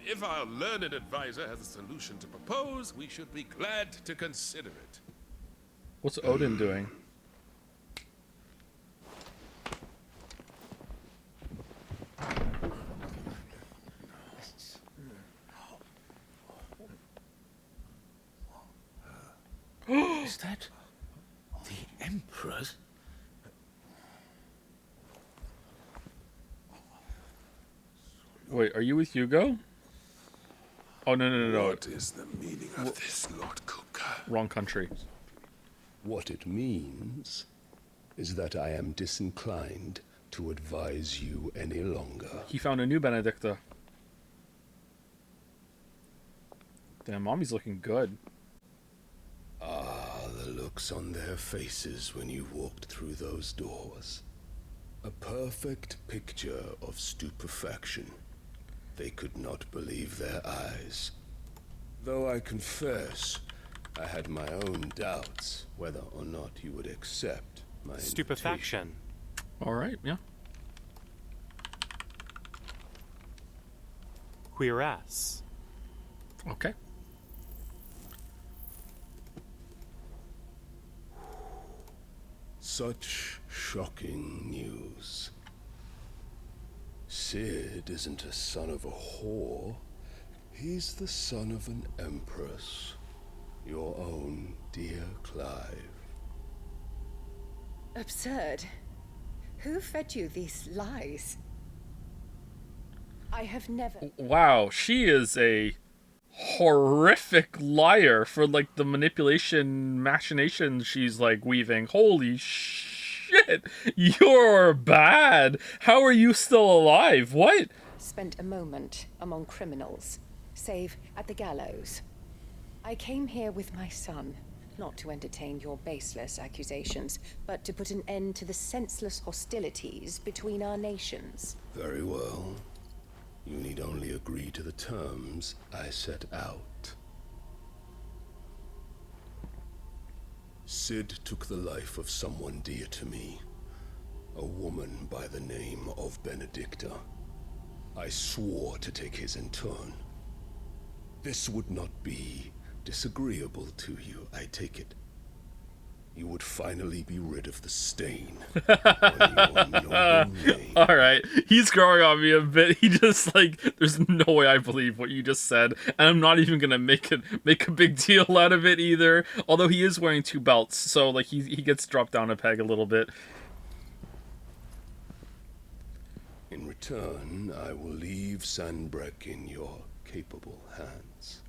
If our learned advisor has a solution to propose, we should be glad to consider it. What's Odin doing? Is that the Emperor's? Wait, are you with Hugo? Oh, no. What is the meaning of this, Lord Kupka? Wrong country. What it means is that I am disinclined to advise you any longer. He found a new Benedicta. Damn, mommy's looking good. Ah, the looks on their faces when you walked through those doors. A perfect picture of stupefaction. They could not believe their eyes. Though I confess, I had my own doubts whether or not you would accept my stupefaction. All right, yeah. Queer ass. Okay. Such shocking news. Sid isn't a son of a whore. He's the son of an empress. Your own dear Clive. Absurd. Who fed you these lies? I have never... Wow, she is a horrific liar for, like, the manipulation machinations she's, like, weaving. Holy shit! You're bad! How are you still alive? What? Spent a moment among criminals, save at the gallows. I came here with my son, not to entertain your baseless accusations, but to put an end to the senseless hostilities between our nations. Very well. You need only agree to the terms I set out. Sid took the life of someone dear to me, a woman by the name of Benedicta. I swore to take his in turn. This would not be disagreeable to you, I take it. You would finally be rid of the stain on your noble name. All right, he's growing on me a bit. He just, like, there's no way I believe what you just said, and I'm not even gonna make a big deal out of it either. Although he is wearing 2 belts, so, like, he gets dropped down a peg a little bit. In return, I will leave Sanbreque in your capable hands.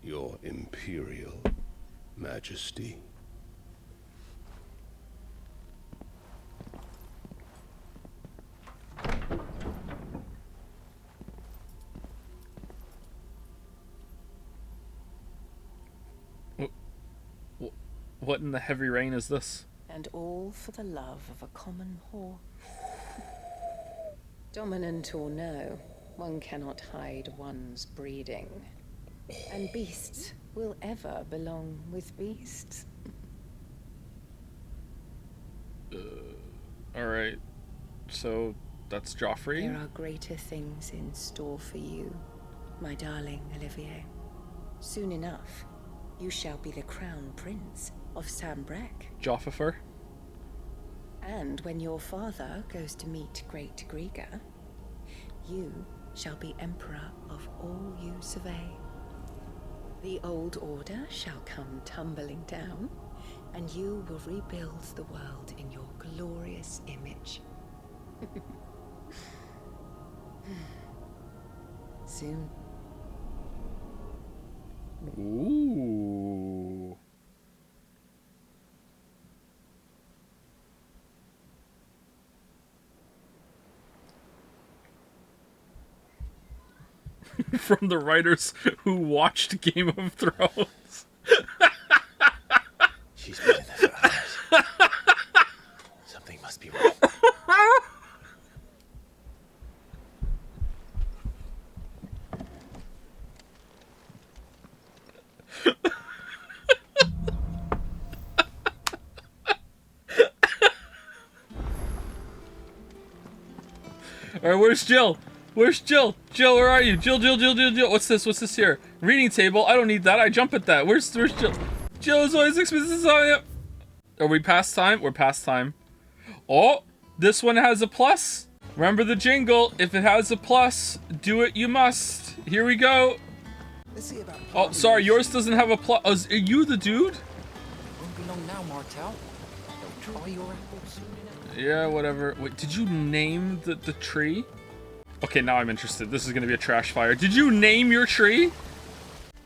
Your Imperial Majesty. What in the heavy rain is this? And all for the love of a common whore. Dominant or no, one cannot hide one's breeding. And beasts will ever belong with beasts. Alright, so that's Joffrey? There are greater things in store for you, my darling Olivier. Soon enough, you shall be the crown prince of Sanbreque. Joffifer? And when your father goes to meet Great Griga, you shall be emperor of all you survey. The old order shall come tumbling down, and you will rebuild the world in your glorious image. Soon. Ooh. From the writers who watched Game of Thrones. She's been in there for hours. Something must be wrong. Alright, where's Jill? Where's Jill? Jill, where are you? Jill. What's this? What's this here? Reading table. I don't need that. I jump at that. Where's Jill? Jill is always expensive. Are we past time? We're past time. Oh, this one has a plus. Remember the jingle. If it has a plus, do it you must. Here we go. Oh, sorry. Yours doesn't have a plus. Oh, are you the dude? Won't be long now, Martel. Try your apples. Yeah, whatever. Wait, did you name the tree? Okay, now I'm interested. This is gonna be a trash fire. Did you name your tree?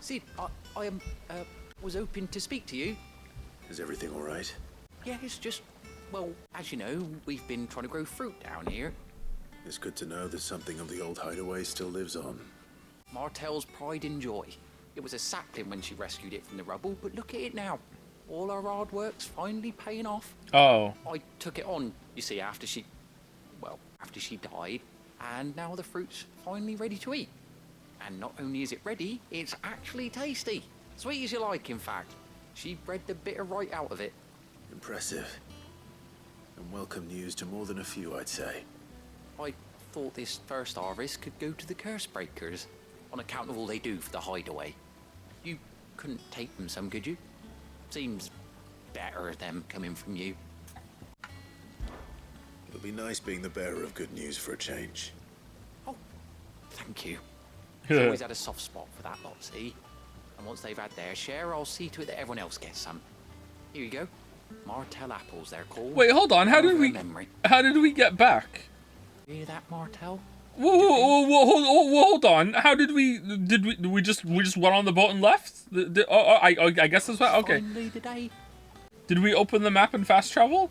See, I was hoping to speak to you. Is everything all right? Yeah, it's just, well, as you know, we've been trying to grow fruit down here. It's good to know that something of the old hideaway still lives on. Martell's pride and joy. It was a sapling when she rescued it from the rubble, but look at it now. All our hard work's finally paying off. Oh. I took it on, you see, after she died, and now the fruit's finally ready to eat. And not only is it ready, it's actually tasty. Sweet as you like, in fact. She bred the bitter right out of it. Impressive. And welcome news to more than a few, I'd say. I thought this first harvest could go to the curse breakers, on account of all they do for the hideaway. You couldn't take them some, could you? Seems better them coming from you. It'll be nice being the bearer of good news for a change. Thank you. I've always had a soft spot for that lot, see? And once they've had their share, I'll see to it that everyone else gets some. Here you go. Martell apples, they're called. Wait, hold on. How did we get back? Hear that, Martell? Whoa, hold on. How did we just went on the boat and left? I guess that's what. Okay. Finally the day. Did we open the map and fast travel?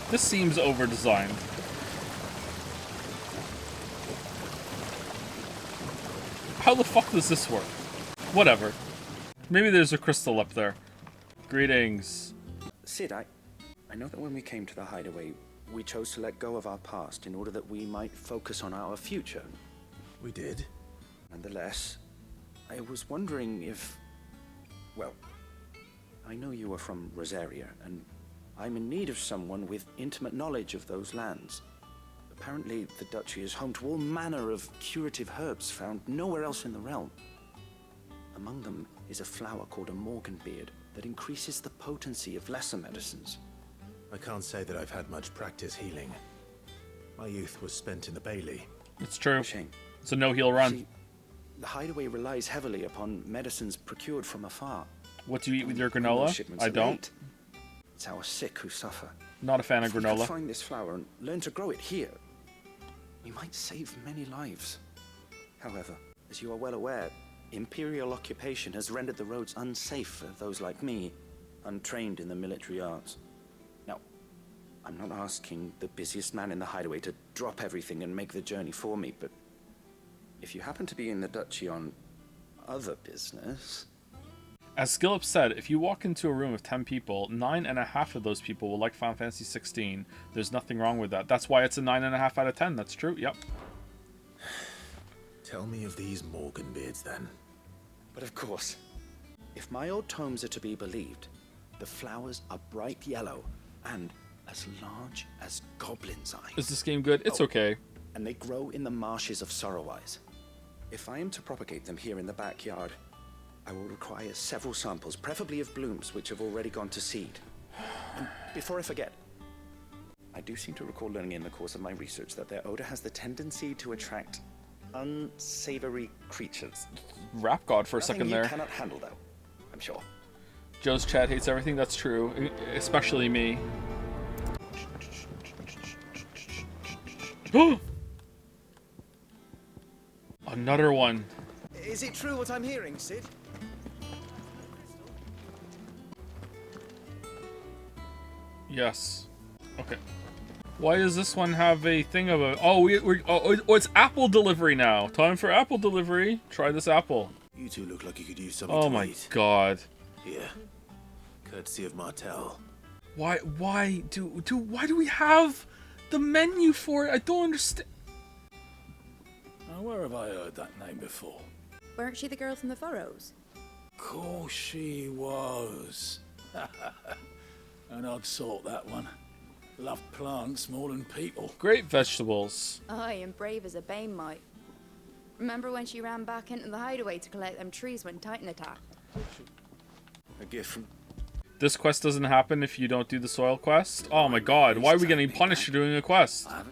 This seems over-designed. How the fuck does this work? Whatever. Maybe there's a crystal up there. Greetings. Sid, I know that when we came to the hideaway, we chose to let go of our past in order that we might focus on our future. We did. Nonetheless, I was wondering if... Well, I know you are from Rosaria, and I'm in need of someone with intimate knowledge of those lands. Apparently, the duchy is home to all manner of curative herbs found nowhere else in the realm. Among them is a flower called a morganbeard that increases the potency of lesser medicines. I can't say that I've had much practice healing. My youth was spent in the Bailey. It's true. Shame. It's a no-heal run. See, the hideaway relies heavily upon medicines procured from afar. What do you eat with your granola? I don't. It's our sick who suffer. Not a fan of If we could granola. find this flower and learn to grow it here, we might save many lives. However, as you are well aware, imperial occupation has rendered the roads unsafe for those like me, untrained in the military arts. Now, I'm not asking the busiest man in the hideaway to drop everything and make the journey for me, but if you happen to be in the duchy on other business... As Skillup said, if you walk into a room of 10 people, 9.5 of those people will like Final Fantasy 16. There's nothing wrong with that. That's why it's a 9.5 out of 10. That's true. Yep. Tell me of these morganbeards, then. But of course, if my old tomes are to be believed, the flowers are bright yellow and as large as goblins' eyes. Is this game good? It's okay. And they grow in the marshes of Sorrowwise. If I am to propagate them here in the backyard, I will require several samples, preferably of blooms which have already gone to seed. And before I forget, I do seem to recall learning in the course of my research that their odor has the tendency to attract unsavory creatures. Rap God for a second there. You cannot handle, though, I'm sure. Joe's chat hates everything. That's true, especially me. Another one. Is it true what I'm hearing, Sid? Yes. Okay. Why does this one have a thing of a... Oh, it's apple delivery now. Time for apple delivery. Try this apple. You two look like you could use something Oh to my eat. god. Here. Courtesy of Martell. Why do we have the menu for it? I don't understand. Now, where have I heard that name before? Weren't she the girl from the Furrows? Course she was. An odd sort, that one. Loved plants more than people. Great vegetables. Aye, and brave as a bane might. Remember when she ran back into the hideaway to collect them trees when Titan attacked? A gift from... This quest doesn't happen if you don't do the soil quest? Oh my god, why are we getting punished for doing a quest? That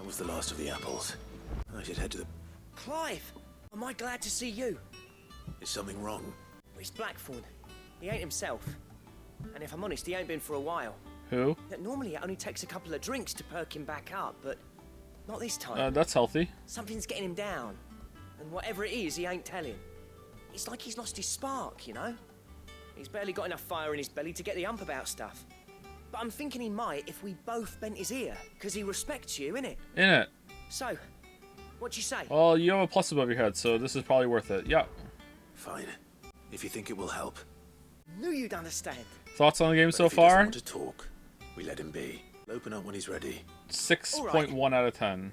was the last of the apples. I should head to the... Clive! A Am I glad to see you? Is something wrong? It's Blackthorn. He ain't himself. And if I'm honest, he ain't been for a while. Who? Normally it only takes a couple of drinks to perk him back up, but not this time. That's healthy. Something's getting him down. And whatever it is, he ain't telling. It's like he's lost his spark, you know? He's barely got enough fire in his belly to get the ump about stuff. But I'm thinking he might if we both bent his ear, because he respects you, innit? In it. So, what you say? Well, you have a plus above your head, so this is probably worth it. Yeah. Fine. If you think it will help. Knew you'd understand. Thoughts on the game But so if he doesn't far? want to talk, we let him be. Open up when he's ready. 6.1 out of 10.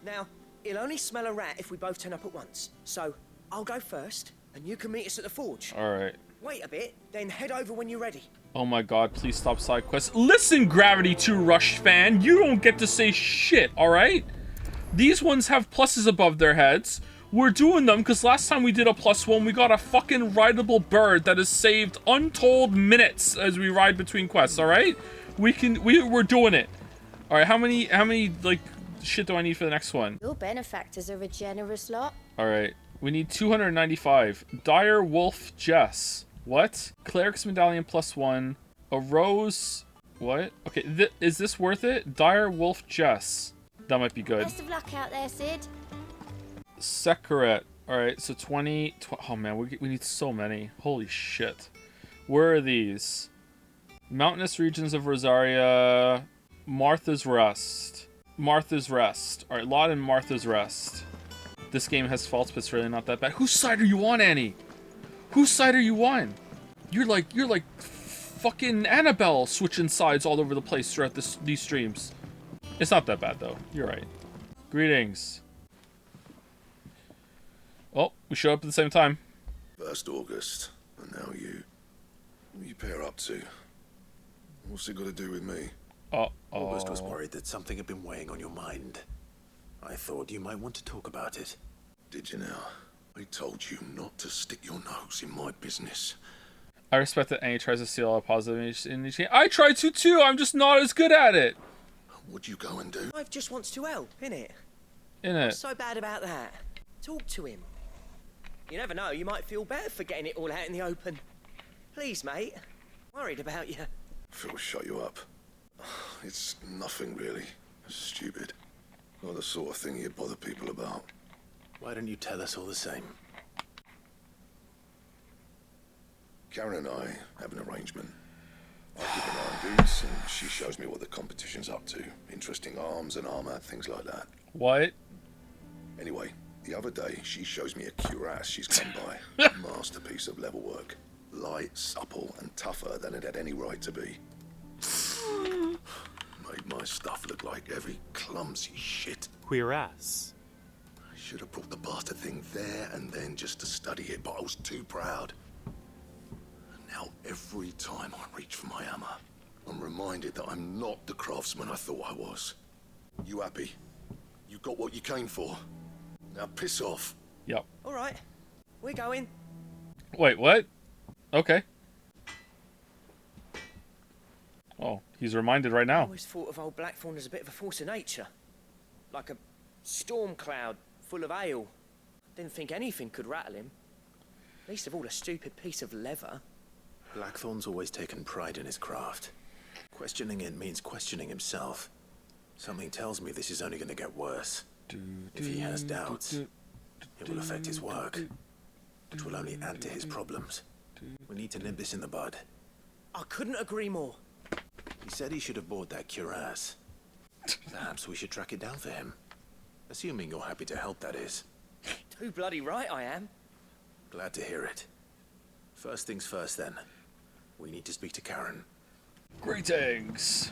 Now, he'll only smell a rat if we both turn up at once. So, I'll go first, and you can meet us at the forge. Alright. Wait a bit, then head over when you're ready. Oh my god, please stop side quests. Listen, Gravity 2 Rush fan, you don't get to say shit, alright? These ones have pluses above their heads. We're doing them because last time we did a +1, we got a fucking rideable bird that has saved untold minutes as we ride between quests, alright? We're doing it. Alright, how many, like, shit do I need for the next one? Your benefactors are a generous lot. Alright, we need 295. Dire Wolf Jess. What? Cleric's Medallion +1. A Rose. What? Okay, is this worth it? Dire Wolf Jess. That might be good. Best of luck out there, Sid. Sekaret. Alright, so 20. Oh man, we need so many. Holy shit. Where are these? Mountainous regions of Rosaria. Martha's Rest. Martha's Rest. Alright, lot in Martha's Rest. This game has faults, but it's really not that bad. Whose side are you on, Annie? Whose side are you on? You're like fucking Annabelle switching sides all over the place throughout these streams. It's not that bad though. You're right. Greetings. Oh, we show up at the same time. First August, and now you. What are you pair up to? What's it got to do with me? August was worried that something had been weighing on your mind. I thought you might want to talk about it. Did you now? I told you not to stick your nose in my business. I respect that Annie tries to steal all positive in each game. I try to too, I'm just not as good at it. What'd you go and do? Life just wants to help, innit? Innit? What's so bad about that? Talk to him. You never know, you might feel better for getting it all out in the open. Please, mate. Worried about you. Phil, shut you up. It's nothing really. It's stupid. Not the sort of thing you bother people about. Why don't you tell us all the same? Karen and I have an arrangement. I give an arm boots, and she shows me what the competition's up to. Interesting arms and armor, things like that. What? Anyway, the other day, she shows me a cuirass she's come by. A masterpiece of level work. Light, supple, and tougher than it had any right to be. Made my stuff look like heavy, clumsy shit. Cuirass. I should have brought the bastard thing there and then just to study it, but I was too proud. Now, every time I reach for my hammer, I'm reminded that I'm not the craftsman I thought I was. You happy? You got what you came for? Now piss off. Yep. All right, we're going. Wait, what? Okay. Oh, he's reminded right I now. always thought of old Blackthorn as a bit of a force of nature. Like a storm cloud full of ale. Didn't think anything could rattle him. Least of all a stupid piece of leather. Blackthorn's always taken pride in his craft. Questioning it means questioning himself. Something tells me this is only going to get worse. If he has doubts, it will affect his work, which will only add to his problems. We need to nip this in the bud. I couldn't agree more. He said he should have bought that cuirass. Perhaps we should track it down for him. Assuming you're happy to help, that is. Too bloody right I am. Glad to hear it. First things first, then. We need to speak to Karen. Greetings.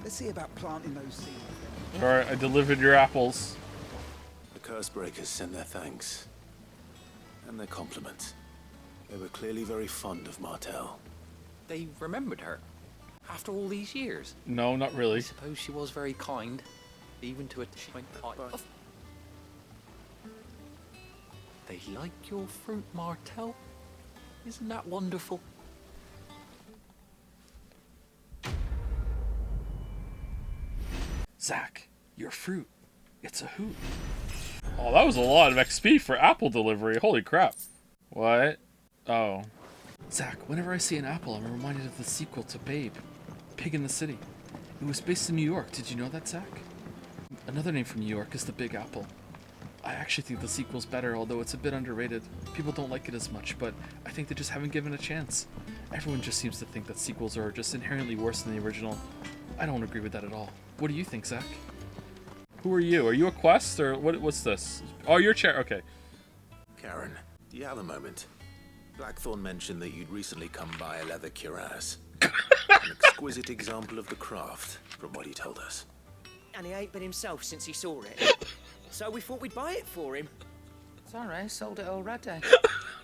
Let's see about planting those seeds. Alright, I delivered your apples. The Cursebreakers send their thanks. And their compliments. They were clearly very fond of Martel. They remembered her after all these years. No, not really. I suppose she was very kind, even to a tiny of. They like your fruit, Martel. Isn't that wonderful? Zach, your fruit. It's a hoot. Oh, that was a lot of XP for apple delivery. Holy crap. What? Oh. Zach, whenever I see an apple, I'm reminded of the sequel to Babe, Pig in the City. It was based in New York. Did you know that, Zach? Another name for New York is the Big Apple. I actually think the sequel's better, although it's a bit underrated. People don't like it as much, but I think they just haven't given it a chance. Everyone just seems to think that sequels are just inherently worse than the original. I don't agree with that at all. What do you think, Zach? Who are you? Are you a quest, or what's this? Oh, your chair. Okay. Karen, do you have a moment? Blackthorn mentioned that you'd recently come by a leather cuirass. An exquisite example of the craft, from what he told us. And he ain't been himself since he saw it. So we thought we'd buy it for him. Sorry, sold it already.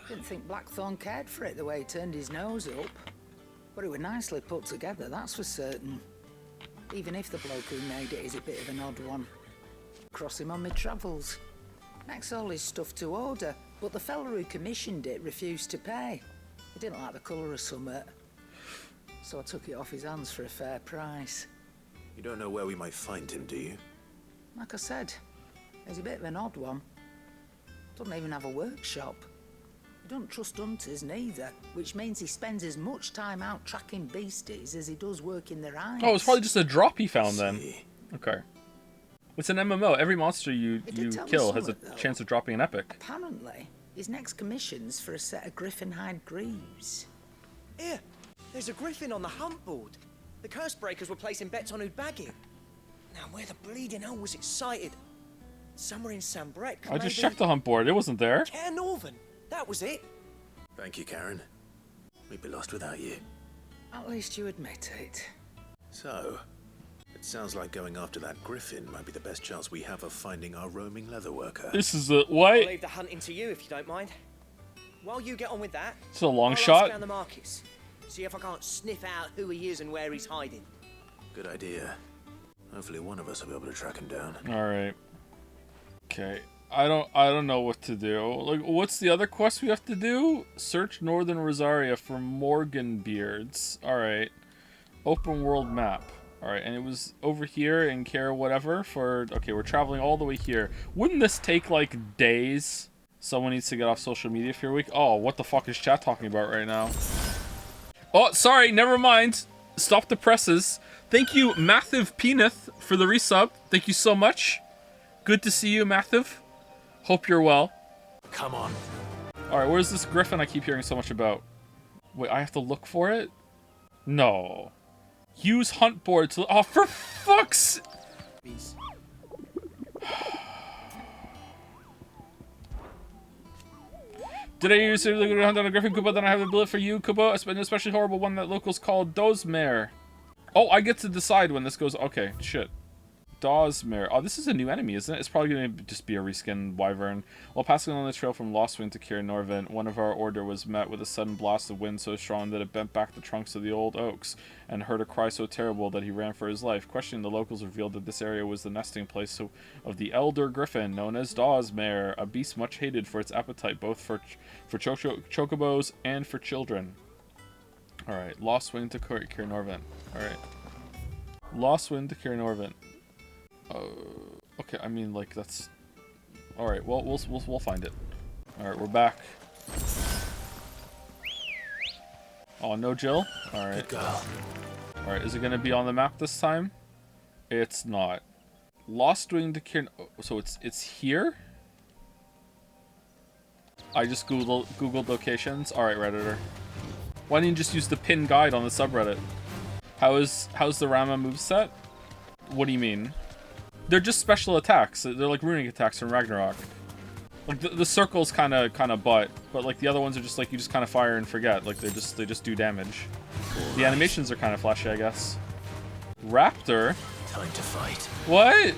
Didn't think Blackthorn cared for it the way he turned his nose up. But it was nicely put together, that's for certain. Even if the bloke who made it is a bit of an odd one. Cross him on my travels. Makes all his stuff to order, but the fella who commissioned it refused to pay. He didn't like the colour of summit. So I took it off his hands for a fair price. You don't know where we might find him, do you? Like I said, he's a bit of an odd one. Doesn't even have a workshop. He don't trust hunters neither, which means he spends as much time out tracking beasties as he does working their eyes. Oh, it's probably just a drop he found then. Okay. It's an MMO. Every monster you kill has a chance of dropping an epic. Apparently, his next commission's for a set of griffin hide greaves. Here, there's a griffin on the hunt board. The curse breakers were placing bets on who'd bag it. Now, where the bleeding hell was it sighted? Somewhere in Sambrec. I just checked the hunt board. It wasn't there. Care Northern. That was it. Thank you, Karen. We'd be lost without you. At least you admit it. So, it sounds like going after that griffin might be the best chance we have of finding our roaming leather worker. This is a what? I'll leave the hunting to you if you don't mind. While you get on with that, it's a long I'll shot. Ask around the markets. See if I can't sniff out who he is and where he's hiding. Good idea. Hopefully one of us will be able to track him down. All right. Okay. I don't know what to do. Like, what's the other quest we have to do? Search Northern Rosaria for Morgan beards. All right. Open world map. All right, and it was over here in Care whatever for. Okay, we're traveling all the way here. Wouldn't this take like days? Someone needs to get off social media for a week. Oh, what the fuck is chat talking about right now? Oh, sorry. Never mind. Stop the presses. Thank you, Mathiv Peneth, for the resub. Thank you so much. Good to see you, Mathiv. Hope you're well. Come on. Alright, where's this griffin I keep hearing so much about? Wait, I have to look for it? No. Use hunt board to... Oh, for fuck's... Did I use to hunt on a griffin, Kubo? Then I have a billet for you, Kubo. An especially horrible one that locals call Dozmare. Oh, I get to decide when this goes... Okay, shit. Dozmare. Oh, this is a new enemy, isn't it? It's probably going to just be a reskinned wyvern. While passing on the trail from Lostwing to Kier Norvent, one of our order was met with a sudden blast of wind so strong that it bent back the trunks of the old oaks, and heard a cry so terrible that he ran for his life. Questioning the locals revealed that this area was the nesting place of the elder griffin, known as Dozmare, a beast much hated for its appetite, both for chocobos and for children. Alright, Lostwing to Kier Norvent. Alright. Lostwing to Kier Norvent. Okay, I mean, like, that's... Alright, well, we'll find it. Alright, we're back. Oh, no Jill? Alright. Good girl. Alright, is it gonna be on the map this time? It's not. Lostwing to Kier... So it's here? I just googled locations. Alright, Redditor. Why didn't you just use the pinned guide on the subreddit? How's the Rama moveset? What do you mean? They're just special attacks. They're like ruining attacks from Ragnarok. Like the circle's kind of but like the other ones are just like you just kind of fire and forget. Like they just do damage. The animations are kind of flashy, I guess. Raptor. Time to fight. What?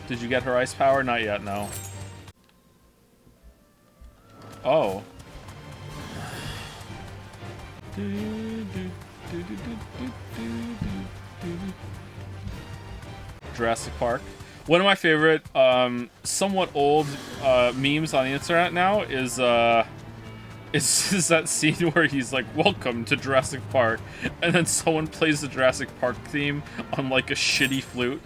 Did you get her ice power? Not yet. No. Oh. Jurassic Park. One of my favorite, somewhat old memes on the internet now is is that scene where he's like, "Welcome to Jurassic Park," and then someone plays the Jurassic Park theme on like a shitty flute.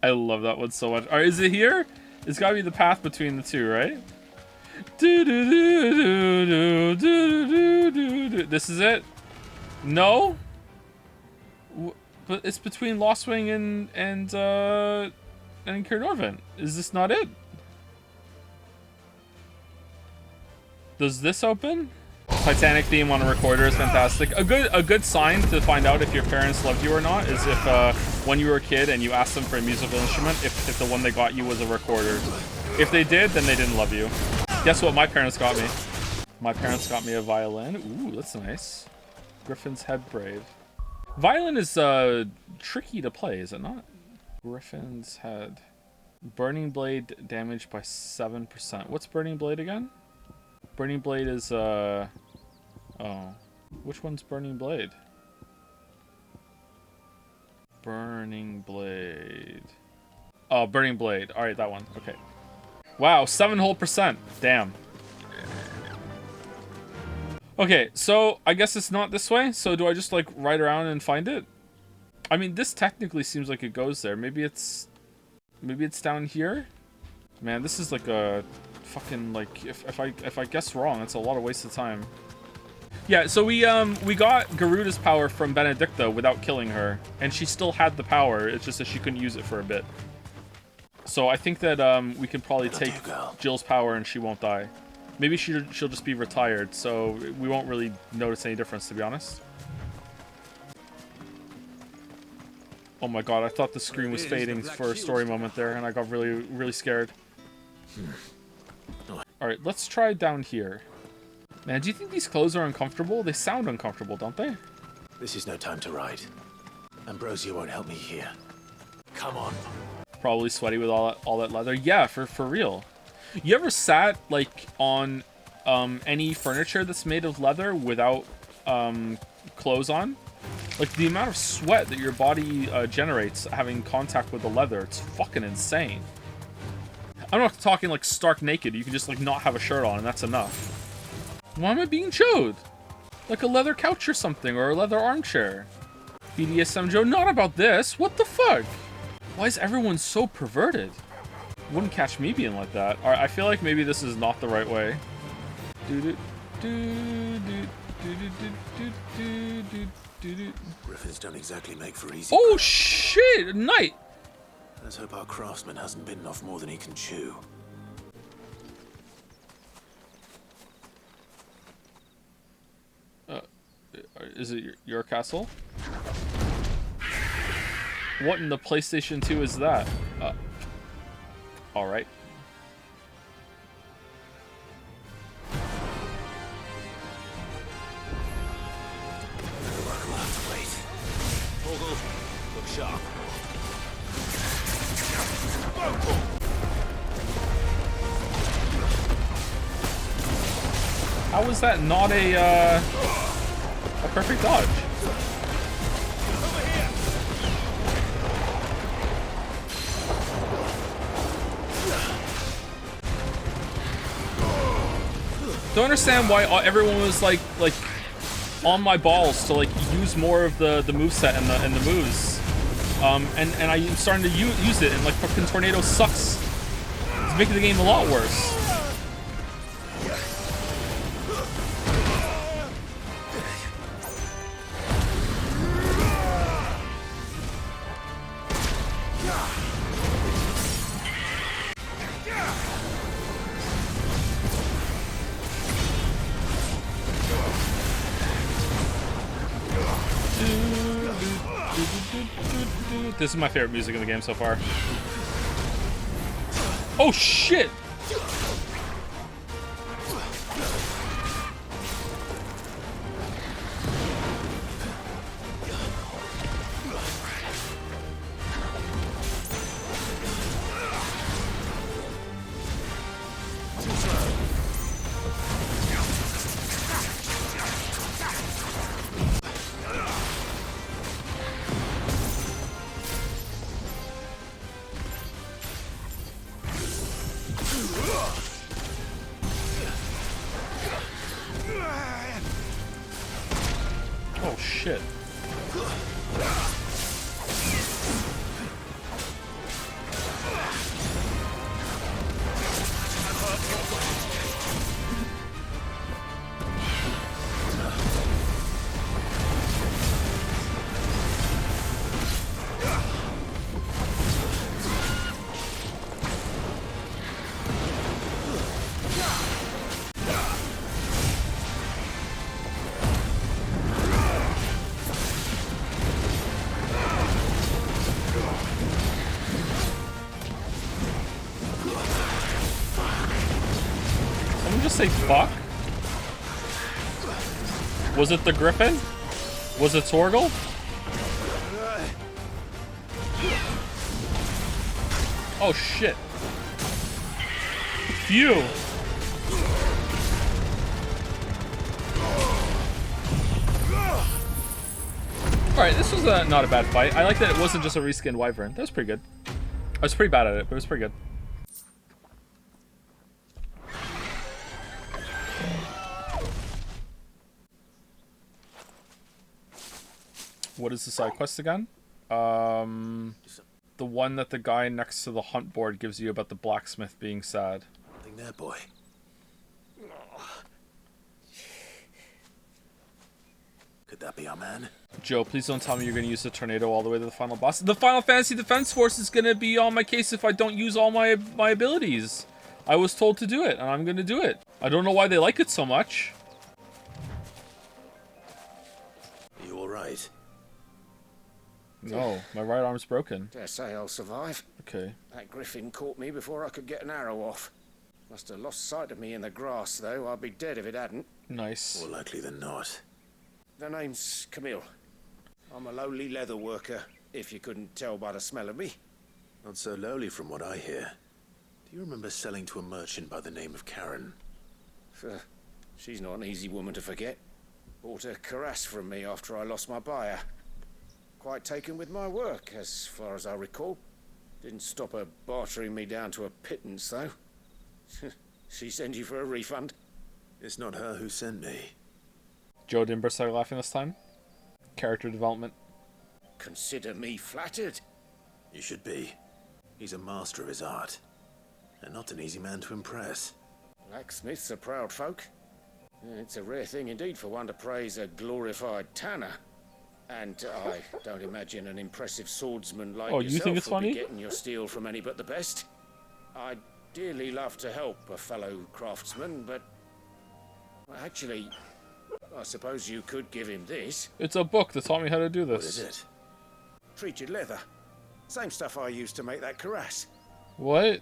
I love that one so much. Alright, is it here? It's gotta be the path between the two, right? This is it? No? But it's between Lostwing and Caer Norvent. Is this not it? Does this open? Titanic theme on a recorder is fantastic. A good sign to find out if your parents loved you or not is if when you were a kid and you asked them for a musical instrument, if the one they got you was a recorder. If they did, then they didn't love you. Guess what my parents got me? My parents got me a violin. Ooh, that's nice. Griffin's Head Brave. Violin is tricky to play, is it not? Griffin's Head. Burning Blade damaged by 7%. What's Burning Blade again? Burning Blade is, oh. Which one's Burning Blade? Burning Blade. Oh, Burning Blade. Alright, that one. Okay. Wow, 7 whole %. Damn. Okay, so I guess it's not this way. So do I just, like, ride around and find it? I mean, this technically seems like it goes there. Maybe it's down here? Man, this is like a... fucking, like, if I guess wrong, it's a lot of wasted time. Yeah, so we got Garuda's power from Benedicta without killing her, and she still had the power. It's just that she couldn't use it for a bit. So I think that we can probably take Jill's power and she won't die. Maybe she'll just be retired, so we won't really notice any difference, to be honest. Oh my god, I thought the screen was fading for a story moment there, and I got really scared. Alright, let's try down here. Man, do you think these clothes are uncomfortable? They sound uncomfortable, don't they? This is no time to ride. Ambrosia won't help me here. Come on. Probably sweaty with all that leather. Yeah, for real. You ever sat, like, on any furniture that's made of leather without clothes on? Like, the amount of sweat that your body generates having contact with the leather, it's fucking insane. I'm not talking like stark naked. You can just like not have a shirt on and that's enough. Why am I being showed? Like a leather couch or something, or a leather armchair. BDSM Joe, not about this. What the fuck? Why is everyone so perverted? Wouldn't catch me being like that. Alright, I feel like maybe this is not the right way. Griffins don't exactly make for easy. Oh shit! Night! Let's hope our craftsman hasn't bitten off more than he can chew. Is it your castle? What in the PlayStation 2 is that? Alright. We'll have to wait. Morgul, look sharp. How was that not a perfect dodge? Don't understand why everyone was like on my balls to like use more of the moveset and the moves. And I'm starting to use it, and like fucking Tornado sucks. It's making the game a lot worse. This is my favorite music in the game so far. Oh shit! say fuck? Was it the Griffin? Was it Torgal? Oh shit. Phew. Alright, this was not a bad fight. I like that it wasn't just a reskinned wyvern. That was pretty good. I was pretty bad at it, but it was pretty good. What is the side quest again? The one that the guy next to the hunt board gives you about the blacksmith being sad. Nothing there, boy. Could that be our man? Joe, please don't tell me you're going to use the tornado all the way to the final boss. The Final Fantasy Defense Force is going to be on my case if I don't use all my abilities. I was told to do it, and I'm going to do it. I don't know why they like it so much. Are you alright? No, my right arm's broken. Dare say I'll survive. Okay. That griffin caught me before I could get an arrow off. Must have lost sight of me in the grass, though. I'd be dead if it hadn't. Nice. More likely than not. The name's Camille. I'm a lowly leather worker, if you couldn't tell by the smell of me. Not so lowly from what I hear. Do you remember selling to a merchant by the name of Karen? She's not an easy woman to forget. Bought a cuirass from me after I lost my buyer. Quite taken with my work, as far as I recall. Didn't stop her bartering me down to a pittance, though. She sent you for a refund? It's not her who sent me. Joe didn't burst out laughing this time. Character development. Consider me flattered. You should be. He's a master of his art. And not an easy man to impress. Blacksmiths are proud folk. It's a rare thing indeed for one to praise a glorified tanner. And I don't imagine an impressive swordsman like yourself you think it's will be funny? getting your steel from any but the best. I'd dearly love to help a fellow craftsman, but... well, actually, I suppose you could give him this. It's a book that taught me how to do this. What is it? Treated leather. Same stuff I used to make that cuirass. What?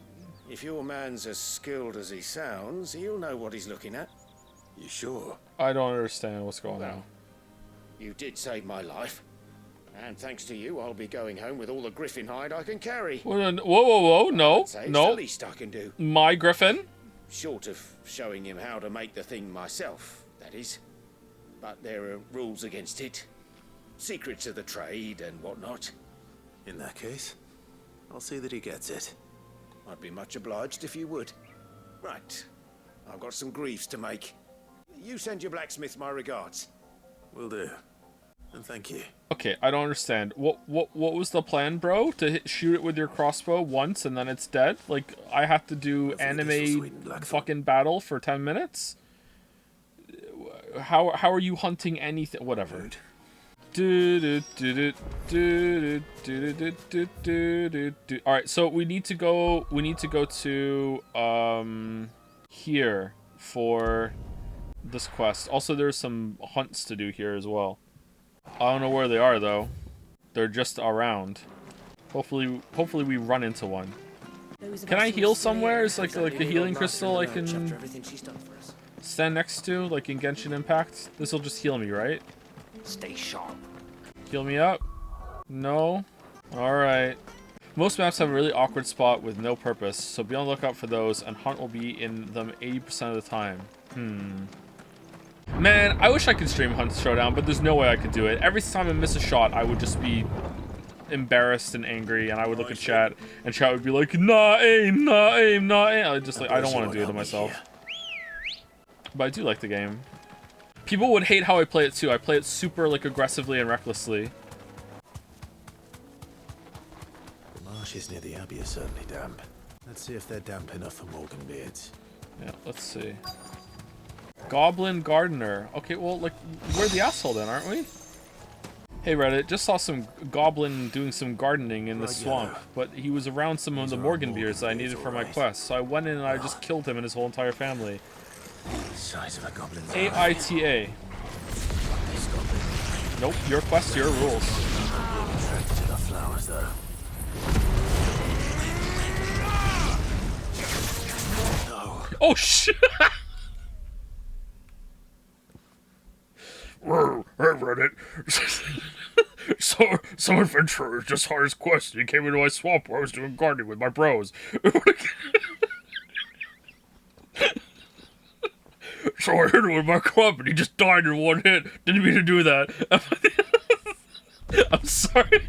If your man's as skilled as he sounds, he'll know what he's looking at. You sure? I don't understand what's going on. You did save my life. And thanks to you, I'll be going home with all the griffin hide I can carry. Whoa, whoa, no, I'd say it's no. the least I can do. My griffin? Short of showing him how to make the thing myself, that is. But there are rules against it. Secrets of the trade and whatnot. In that case, I'll see that he gets it. I'd be much obliged if you would. Right. I've got some greaves to make. You send your blacksmith my regards. Will do. And thank you. Okay, I don't understand. What was the plan, bro? To shoot it with your crossbow once and then it's dead? Like, I have to do anime fucking battle for 10 minutes? How are you hunting anything? Whatever. Alright, so we need to go to here for this quest. Also, there's some hunts to do here as well. I don't know where they are though. They're just around. Hopefully we run into one. Can I heal somewhere? Is like a healing crystal I can stand next to, like in Genshin Impact? This will just heal me, right? Stay sharp. Heal me up? No? Alright. Most maps have a really awkward spot with no purpose, so be on the lookout for those, and hunt will be in them 80% of the time. Man, I wish I could stream Hunt Showdown, but there's no way I could do it. Every time I miss a shot, I would just be embarrassed and angry, and I would look at chat, and chat would be like, nah aim, nah aim, nah aim. I just like, I don't want to do it to myself. But I do like the game. People would hate how I play it too. I play it super like aggressively and recklessly. The marshes near the Abbey are certainly damp. Let's see if they're damp enough for Morgan beards. Yeah, let's see. Goblin Gardener. Okay, well, like, we're the asshole then, aren't we? Hey Reddit, just saw some goblin doing some gardening in the swamp, but he was around some of the Morgan beards that I needed for my quest, so I went in and I just killed him and his whole entire family. Size of a goblin's AITA. Nope, your quest, your rules. Attracted to the flowers, though. No. Oh shit! "Hey, Reddit. So, some adventurer just hard his quest and he came into my swamp where I was doing gardening with my bros. So I hit him with my club and he just died in one hit. Didn't mean to do that. I'm sorry.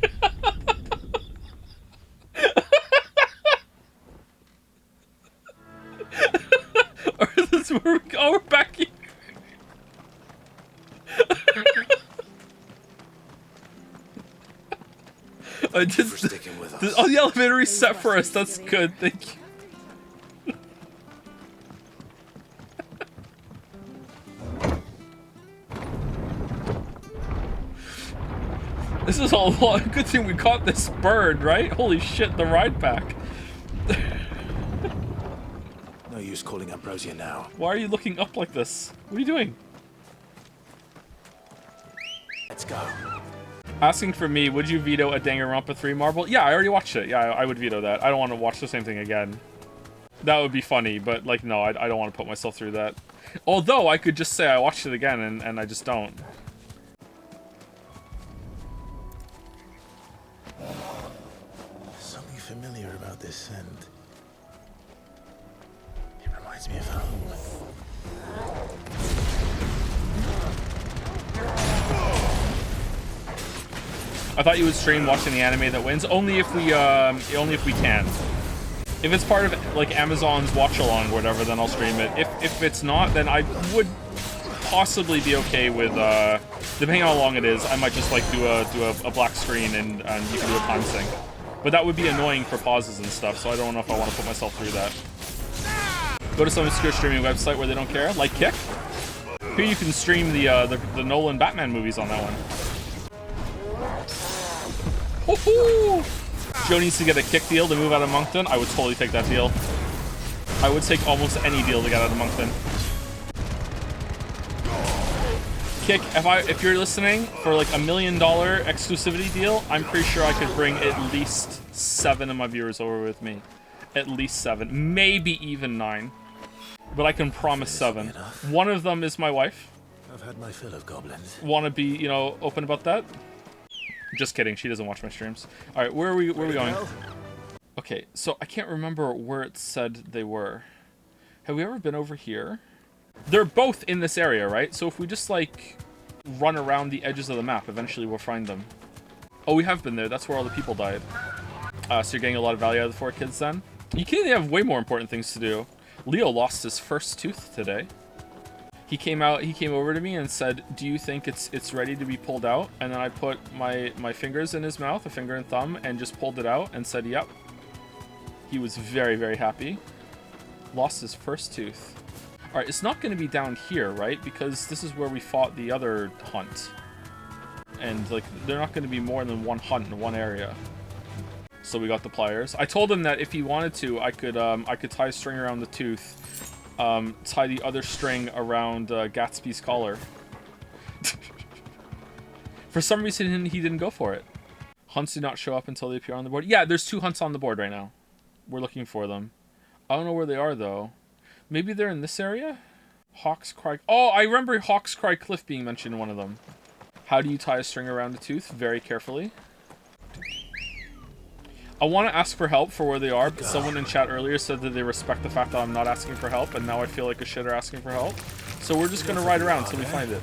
Alright, that's where we go. Oh, we're back here. I just, oh, the elevator reset for us. That's good. Thank you. This is a lot. Good thing we caught this bird, right? Holy shit, the ride back. No use calling Ambrosia now. Why are you looking up like this? What are you doing? Let's go. Asking for me, would you veto a Danganronpa 3 marble? Yeah, I already watched it. Yeah, I would veto that. I don't want to watch the same thing again. That would be funny, but like, no, I don't want to put myself through that. Although, I could just say I watched it again, and I just don't. Something familiar about this scent. It reminds me of home. I thought you would stream watching the anime that wins. Only if we can. If it's part of like Amazon's watch along or whatever, then I'll stream it. If it's not, then I would possibly be okay with depending on how long it is. I might just like do a black screen and you can do a time sync. But that would be annoying for pauses and stuff, so I don't know if I want to put myself through that. Go to some obscure streaming website where they don't care, like Kick. Here you can stream the Nolan Batman movies on that one. Woohoo! Joe needs to get a Kick deal to move out of Moncton. I would totally take that deal. I would take almost any deal to get out of Moncton. Kick, if you're listening, for like $1 million exclusivity deal, I'm pretty sure I could bring at least 7 of my viewers over with me. At least 7, maybe even 9. But I can promise 7. One of them is my wife. I've had my fill of goblins. Want to be, you know, open about that? Just kidding. She doesn't watch my streams. All right, where are we going? Okay, so I can't remember where it said they were. Have we ever been over here? They're both in this area, right? So if we just like run around the edges of the map, eventually we'll find them. Oh, we have been there. That's where all the people died. So you're getting a lot of value out of the 4 kids then? You can't have way more important things to do. Leo lost his first tooth today. He came over to me and said, do you think it's ready to be pulled out? And then I put my fingers in his mouth, a finger and thumb, and just pulled it out and said, yep. He was very, very happy. Lost his first tooth. All right, it's not going to be down here, right? Because this is where we fought the other hunt. And like, they're not going to be more than one hunt in one area. So we got the pliers. I told him that if he wanted to, I could tie a string around the tooth. Tie the other string around Gatsby's collar. For some reason, he didn't go for it. Hunts do not show up until they appear on the board. Yeah, there's 2 hunts on the board right now. We're looking for them. I don't know where they are, though. Maybe they're in this area? Hawk's Cry... Oh, I remember Hawk's Cry Cliff being mentioned in one of them. How do you tie a string around a tooth? Very carefully. I want to ask for help for where they are, but someone in chat earlier said that they respect the fact that I'm not asking for help, and now I feel like a shitter asking for help. So we're just gonna ride around until we find it.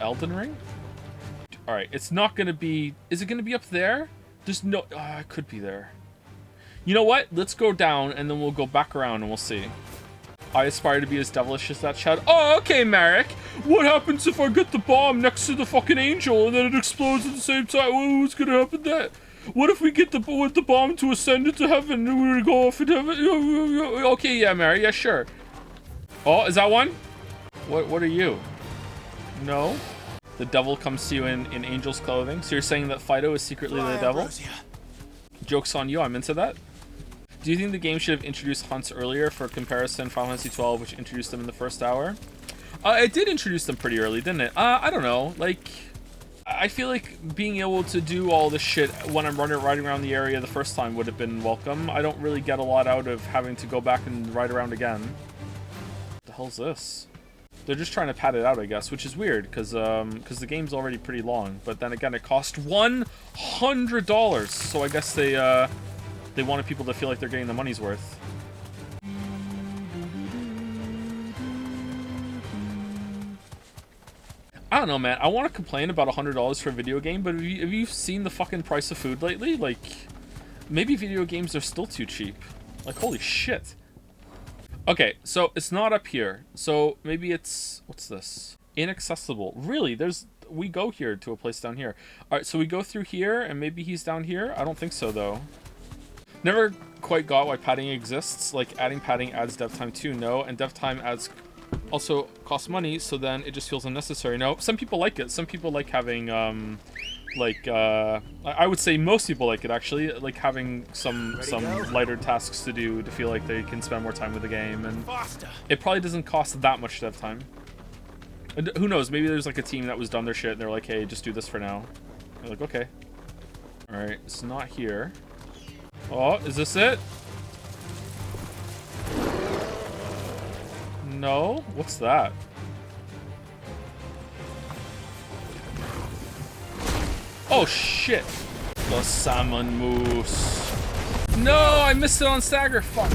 Elden Ring? Alright, it's not gonna be... Is it gonna be up there? There's no... it could be there. You know what? Let's go down, and then we'll go back around, and we'll see. I aspire to be as devilish as that child. Oh, okay, Marek. What happens if I get the bomb next to the fucking angel and then it explodes at the same time? What's gonna happen then? What if we get the bomb to ascend into heaven and we're gonna go off into heaven? Okay, yeah, Marek. Yeah, sure. Oh, is that one? What are you? No. The devil comes to you in angel's clothing. So you're saying that Fido is secretly the devil? Joke's on you. I'm into that. Do you think the game should have introduced hunts earlier for comparison Final Fantasy 12, which introduced them in the first hour? It did introduce them pretty early, didn't it? I don't know. Like, I feel like being able to do all this shit when I'm riding around the area the first time would have been welcome. I don't really get a lot out of having to go back and ride around again. What the hell's this? They're just trying to pad it out, I guess, which is weird because the game's already pretty long. But then again, it cost $100, so I guess they wanted people to feel like they're getting the money's worth. I don't know, man. I want to complain about $100 for a video game, but have you seen the fucking price of food lately? Like, maybe video games are still too cheap. Like, holy shit. Okay, so it's not up here. So maybe it's, what's this? Inaccessible. Really? We go here to a place down here. All right, so we go through here and maybe he's down here. I don't think so though. Never quite got why padding exists. Like adding padding adds dev time too. No, and dev time adds also costs money, so then it just feels unnecessary. No, some people like it. Some people like having I would say most people like it actually, like having some lighter tasks to do to feel like they can spend more time with the game, and it probably doesn't cost that much dev time. And who knows, maybe there's like a team that was done their shit and they're like, hey, just do this for now. They're like, okay. Alright, it's not here. Oh, is this it? No? What's that? Oh shit! The salmon moose. No, I missed it on stagger. Fuck.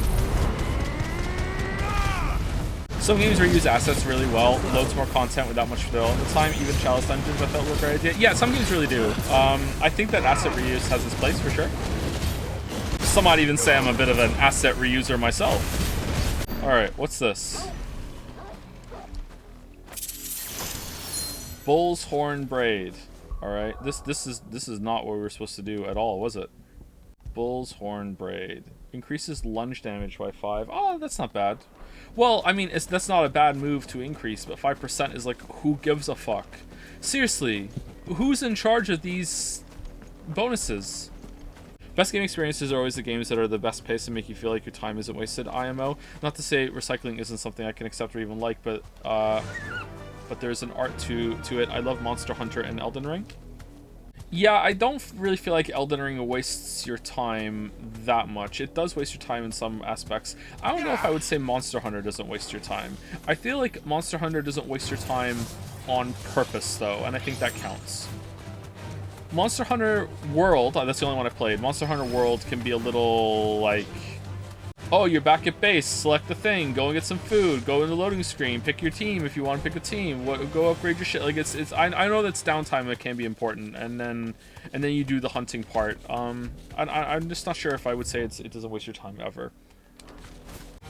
Some games reuse assets really well, loads more content without much development time. Even Chalice Dungeons I felt were a great idea. Yeah, some games really do. I think that asset reuse has its place for sure. Some might even say I'm a bit of an asset reuser myself. Alright, what's this? Bull's horn braid. Alright, this is not what we were supposed to do at all, was it? Bull's horn braid. Increases lunge damage by 5. Oh, that's not bad. Well, I mean, that's not a bad move to increase, but 5% is like, who gives a fuck? Seriously, who's in charge of these bonuses? Best game experiences are always the games that are the best pace and make you feel like your time isn't wasted, IMO. Not to say recycling isn't something I can accept or even like, but there's an art to it. I love Monster Hunter and Elden Ring. Yeah, I don't really feel like Elden Ring wastes your time that much. It does waste your time in some aspects. I don't know if I would say Monster Hunter doesn't waste your time. I feel like Monster Hunter doesn't waste your time on purpose, though, and I think that counts. Monster Hunter World, that's the only one I've played. Monster Hunter World can be a little, like, oh, you're back at base, select the thing, go and get some food, go in the loading screen, pick your team if you want to pick a team, go upgrade your shit. Like, I know that's downtime that can be important, and then you do the hunting part. I'm just not sure if I would say it doesn't waste your time ever.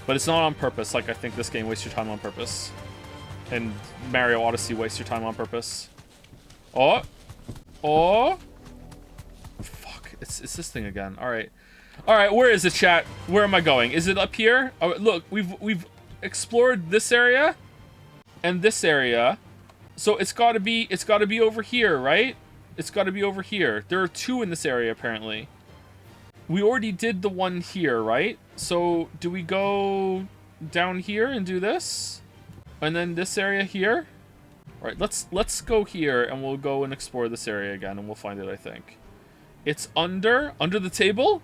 But it's not on purpose. Like, I think this game wastes your time on purpose. And Mario Odyssey wastes your time on purpose. Oh! Fuck, it's this thing again. Alright. Alright, where is it, chat? Where am I going? Is it up here? Oh, look, we've explored this area and this area. So it's gotta be over here, right? It's gotta be over here. There are 2 in this area, apparently. We already did the one here, right? So do we go down here and do this? And then this area here? Alright, let's go here and we'll go and explore this area again and we'll find it, I think. It's under the table?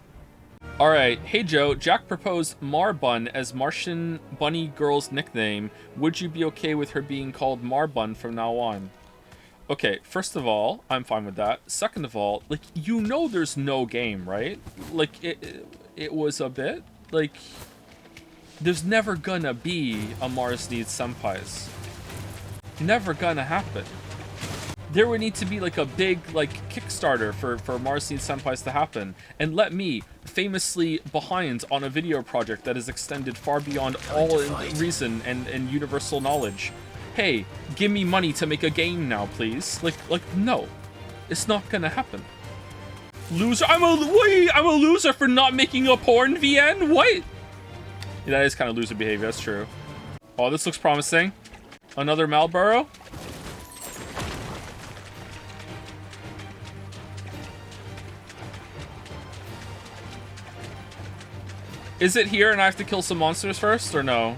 Alright, hey Joe, Jack proposed Marbun as Martian Bunny Girl's nickname. Would you be okay with her being called Marbun from now on? Okay, first of all, I'm fine with that. Second of all, like, you know there's no game, right? Like, it was a bit, like, there's never gonna be a Mars Needs Senpais. Never gonna happen. There would need to be like a big like Kickstarter for Mars Needs Senpais to happen. And let me, famously behind on a video project that is extended far beyond all reason and universal knowledge. Hey, give me money to make a game now, please. Like no. It's not gonna happen. Loser, I'm a loser for not making a porn VN? What? Yeah, that is kind of loser behavior, that's true. Oh, this looks promising. Another Malboro? Is it here and I have to kill some monsters first, or no?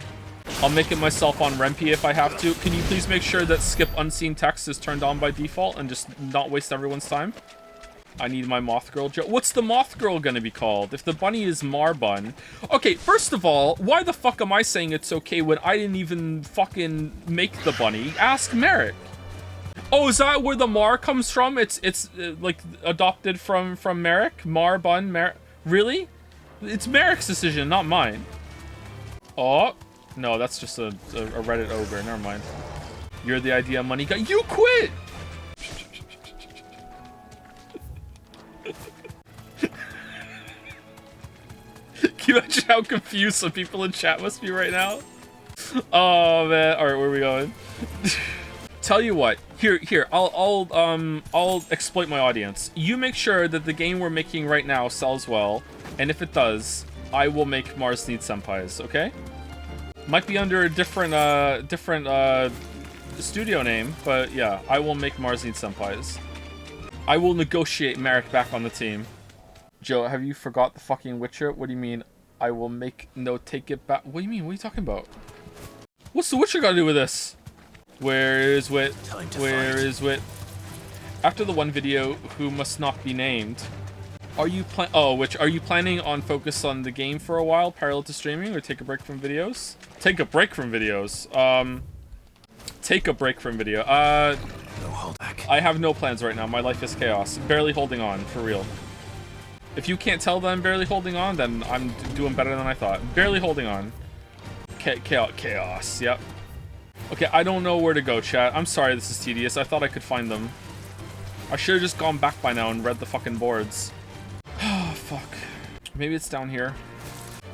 I'll make it myself on Rempi if I have to. Can you please make sure that skip unseen text is turned on by default and just not waste everyone's time? I need my moth girl joke. What's the moth girl gonna be called? If the bunny is Marbun. Okay, first of all, why the fuck am I saying it's okay when I didn't even fucking make the bunny? Ask Merrick. Oh, is that where the Mar comes from? It's like adopted from Merrick? Marbun, Merrick. Really? It's Merrick's decision, not mine. Oh, no, that's just a Reddit ogre. Never mind. You're the idea money guy. You quit! Can you imagine how confused some people in chat must be right now? Oh man! All right, where are we going? Tell you what. Here. I'll exploit my audience. You make sure that the game we're making right now sells well, and if it does, I will make Mars Needs Senpais. Okay? Might be under a different studio name, but yeah, I will make Mars Needs Senpais. I will negotiate Merrick back on the team. Joe, have you forgot the fucking Witcher? What do you mean? I will make take it back. What do you mean? What are you talking about? What's the Witcher got to do with this? Where is Wit? Where is Wit? After the one video, who must not be named, are you are you planning on focus on the game for a while, parallel to streaming, or take a break from videos? Take a break from videos. Take a break from video. No hold back. I have no plans right now. My life is chaos. Barely holding on, for real. If you can't tell that I'm barely holding on, then I'm doing better than I thought. Barely holding on. Chaos. Yep. Okay, I don't know where to go, chat. I'm sorry this is tedious. I thought I could find them. I should have just gone back by now and read the fucking boards. Oh, fuck. Maybe it's down here.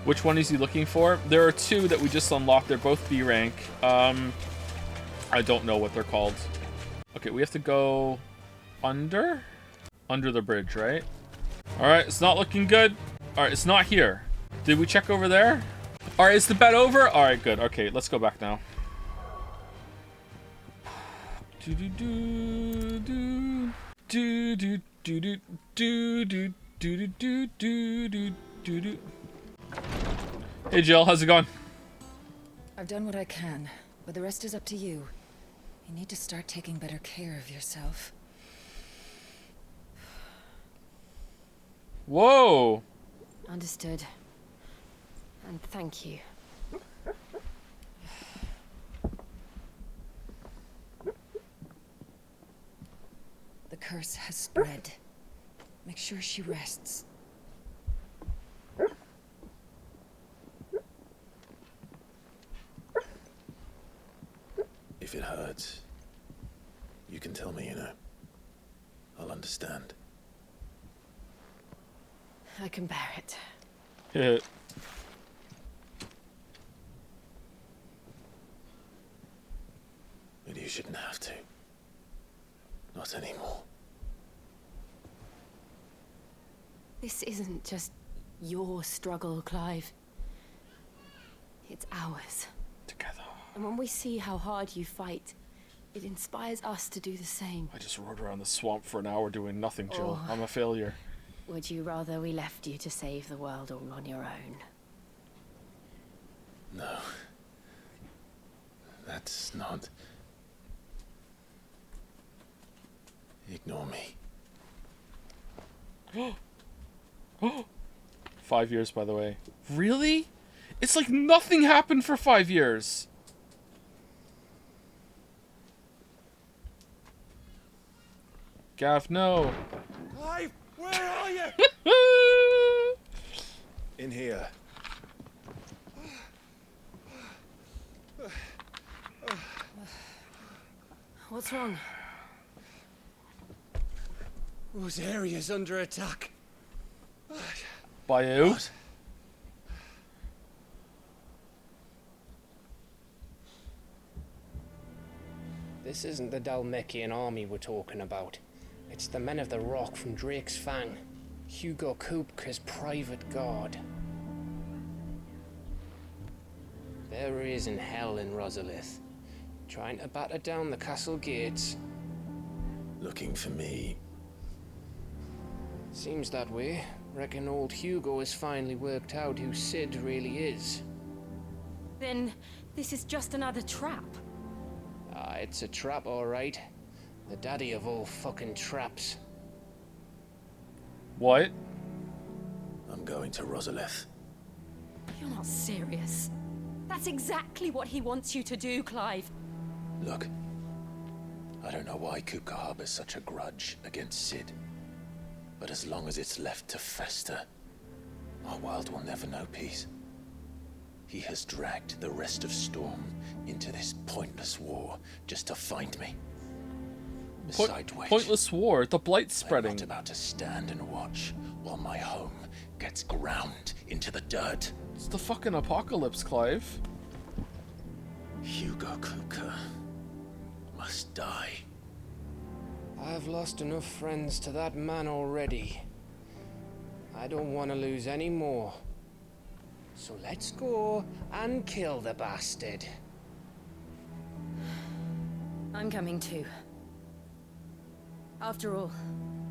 Which one is he looking for? There are two that we just unlocked. They're both B rank. I don't know what they're called. Okay, we have to go under the bridge, right? All right, it's not looking good. All right, it's not here. Did we check over there? All right, is the bet over? All right, good. Okay, let's go back now. Hey Jill, how's it going? I've done what I can, but the rest is up to you. You need to start taking better care of yourself. Whoa! Understood. And thank you. The curse has spread. Make sure she rests. If it hurts, you can tell me, you know. I'll understand. I can bear it. Yeah. But you shouldn't have to. Not anymore. This isn't just your struggle, Clive. It's ours. Together. And when we see how hard you fight, it inspires us to do the same. I just rode around the swamp for an hour doing nothing, Jill. Oh. I'm a failure. Would you rather we left you to save the world all on your own? No. That's not... Ignore me. 5 years, by the way. Really? It's like nothing happened for 5 years. Gav, no. Clive, where are you? In here. What's wrong? Those areas under attack. By who? What? This isn't the Dalmekian army we're talking about. It's the men of the Rock from Drake's Fang. Hugo Kupka's private guard. There he is in hell in Rosalith, trying to batter down the castle gates. Looking for me. Seems that way. Reckon old Hugo has finally worked out who Sid really is. Then this is just another trap. Ah, it's a trap, all right. The daddy of all fucking traps. What? I'm going to Rosalith. You're not serious. That's exactly what he wants you to do, Clive. Look, I don't know why Kupka harbors such a grudge against Sid, but as long as it's left to fester, our world will never know peace. He has dragged the rest of Storm into this pointless war just to find me. Beside which, pointless war. The blight's I'm spreading. not about to stand and watch while my home gets ground into the dirt. It's the fucking apocalypse, Clive. Hugo Kupka must die. I've lost enough friends to that man already. I don't want to lose any more. So let's go and kill the bastard. I'm coming too. After all,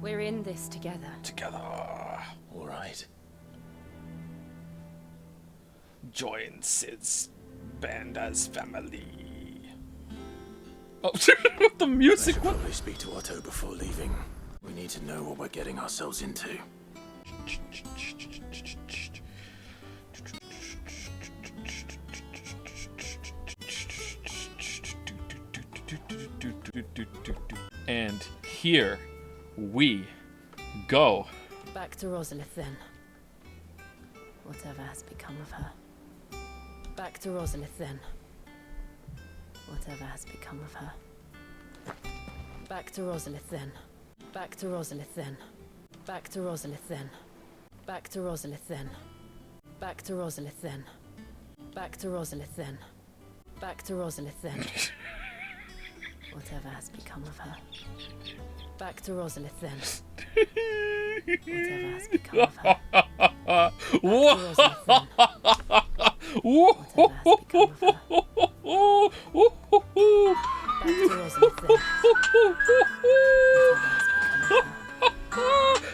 we're in this together. Together. All right. Join Sid's band as family. Oh, the music. I should probably speak to Otto before leaving. We need to know what we're getting ourselves into. And here we go. Back to Rosalith then. Whatever has become of her. Back to Rosalith then. Whatever has become of her. Back to Rosalith then. Back to Rosalith then. Back to Rosalith then. Back to Rosalith then. Back to Rosalith then. Back to Rosalith then. Back to Rosalith then. Whatever has become of her. Back to Rosalith then. Whatever has become of her. Whoa!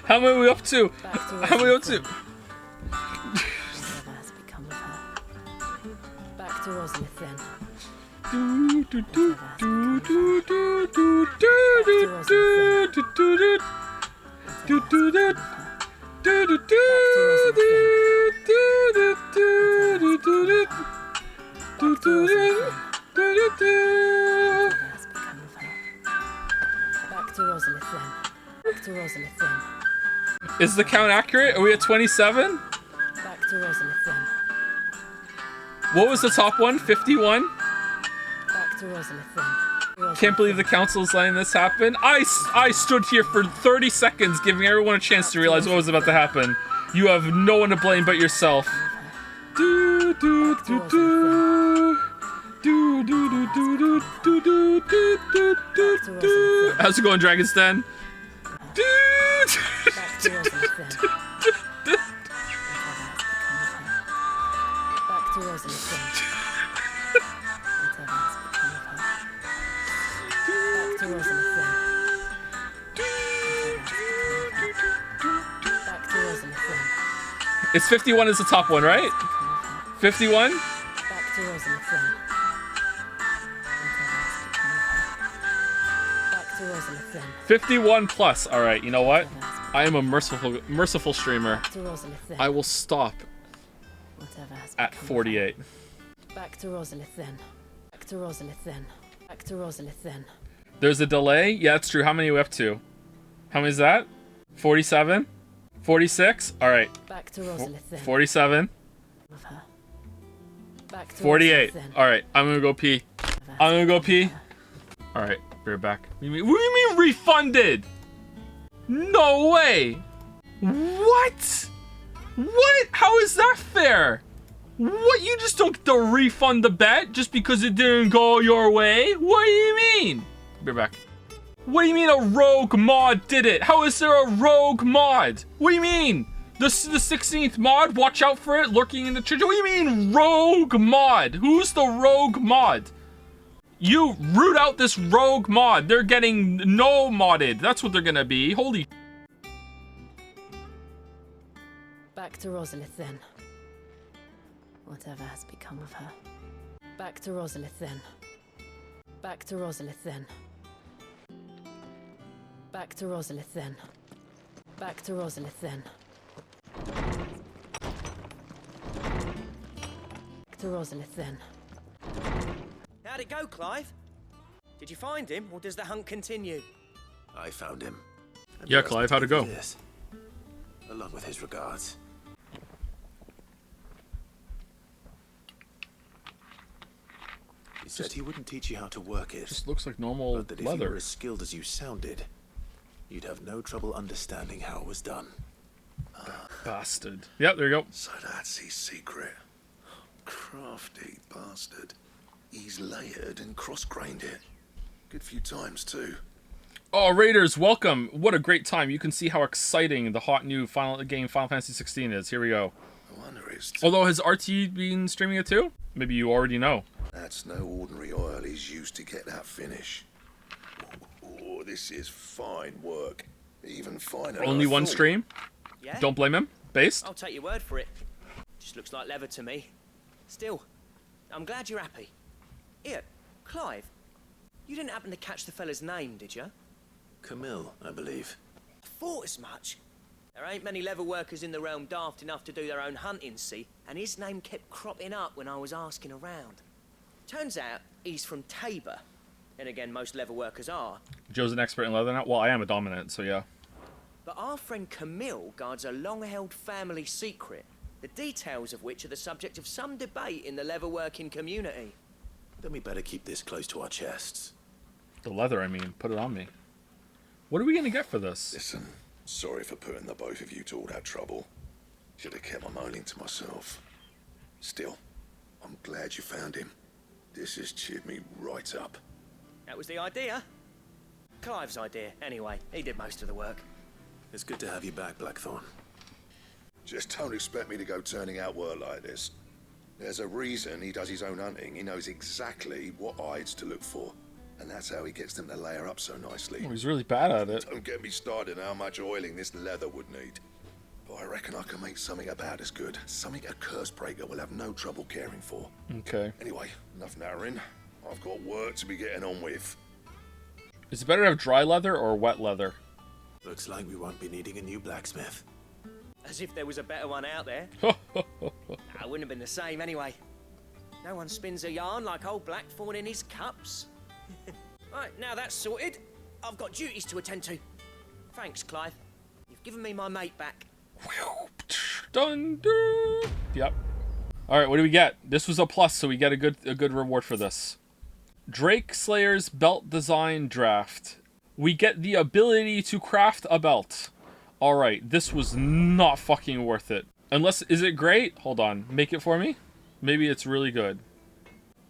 How many are we up to? How many are we up to? Back to Rosalith then. Is the count accurate? Are we at 27? Back to Rosalith then. What was the top one? 51? Back to Rosalith then. Can't believe the council's letting this happen. I stood here for 30 seconds giving everyone a chance to realize what was about to happen. You have no one to blame but yourself. How's it going, Dragon's Den? It's 51 is the top one, right? 51? Back to Rosalith then. Back to Rosalith then. 51 plus. All right, you know what? I am a merciful streamer. Back to Rosalith then. I will stop Whatever has at become of 48. her. Back to Rosalith then. Back to Rosalith then. Back to Rosalith then. There's a delay? Yeah, that's true. How many are we up to? How many is that? 47? 46? All right. Back to Rosalith then. 47. Of her. Back to 48. Rosalith then. All right, I'm gonna go pee. I'm gonna go pee. All right, be right back. What do you mean refunded? No way. What? What? How is that fair? What? You just don't get to refund the bet just because it didn't go your way? What do you mean? Be right back. What do you mean a rogue mod did it? How is there a rogue mod? What do you mean? The 16th mod? Watch out for it lurking in the church. What do you mean rogue mod? Who's the rogue mod? You root out this rogue mod. They're getting no modded. That's what they're gonna be. Holy. Back to Rosalith then. Whatever has become of her. Back to Rosalith then. Back to Rosalith then. Back to Rosalith then. Back to Rosalith, then. Back to Rosalith, then. How'd it go, Clive? Did you find him, or does the hunt continue? I found him. Yeah, Clive, how'd it go? This, along with his regards. He said he wouldn't teach you how to work it. Just looks like normal but that if leather. you were as skilled as you sounded, you'd have no trouble understanding how it was done. Bastard. Yep, there you go. So that's his secret. Crafty bastard. He's layered and cross-grained it. Good few times, too. Oh, Raiders, welcome. What a great time. You can see how exciting the hot new game Final Fantasy 16 is. Here we go. I wonder is... Although, has RT been streaming it too? Maybe you already know. That's no ordinary oil he's used to get that finish. Oh, this is fine work. Even finer than Only I one thought. stream? Yeah? Don't blame him. Based? I'll take your word for it. Just looks like leather to me. Still, I'm glad you're happy. Here, Clive, you didn't happen to catch the fella's name, did you? Camille, I believe. I thought as much. There ain't many leather workers in the realm daft enough to do their own hunting, see? And his name kept cropping up when I was asking around. Turns out he's from Tabor. And again, most leather workers are. Joe's an expert in leather now? Well, I am a dominant, so yeah. But our friend Camille guards a long-held family secret, the details of which are the subject of some debate in the leather-working community. Then we better keep this close to our chests. The leather, I mean. Put it on me. What are we going to get for this? Listen, sorry for putting the both of you to all that trouble. Should have kept my moaning to myself. Still, I'm glad you found him. This has cheered me right up. That was the idea. Clive's idea, anyway. He did most of the work. It's good to have you back, Blackthorn. Just don't expect me to go turning out work like this. There's a reason he does his own hunting. He knows exactly what hides to look for. And that's how he gets them to layer up so nicely. Oh, he's really bad at it. Don't get me started on how much oiling this leather would need. But I reckon I can make something about as good. Something a Cursebreaker will have no trouble caring for. Okay. Anyway, enough narrowing. I've got work to be getting on with. Is it better to have dry leather or wet leather? Looks like we won't be needing a new blacksmith. As if there was a better one out there. I wouldn't have been the same anyway. No one spins a yarn like old Blackthorn in his cups. Right, now that's sorted, I've got duties to attend to. Thanks, Clive. You've given me my mate back. Dun, dun. Yep. All right, what do we get? This was a plus, so we get a good reward for this. Drake Slayer's belt design draft. We get the ability to craft a belt. All right, this was not fucking worth it. Unless, is it great? Hold on, make it for me. Maybe it's really good.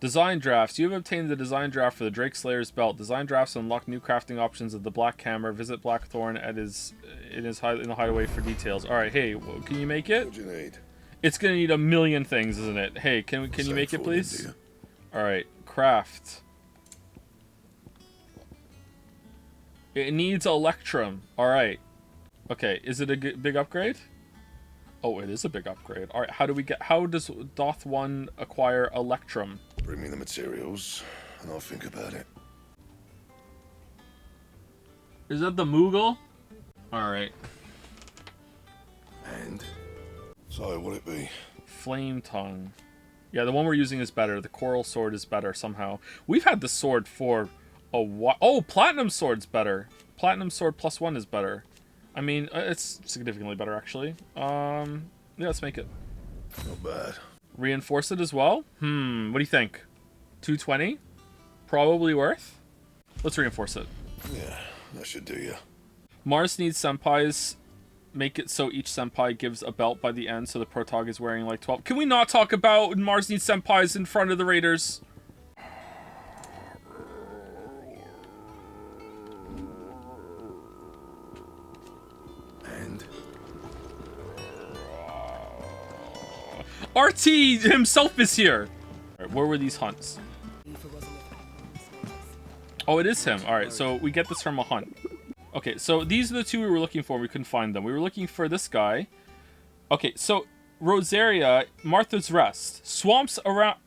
Design drafts. You have obtained the design draft for the Drake Slayer's belt. Design drafts unlock new crafting options of the Black Hammer. Visit Blackthorn at in the hideaway for details. All right, hey, can you make it? What do you need? It's gonna need a million things, isn't it? Hey, can you make it, please? All right, craft. It needs Electrum. All right. Okay, is it a big upgrade? Oh, it is a big upgrade. All right, how does Doth 1 acquire Electrum? Bring me the materials, and I'll think about it. Is that the Moogle? All right. And? So, what'll it be? Flame Tongue. Yeah, the one we're using is better. The Coral Sword is better somehow. We've had the sword for a while. Oh, Platinum Sword's better. Platinum Sword +1 is better. I mean, it's significantly better, actually. Yeah, let's make it. Not bad. Reinforce it as well? What do you think? 220? Probably worth? Let's reinforce it. Yeah, that should do you. Mars needs senpais. Make it so each senpai gives a belt by the end, so the protog is wearing like 12. Can we not talk about Mars needs senpais in front of the Raiders? And? RT himself is here! Alright, where were these hunts? Oh, it is him. Alright, so we get this from a hunt. Okay, so these are the two we were looking for. We couldn't find them. We were looking for this guy. Okay, so Rosaria, Martha's Rest. Swamps around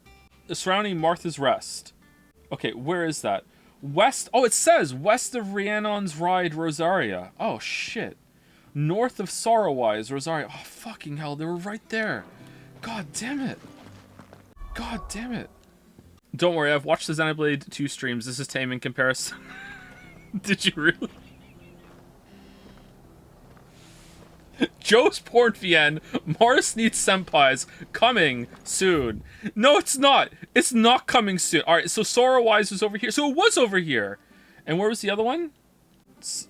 surrounding Martha's Rest. Okay, where is that? West. Oh, it says west of Rhiannon's Ride, Rosaria. Oh, shit. North of Sorrowwise, Rosario. Oh, fucking hell, they were right there. God damn it. God damn it. Don't worry, I've watched the Xenoblade 2 streams. This is tame in comparison. Did you really? Joe's Porn VN, Mars needs senpais, coming soon. No, it's not. It's not coming soon. Alright, so Sorrowwise was over here. So it was over here. And where was the other one?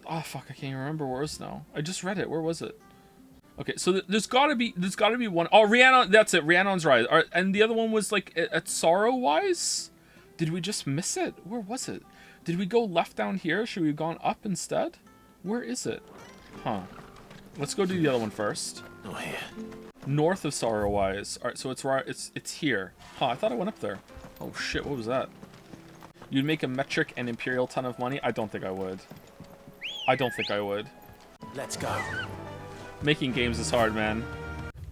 Oh, fuck, I can't even remember where it was now. I just read it. Where was it? Okay, so there's gotta be one. Oh, Rhiannon, that's it. Rhiannon's Rise. All right, and the other one was like at Sorrowwise? Did we just miss it? Where was it? Did we go left down here? Should we have gone up instead? Where is it? Huh. Let's go do the other one first. Oh, here. North of Sorrowwise. All right, so it's right. It's here. Huh? I thought I went up there. Oh shit! What was that? You'd make a metric and imperial ton of money? I don't think I would. I don't think I would. Let's go. Making games is hard, man.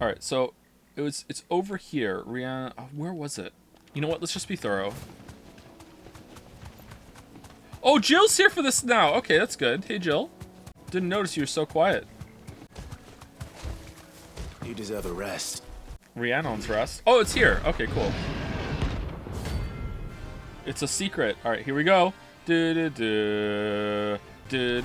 All right, so it's over here. Rihanna, where was it? You know what? Let's just be thorough. Oh, Jill's here for this now. Okay, that's good. Hey, Jill. Didn't notice you were so quiet. You deserve a rest. Rhiannon's Rest. Oh, it's here. Okay, cool. It's a secret. All right, here we go. Do-do-do. Can't let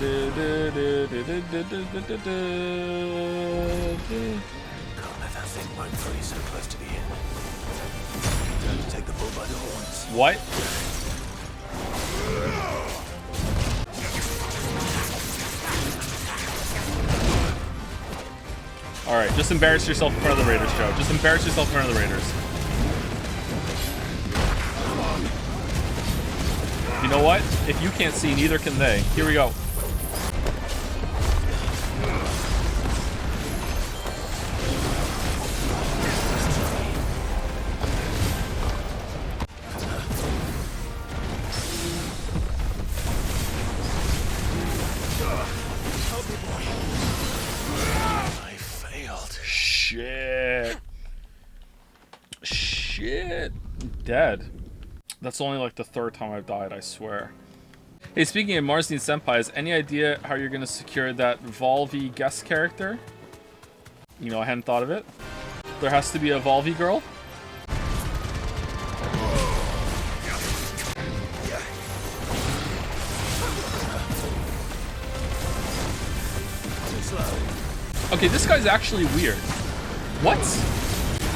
that thing run free so close to the end. Time to take the bull by the horns. What? Alright, just embarrass yourself in front of the Raiders, Joe. Just embarrass yourself in front of the Raiders. You know what? If you can't see, neither can they. Here we go. I failed. Shit. Shit. Dead. That's only like the third time I've died, I swear. Hey, speaking of Mars needs senpais, any idea how you're gonna secure that Volvi guest character? You know, I hadn't thought of it. There has to be a Volvi girl. Okay, this guy's actually weird. What?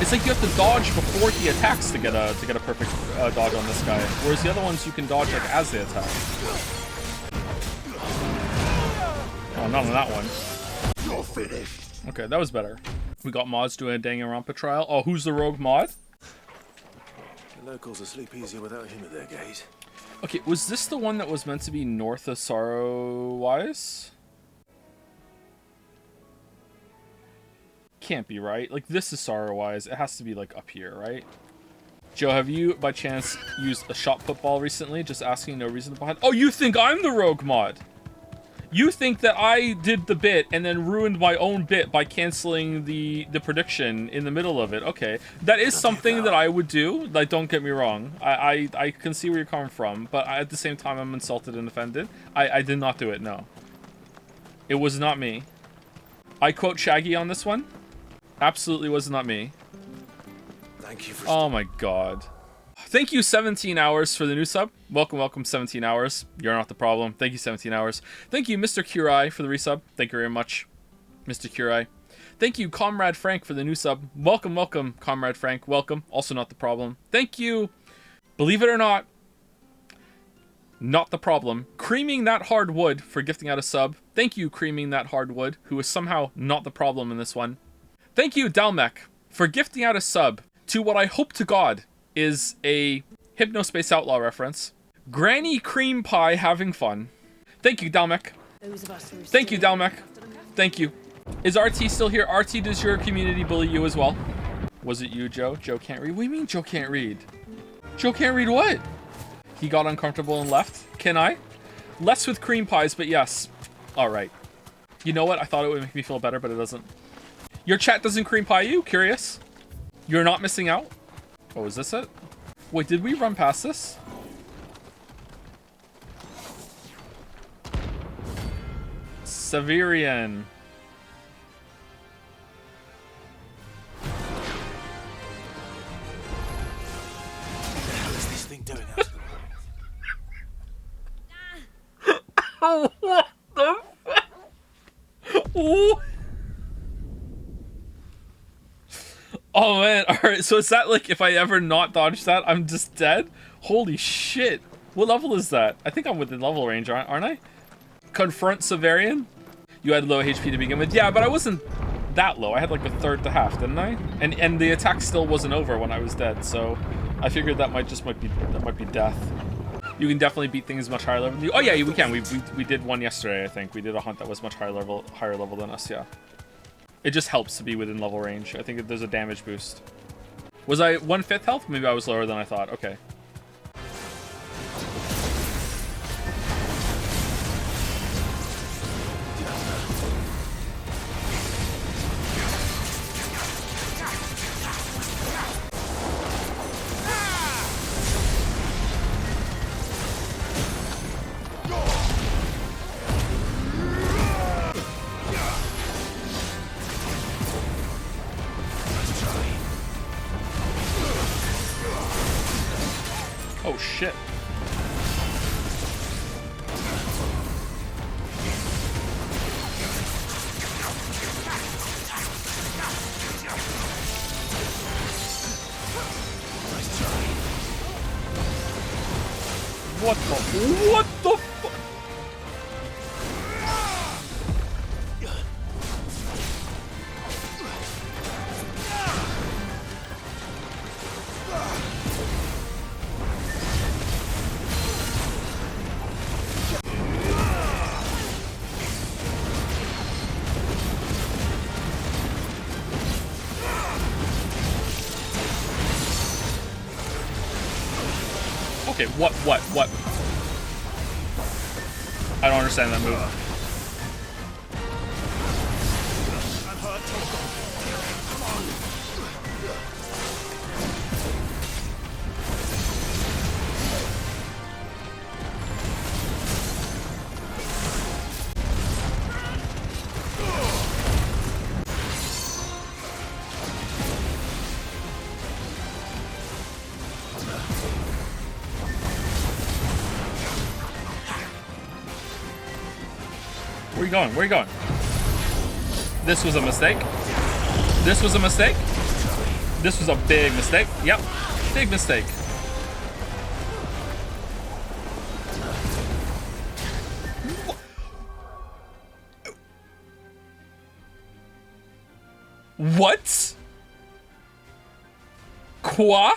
It's like you have to dodge before he attacks to get a perfect dodge on this guy, whereas the other ones you can dodge like as they attack. Oh, not on that one. You're finished. Okay, that was better. We got mods doing a Danganronpa trial. Oh, who's the rogue mod? The locals will sleep easier without him at their gate. Okay, was this the one that was meant to be north of Sorrowwise? Can't be right. Like, this is Sorrowwise. It has to be like up here, right? Joe, have you by chance used a shot football recently? Just asking, no reason behind. Oh, you think I'm the rogue mod? You think that I did the bit and then ruined my own bit by canceling the prediction in the middle of it. Okay, that is something that I would do. Like, don't get me wrong. I can see where you're coming from, but at the same time, I'm insulted and offended. I did not do it. No, it was not me. I quote Shaggy on this one. Absolutely was not me. Thank you for. Oh my god. Thank you, 17 hours, for the new sub. Welcome, welcome, 17 hours. You're not the problem. Thank you, 17 hours. Thank you, Mr. Kurai, for the resub. Thank you very much, Mr. Kurai. Thank you, Comrade Frank, for the new sub. Welcome, welcome, Comrade Frank. Welcome. Also not the problem. Thank you. Believe it or not, not the problem. Creaming That Hardwood for gifting out a sub. Thank you, Creaming That Hardwood, who is somehow not the problem in this one. Thank you, Dalmec, for gifting out a sub to what I hope to God is a Hypnospace Outlaw reference. Granny Cream Pie having fun. Thank you, Dalmec. Thank you, Dalmec. Thank you. Is RT still here? RT, does your community bully you as well? Was it you, Joe? Joe can't read? What do you mean Joe can't read? Joe can't read what? He got uncomfortable and left. Can I? Less with cream pies, but yes. Alright. You know what? I thought it would make me feel better, but it doesn't. Your chat doesn't cream pie you? Curious? You're not missing out? Oh, is this it? Wait, did we run past this? Severian. Ooh. Oh man, alright, so is that like if I ever not dodge that, I'm just dead? Holy shit. What level is that? I think I'm within level range, aren't I? Confront Severian? You had low HP to begin with. Yeah, but I wasn't that low. I had like a third to half, didn't I? And the attack still wasn't over when I was dead, so I figured that might be death. You can definitely beat things much higher level than you. Oh yeah, we can. We did one yesterday, I think. We did a hunt that was much higher level than us, yeah. It just helps to be within level range. I think there's a damage boost. Was I 1/5 health? Maybe I was lower than I thought. Okay. Oh shit. What the fuck? Okay, what? I don't understand that move. Where you going? Where you going? This was a mistake. This was a mistake. This was a big mistake. Yep. Big mistake. What? Quoi?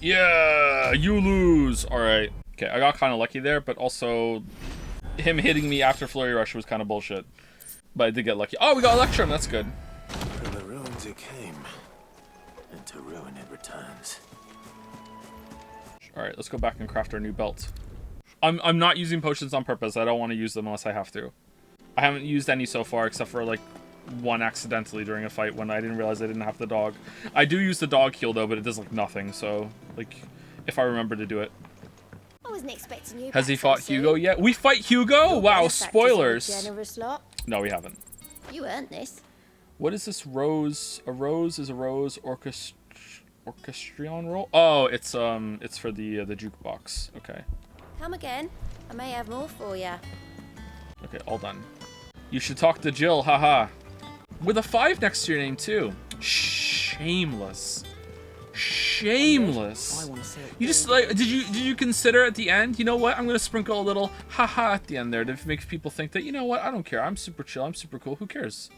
Yeah, you lose. All right. Okay, I got kind of lucky there, but also him hitting me after Flurry Rush was kind of bullshit. But I did get lucky. Oh, we got Electrum. That's good. From the ruins it came, and to ruin it returns. All right, let's go back and craft our new belt. I'm not using potions on purpose. I don't want to use them unless I have to. I haven't used any so far, except for like one accidentally during a fight when I didn't realize I didn't have the dog. I do use the dog heal though, but it does like nothing. So like, if I remember to do it. I wasn't expecting you. Has he fought Hugo yet? We fight Hugo? Wow, spoilers. Generous lot. No, we haven't. You earned this. What is this rose? A rose is a rose orchestrion roll? Oh, it's for the jukebox. Okay. Come again. I may have more for you. Okay, all done. You should talk to Jill, haha. With a 5 next to your name too. Shameless. Shameless. You just like did you consider at the end, you know what? I'm gonna sprinkle a little haha at the end there to make people think that, you know what, I don't care. I'm super chill, I'm super cool, who cares?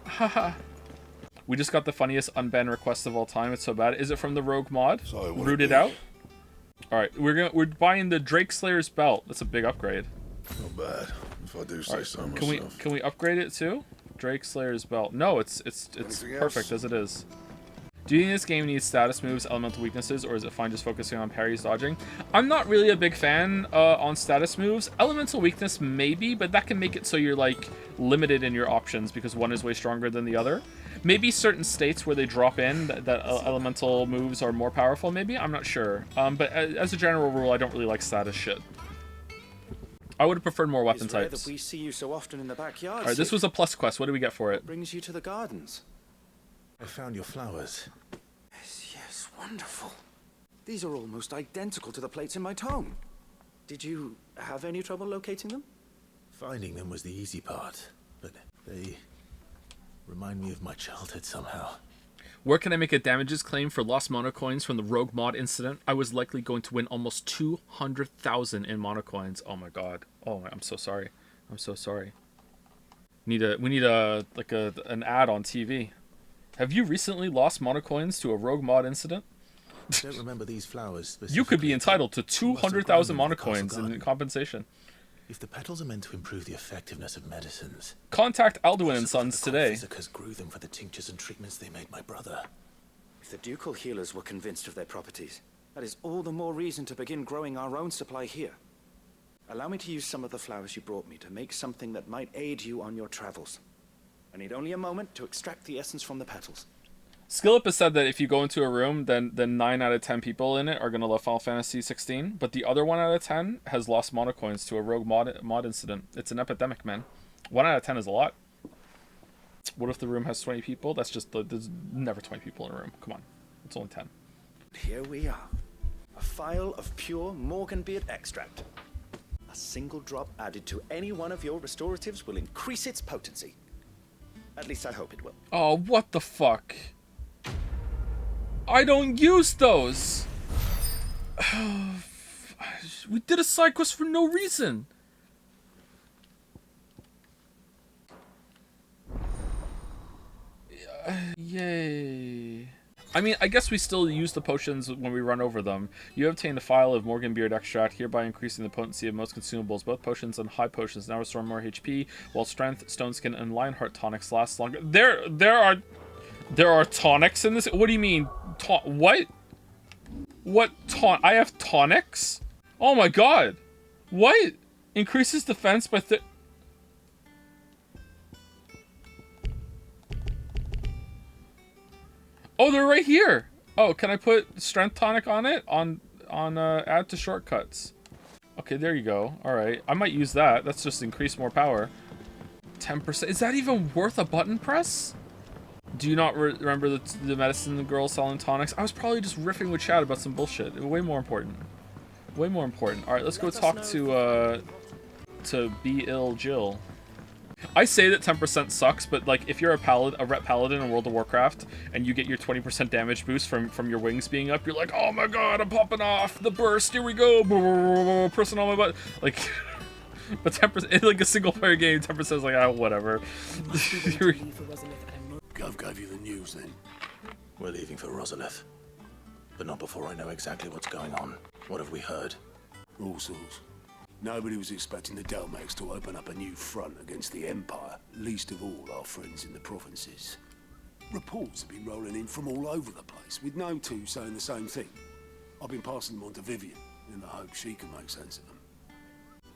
Haha. We just got the funniest unbanned request of all time. It's so bad. Is it from the Rogue mod? Rooted out? Alright, we're buying the Drake Slayer's belt. That's a big upgrade. Not bad, if I do say so myself. Can we upgrade it too? Drake Slayer's belt. No, it's Anything perfect else? as it is. Do you think this game needs status moves, elemental weaknesses, or is it fine just focusing on parries, dodging? I'm not really a big fan on status moves. Elemental weakness maybe, but that can make it so you're like limited in your options because one is way stronger than the other. Maybe certain states where they drop in that elemental moves are more powerful, maybe? I'm not sure. But as a general rule, I don't really like status shit. I would have preferred more weapon It's rare types. that we see you so often in the backyard. Alright, this was a plus quest. What do we get for it? Brings you to the gardens. I found your flowers. Yes, wonderful. These are almost identical to the plates in my tome. Did you have any trouble locating them? Finding them was the easy part, but they remind me of my childhood somehow. Where can I make a damages claim for lost monocoins from the rogue mod incident? I was likely going to win almost 200,000 in monocoins. Oh my god. Oh, I'm so sorry. I'm so sorry. We need an ad on TV. Have you recently lost monocoins to a rogue mod incident? I don't remember these flowers. You could be entitled to 200,000 monocoins in compensation. If the petals are meant to improve the effectiveness of medicines, Contact Alduin and Sons today. Visicers grew them for the tinctures and treatments they made my brother. If the ducal healers were convinced of their properties, that is all the more reason to begin growing our own supply here. Allow me to use some of the flowers you brought me to make something that might aid you on your travels. I need only a moment to extract the essence from the petals. Skillip has said that if you go into a room, then 9 out of 10 people in it are going to love Final Fantasy 16, but the other 1 out of 10 has lost monocoins to a rogue mod incident. It's an epidemic, man. 1 out of 10 is a lot. What if the room has 20 people? That's just, there's never 20 people in a room. Come on. It's only 10. Here we are. A phial of pure Morganbeard extract. A single drop added to any one of your restoratives will increase its potency. At least I hope it will. Oh, what the fuck? I don't use those! We did a side quest for no reason! Yay. I mean, I guess we still use the potions when we run over them. You obtained a phial of Morganbeard extract, hereby increasing the potency of most consumables. Both potions and high potions now restore more HP, while strength, stone skin, and Lionheart tonics last longer. There are tonics in this? What do you mean? What? What I have tonics? Oh my god. What? Increases defense by Oh, they're right here. Oh, can I put strength tonic on it? On add to shortcuts. Okay, there you go. Alright. I might use that. That's just increase more power. 10%. Is that even worth a button press? Do you not remember the medicine girl selling tonics? I was probably just riffing with Chad about some bullshit. Way more important. Way more important. Alright, let's go talk to Be Ill Jill. I say that 10% sucks, but like if you're a rep paladin in World of Warcraft and you get your 20% damage boost from your wings being up, you're like, oh my god, I'm popping off the burst, here we go, pressing on my butt. Like, but 10%, in like a single player game, 10% is like, ah, whatever. Gov gave you the news then? We're leaving for Rosalith, but not before I know exactly what's going on. What have we heard? All sorts. Nobody was expecting the Delmex to open up a new front against the Empire, least of all our friends in the provinces. Reports have been rolling in from all over the place, with no two saying the same thing. I've been passing them on to Vivian, in the hope she can make sense of them.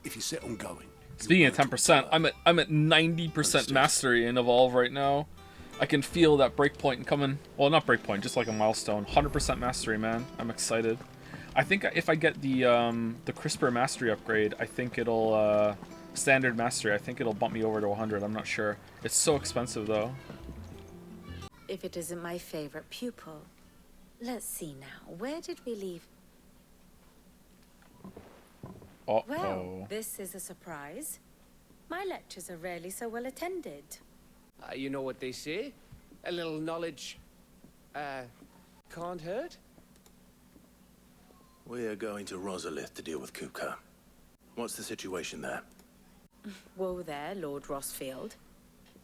If you're set on going... Speaking of 10%, I'm at 90% mastery in Evolve right now. I can feel that breakpoint coming. Well, not breakpoint, just like a milestone. 100% mastery, man. I'm excited. I think if I get the CRISPR mastery upgrade, I think it'll standard mastery. I think it'll bump me over to 100. I'm not sure. It's so expensive though. If it isn't my favorite pupil. Let's see now. Where did we leave? Uh-oh. Well, this is a surprise. My lectures are rarely so well attended. You know what they say? A little knowledge, can't hurt? We're going to Rosalith to deal with Kupka. What's the situation there? Whoa there, Lord Rossfield.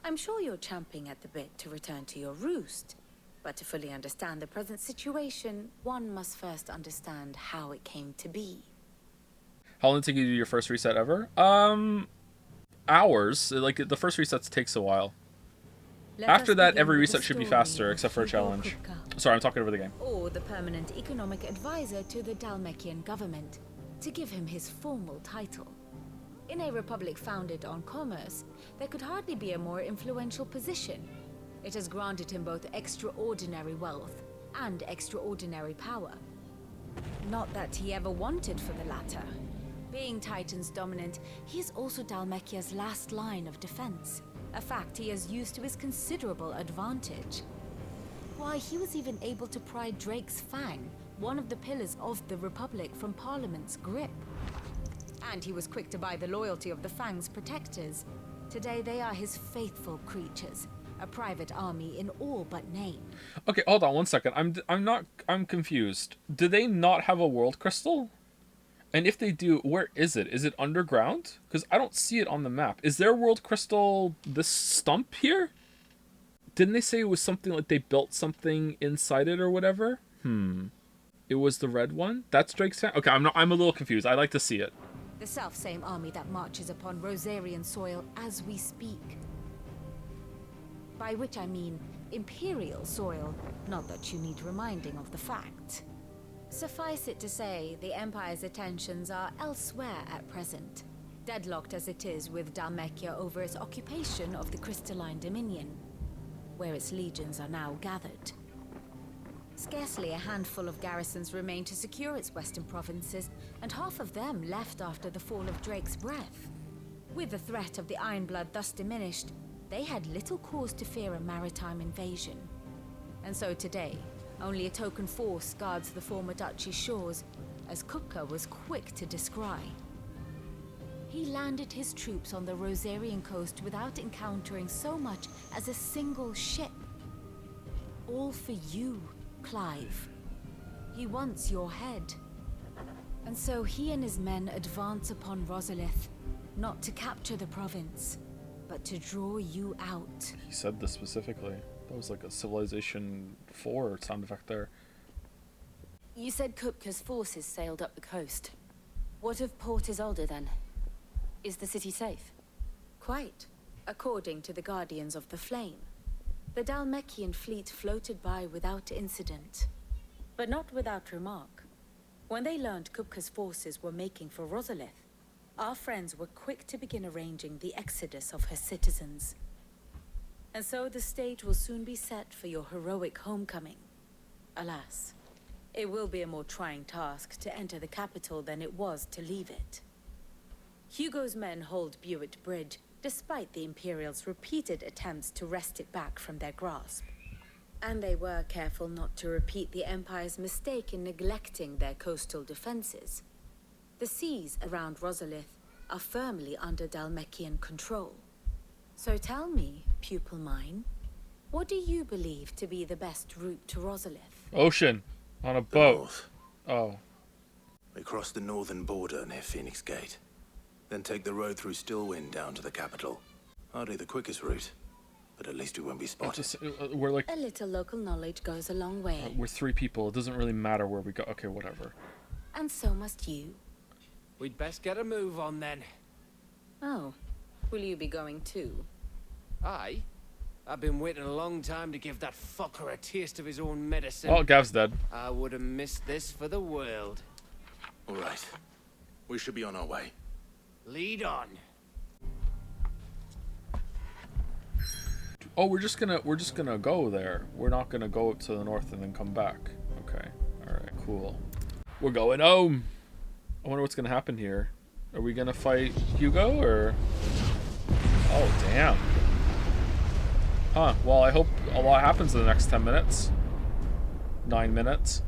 I'm sure you're champing at the bit to return to your roost. But to fully understand the present situation, one must first understand how it came to be. How long did it take you to do your first reset ever? Hours. Like, the first reset takes a while. After that, every reset should be faster, except for a challenge. Sorry, I'm talking over the game. Or the permanent economic advisor to the Dhalmekian government, to give him his formal title. In a republic founded on commerce, there could hardly be a more influential position. It has granted him both extraordinary wealth and extraordinary power. Not that he ever wanted for the latter. Being Titan's dominant, he is also Dhalmekia's last line of defense, a fact he has used to his considerable advantage. Why, he was even able to pry Drake's Fang, one of the pillars of the Republic, from Parliament's grip. And he was quick to buy the loyalty of the Fang's protectors. Today they are his faithful creatures, a private army in all but name. Okay, hold on one second. I'm confused. Do they not have a world crystal? And if they do, where is it? Is it underground? Because I don't see it on the map. Is their world crystal this stump here? Didn't they say it was something like they built something inside it or whatever? It was the red one? That's Drake's fan? Okay, I'm a little confused. I'd like to see it. The self-same army that marches upon Rosarian soil as we speak. By which I mean Imperial soil, not that you need reminding of the fact. Suffice it to say, the Empire's attentions are elsewhere at present, deadlocked as it is with Dhalmekia over its occupation of the Crystalline Dominion, where its legions are now gathered. Scarcely a handful of garrisons remain to secure its western provinces, and half of them left after the fall of Drake's Breath. With the threat of the Ironblood thus diminished, they had little cause to fear a maritime invasion. And so today, only a token force guards the former duchy's shores, as Kupka was quick to descry. He landed his troops on the Rosarian coast without encountering so much as a single ship. All for you, Clive. He wants your head. And so he and his men advance upon Rosalith, not to capture the province, but to draw you out. He said this specifically. That was like a Civilization 4 sound effect there. You said Kupka's forces sailed up the coast. What of Port Isolde then? Is the city safe? Quite, according to the Guardians of the Flame. The Dhalmekian fleet floated by without incident. But not without remark. When they learned Kupka's forces were making for Rosalith, our friends were quick to begin arranging the exodus of her citizens. And so the stage will soon be set for your heroic homecoming. Alas, it will be a more trying task to enter the capital than it was to leave it. Hugo's men hold Buett Bridge, despite the Imperials' repeated attempts to wrest it back from their grasp. And they were careful not to repeat the Empire's mistake in neglecting their coastal defenses. The seas around Rosalith are firmly under Dhalmekian control. So tell me, pupil mine, what do you believe to be the best route to Rosalith? Ocean. On a boat. Oh. We cross the northern border near Phoenix Gate. Then take the road through Stillwind down to the capital. Hardly the quickest route, but at least we won't be spotted. We're like... A little local knowledge goes a long way. We're 3 people. It doesn't really matter where we go. Okay, whatever. And so must you. We'd best get a move on then. Oh, will you be going too? Aye. I've been waiting a long time to give that fucker a taste of his own medicine. Oh, Gav's dead. I would have missed this for the world. All right. We should be on our way. Lead on. Oh, we're just gonna go there. We're not gonna go up to the north and then come back. Okay. All right. Cool. We're going home. I wonder what's gonna happen here. Are we gonna fight Hugo or? Oh damn. Huh. Well, I hope a lot happens in the next 10 minutes. 9 minutes.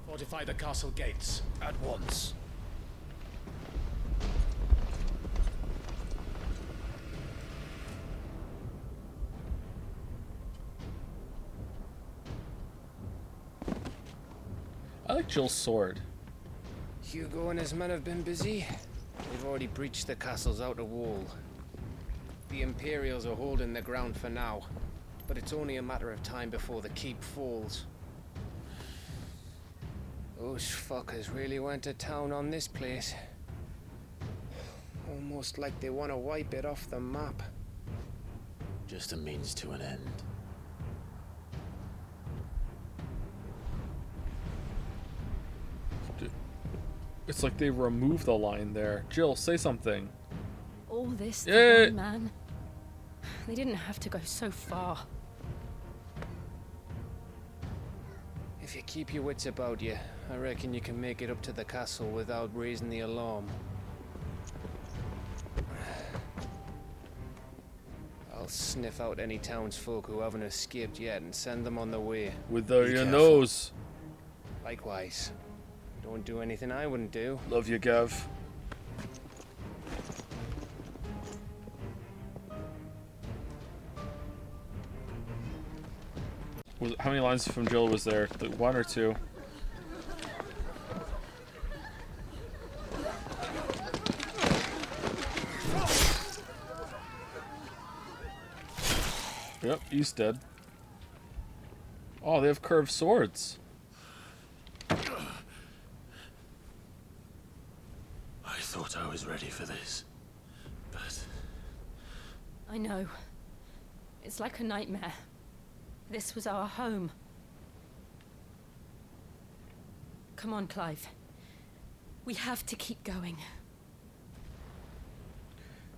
Fortify the castle gates at once. I like Jill's sword. Hugo and his men have been busy. They've already breached the castle's outer wall. The Imperials are holding their ground for now, but it's only a matter of time before the keep falls. Those fuckers really went to town on this place. Almost like they want to wipe it off the map. Just a means to an end. It's like they removed the line there. Jill, say something. All this to Yeah. one man. They didn't have to go so far. If you keep your wits about you, I reckon you can make it up to the castle without raising the alarm. I'll sniff out any townsfolk who haven't escaped yet and send them on their way. With Be your careful. nose. Likewise. Don't do anything I wouldn't do. Love you, Gav. How many lines from Jill was there? Like 1 or 2? Yep, he's dead. Oh, they have curved swords. I thought I was ready for this, but I know. It's like a nightmare. This was our home. Come on, Clive. We have to keep going.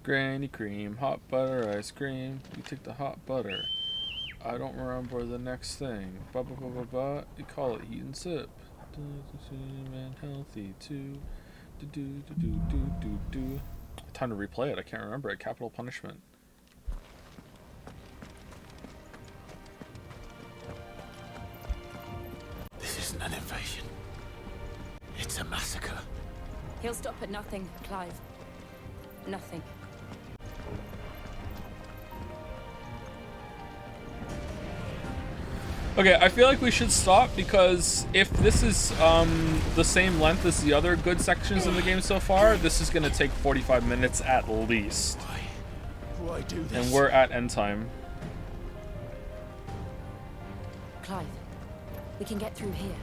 Granny cream, hot butter, ice cream. You take the hot butter. I don't remember the next thing. Ba ba ba ba ba. You call it eat and sip. And healthy too. Do do do do do do do. Time to replay it. I can't remember it. Capital punishment. this isn't an invasion. It's a massacre. He'll stop at nothing, Clive. Nothing. Okay, I feel like we should stop because if this is the same length as the other good sections of the game so far, this is going to take 45 minutes at least. Why do this? And we're at end time. Clive, we can get through here.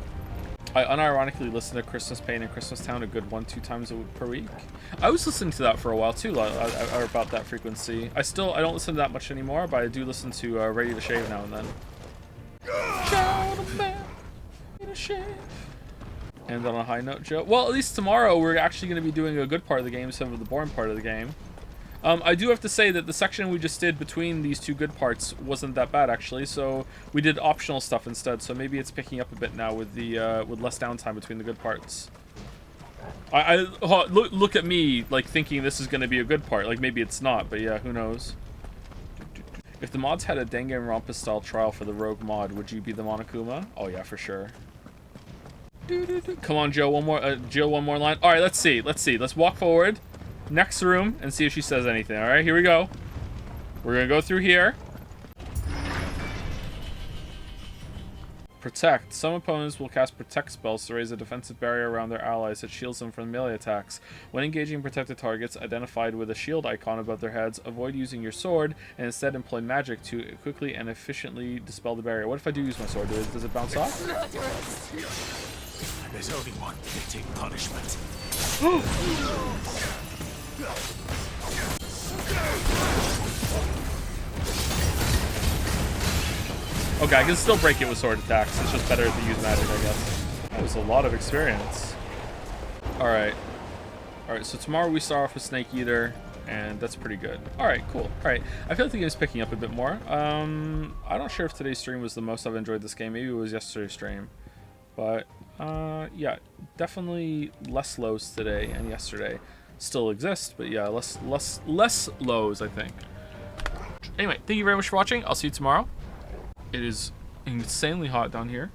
I unironically listen to Christmas Pain and Christmas Town a good 1-2 times per week. I was listening to that for a while too, about that frequency. I don't listen to that much anymore, but I do listen to Ready to Shave now and then. And on a high note, Joe. Well, at least tomorrow we're actually going to be doing a good part of the game instead of the boring part of the game. I do have to say that the section we just did between these two good parts wasn't that bad actually. So we did optional stuff instead. So maybe it's picking up a bit now with the with less downtime between the good parts. Look at me like thinking this is going to be a good part. Like maybe it's not, but yeah, who knows. If the mods had a Danganronpa style trial for the rogue mod, would you be the Monokuma? Oh yeah, for sure. Come on, Joe, one more. Jill, one more line. All right, let's see. Let's walk forward, next room, and see if she says anything. All right, here we go. We're gonna go through here. Protect. Some opponents will cast protect spells to raise a defensive barrier around their allies that shields them from melee attacks. When engaging protected targets identified with a shield icon above their heads, avoid using your sword and instead employ magic to quickly and efficiently dispel the barrier. What if I do use my sword? Does it bounce off? There's only one fitting punishment. Okay, I can still break it with sword attacks. It's just better to use magic, I guess. That was a lot of experience. Alright. Alright, so tomorrow we start off with Snake Eater, and that's pretty good. Alright, cool. Alright, I feel like the game's picking up a bit more. I'm not sure if today's stream was the most I've enjoyed this game. Maybe it was yesterday's stream. But, yeah, definitely less lows today and yesterday. Still exist, but yeah, less lows, I think. Anyway, thank you very much for watching. I'll see you tomorrow. It is insanely hot down here.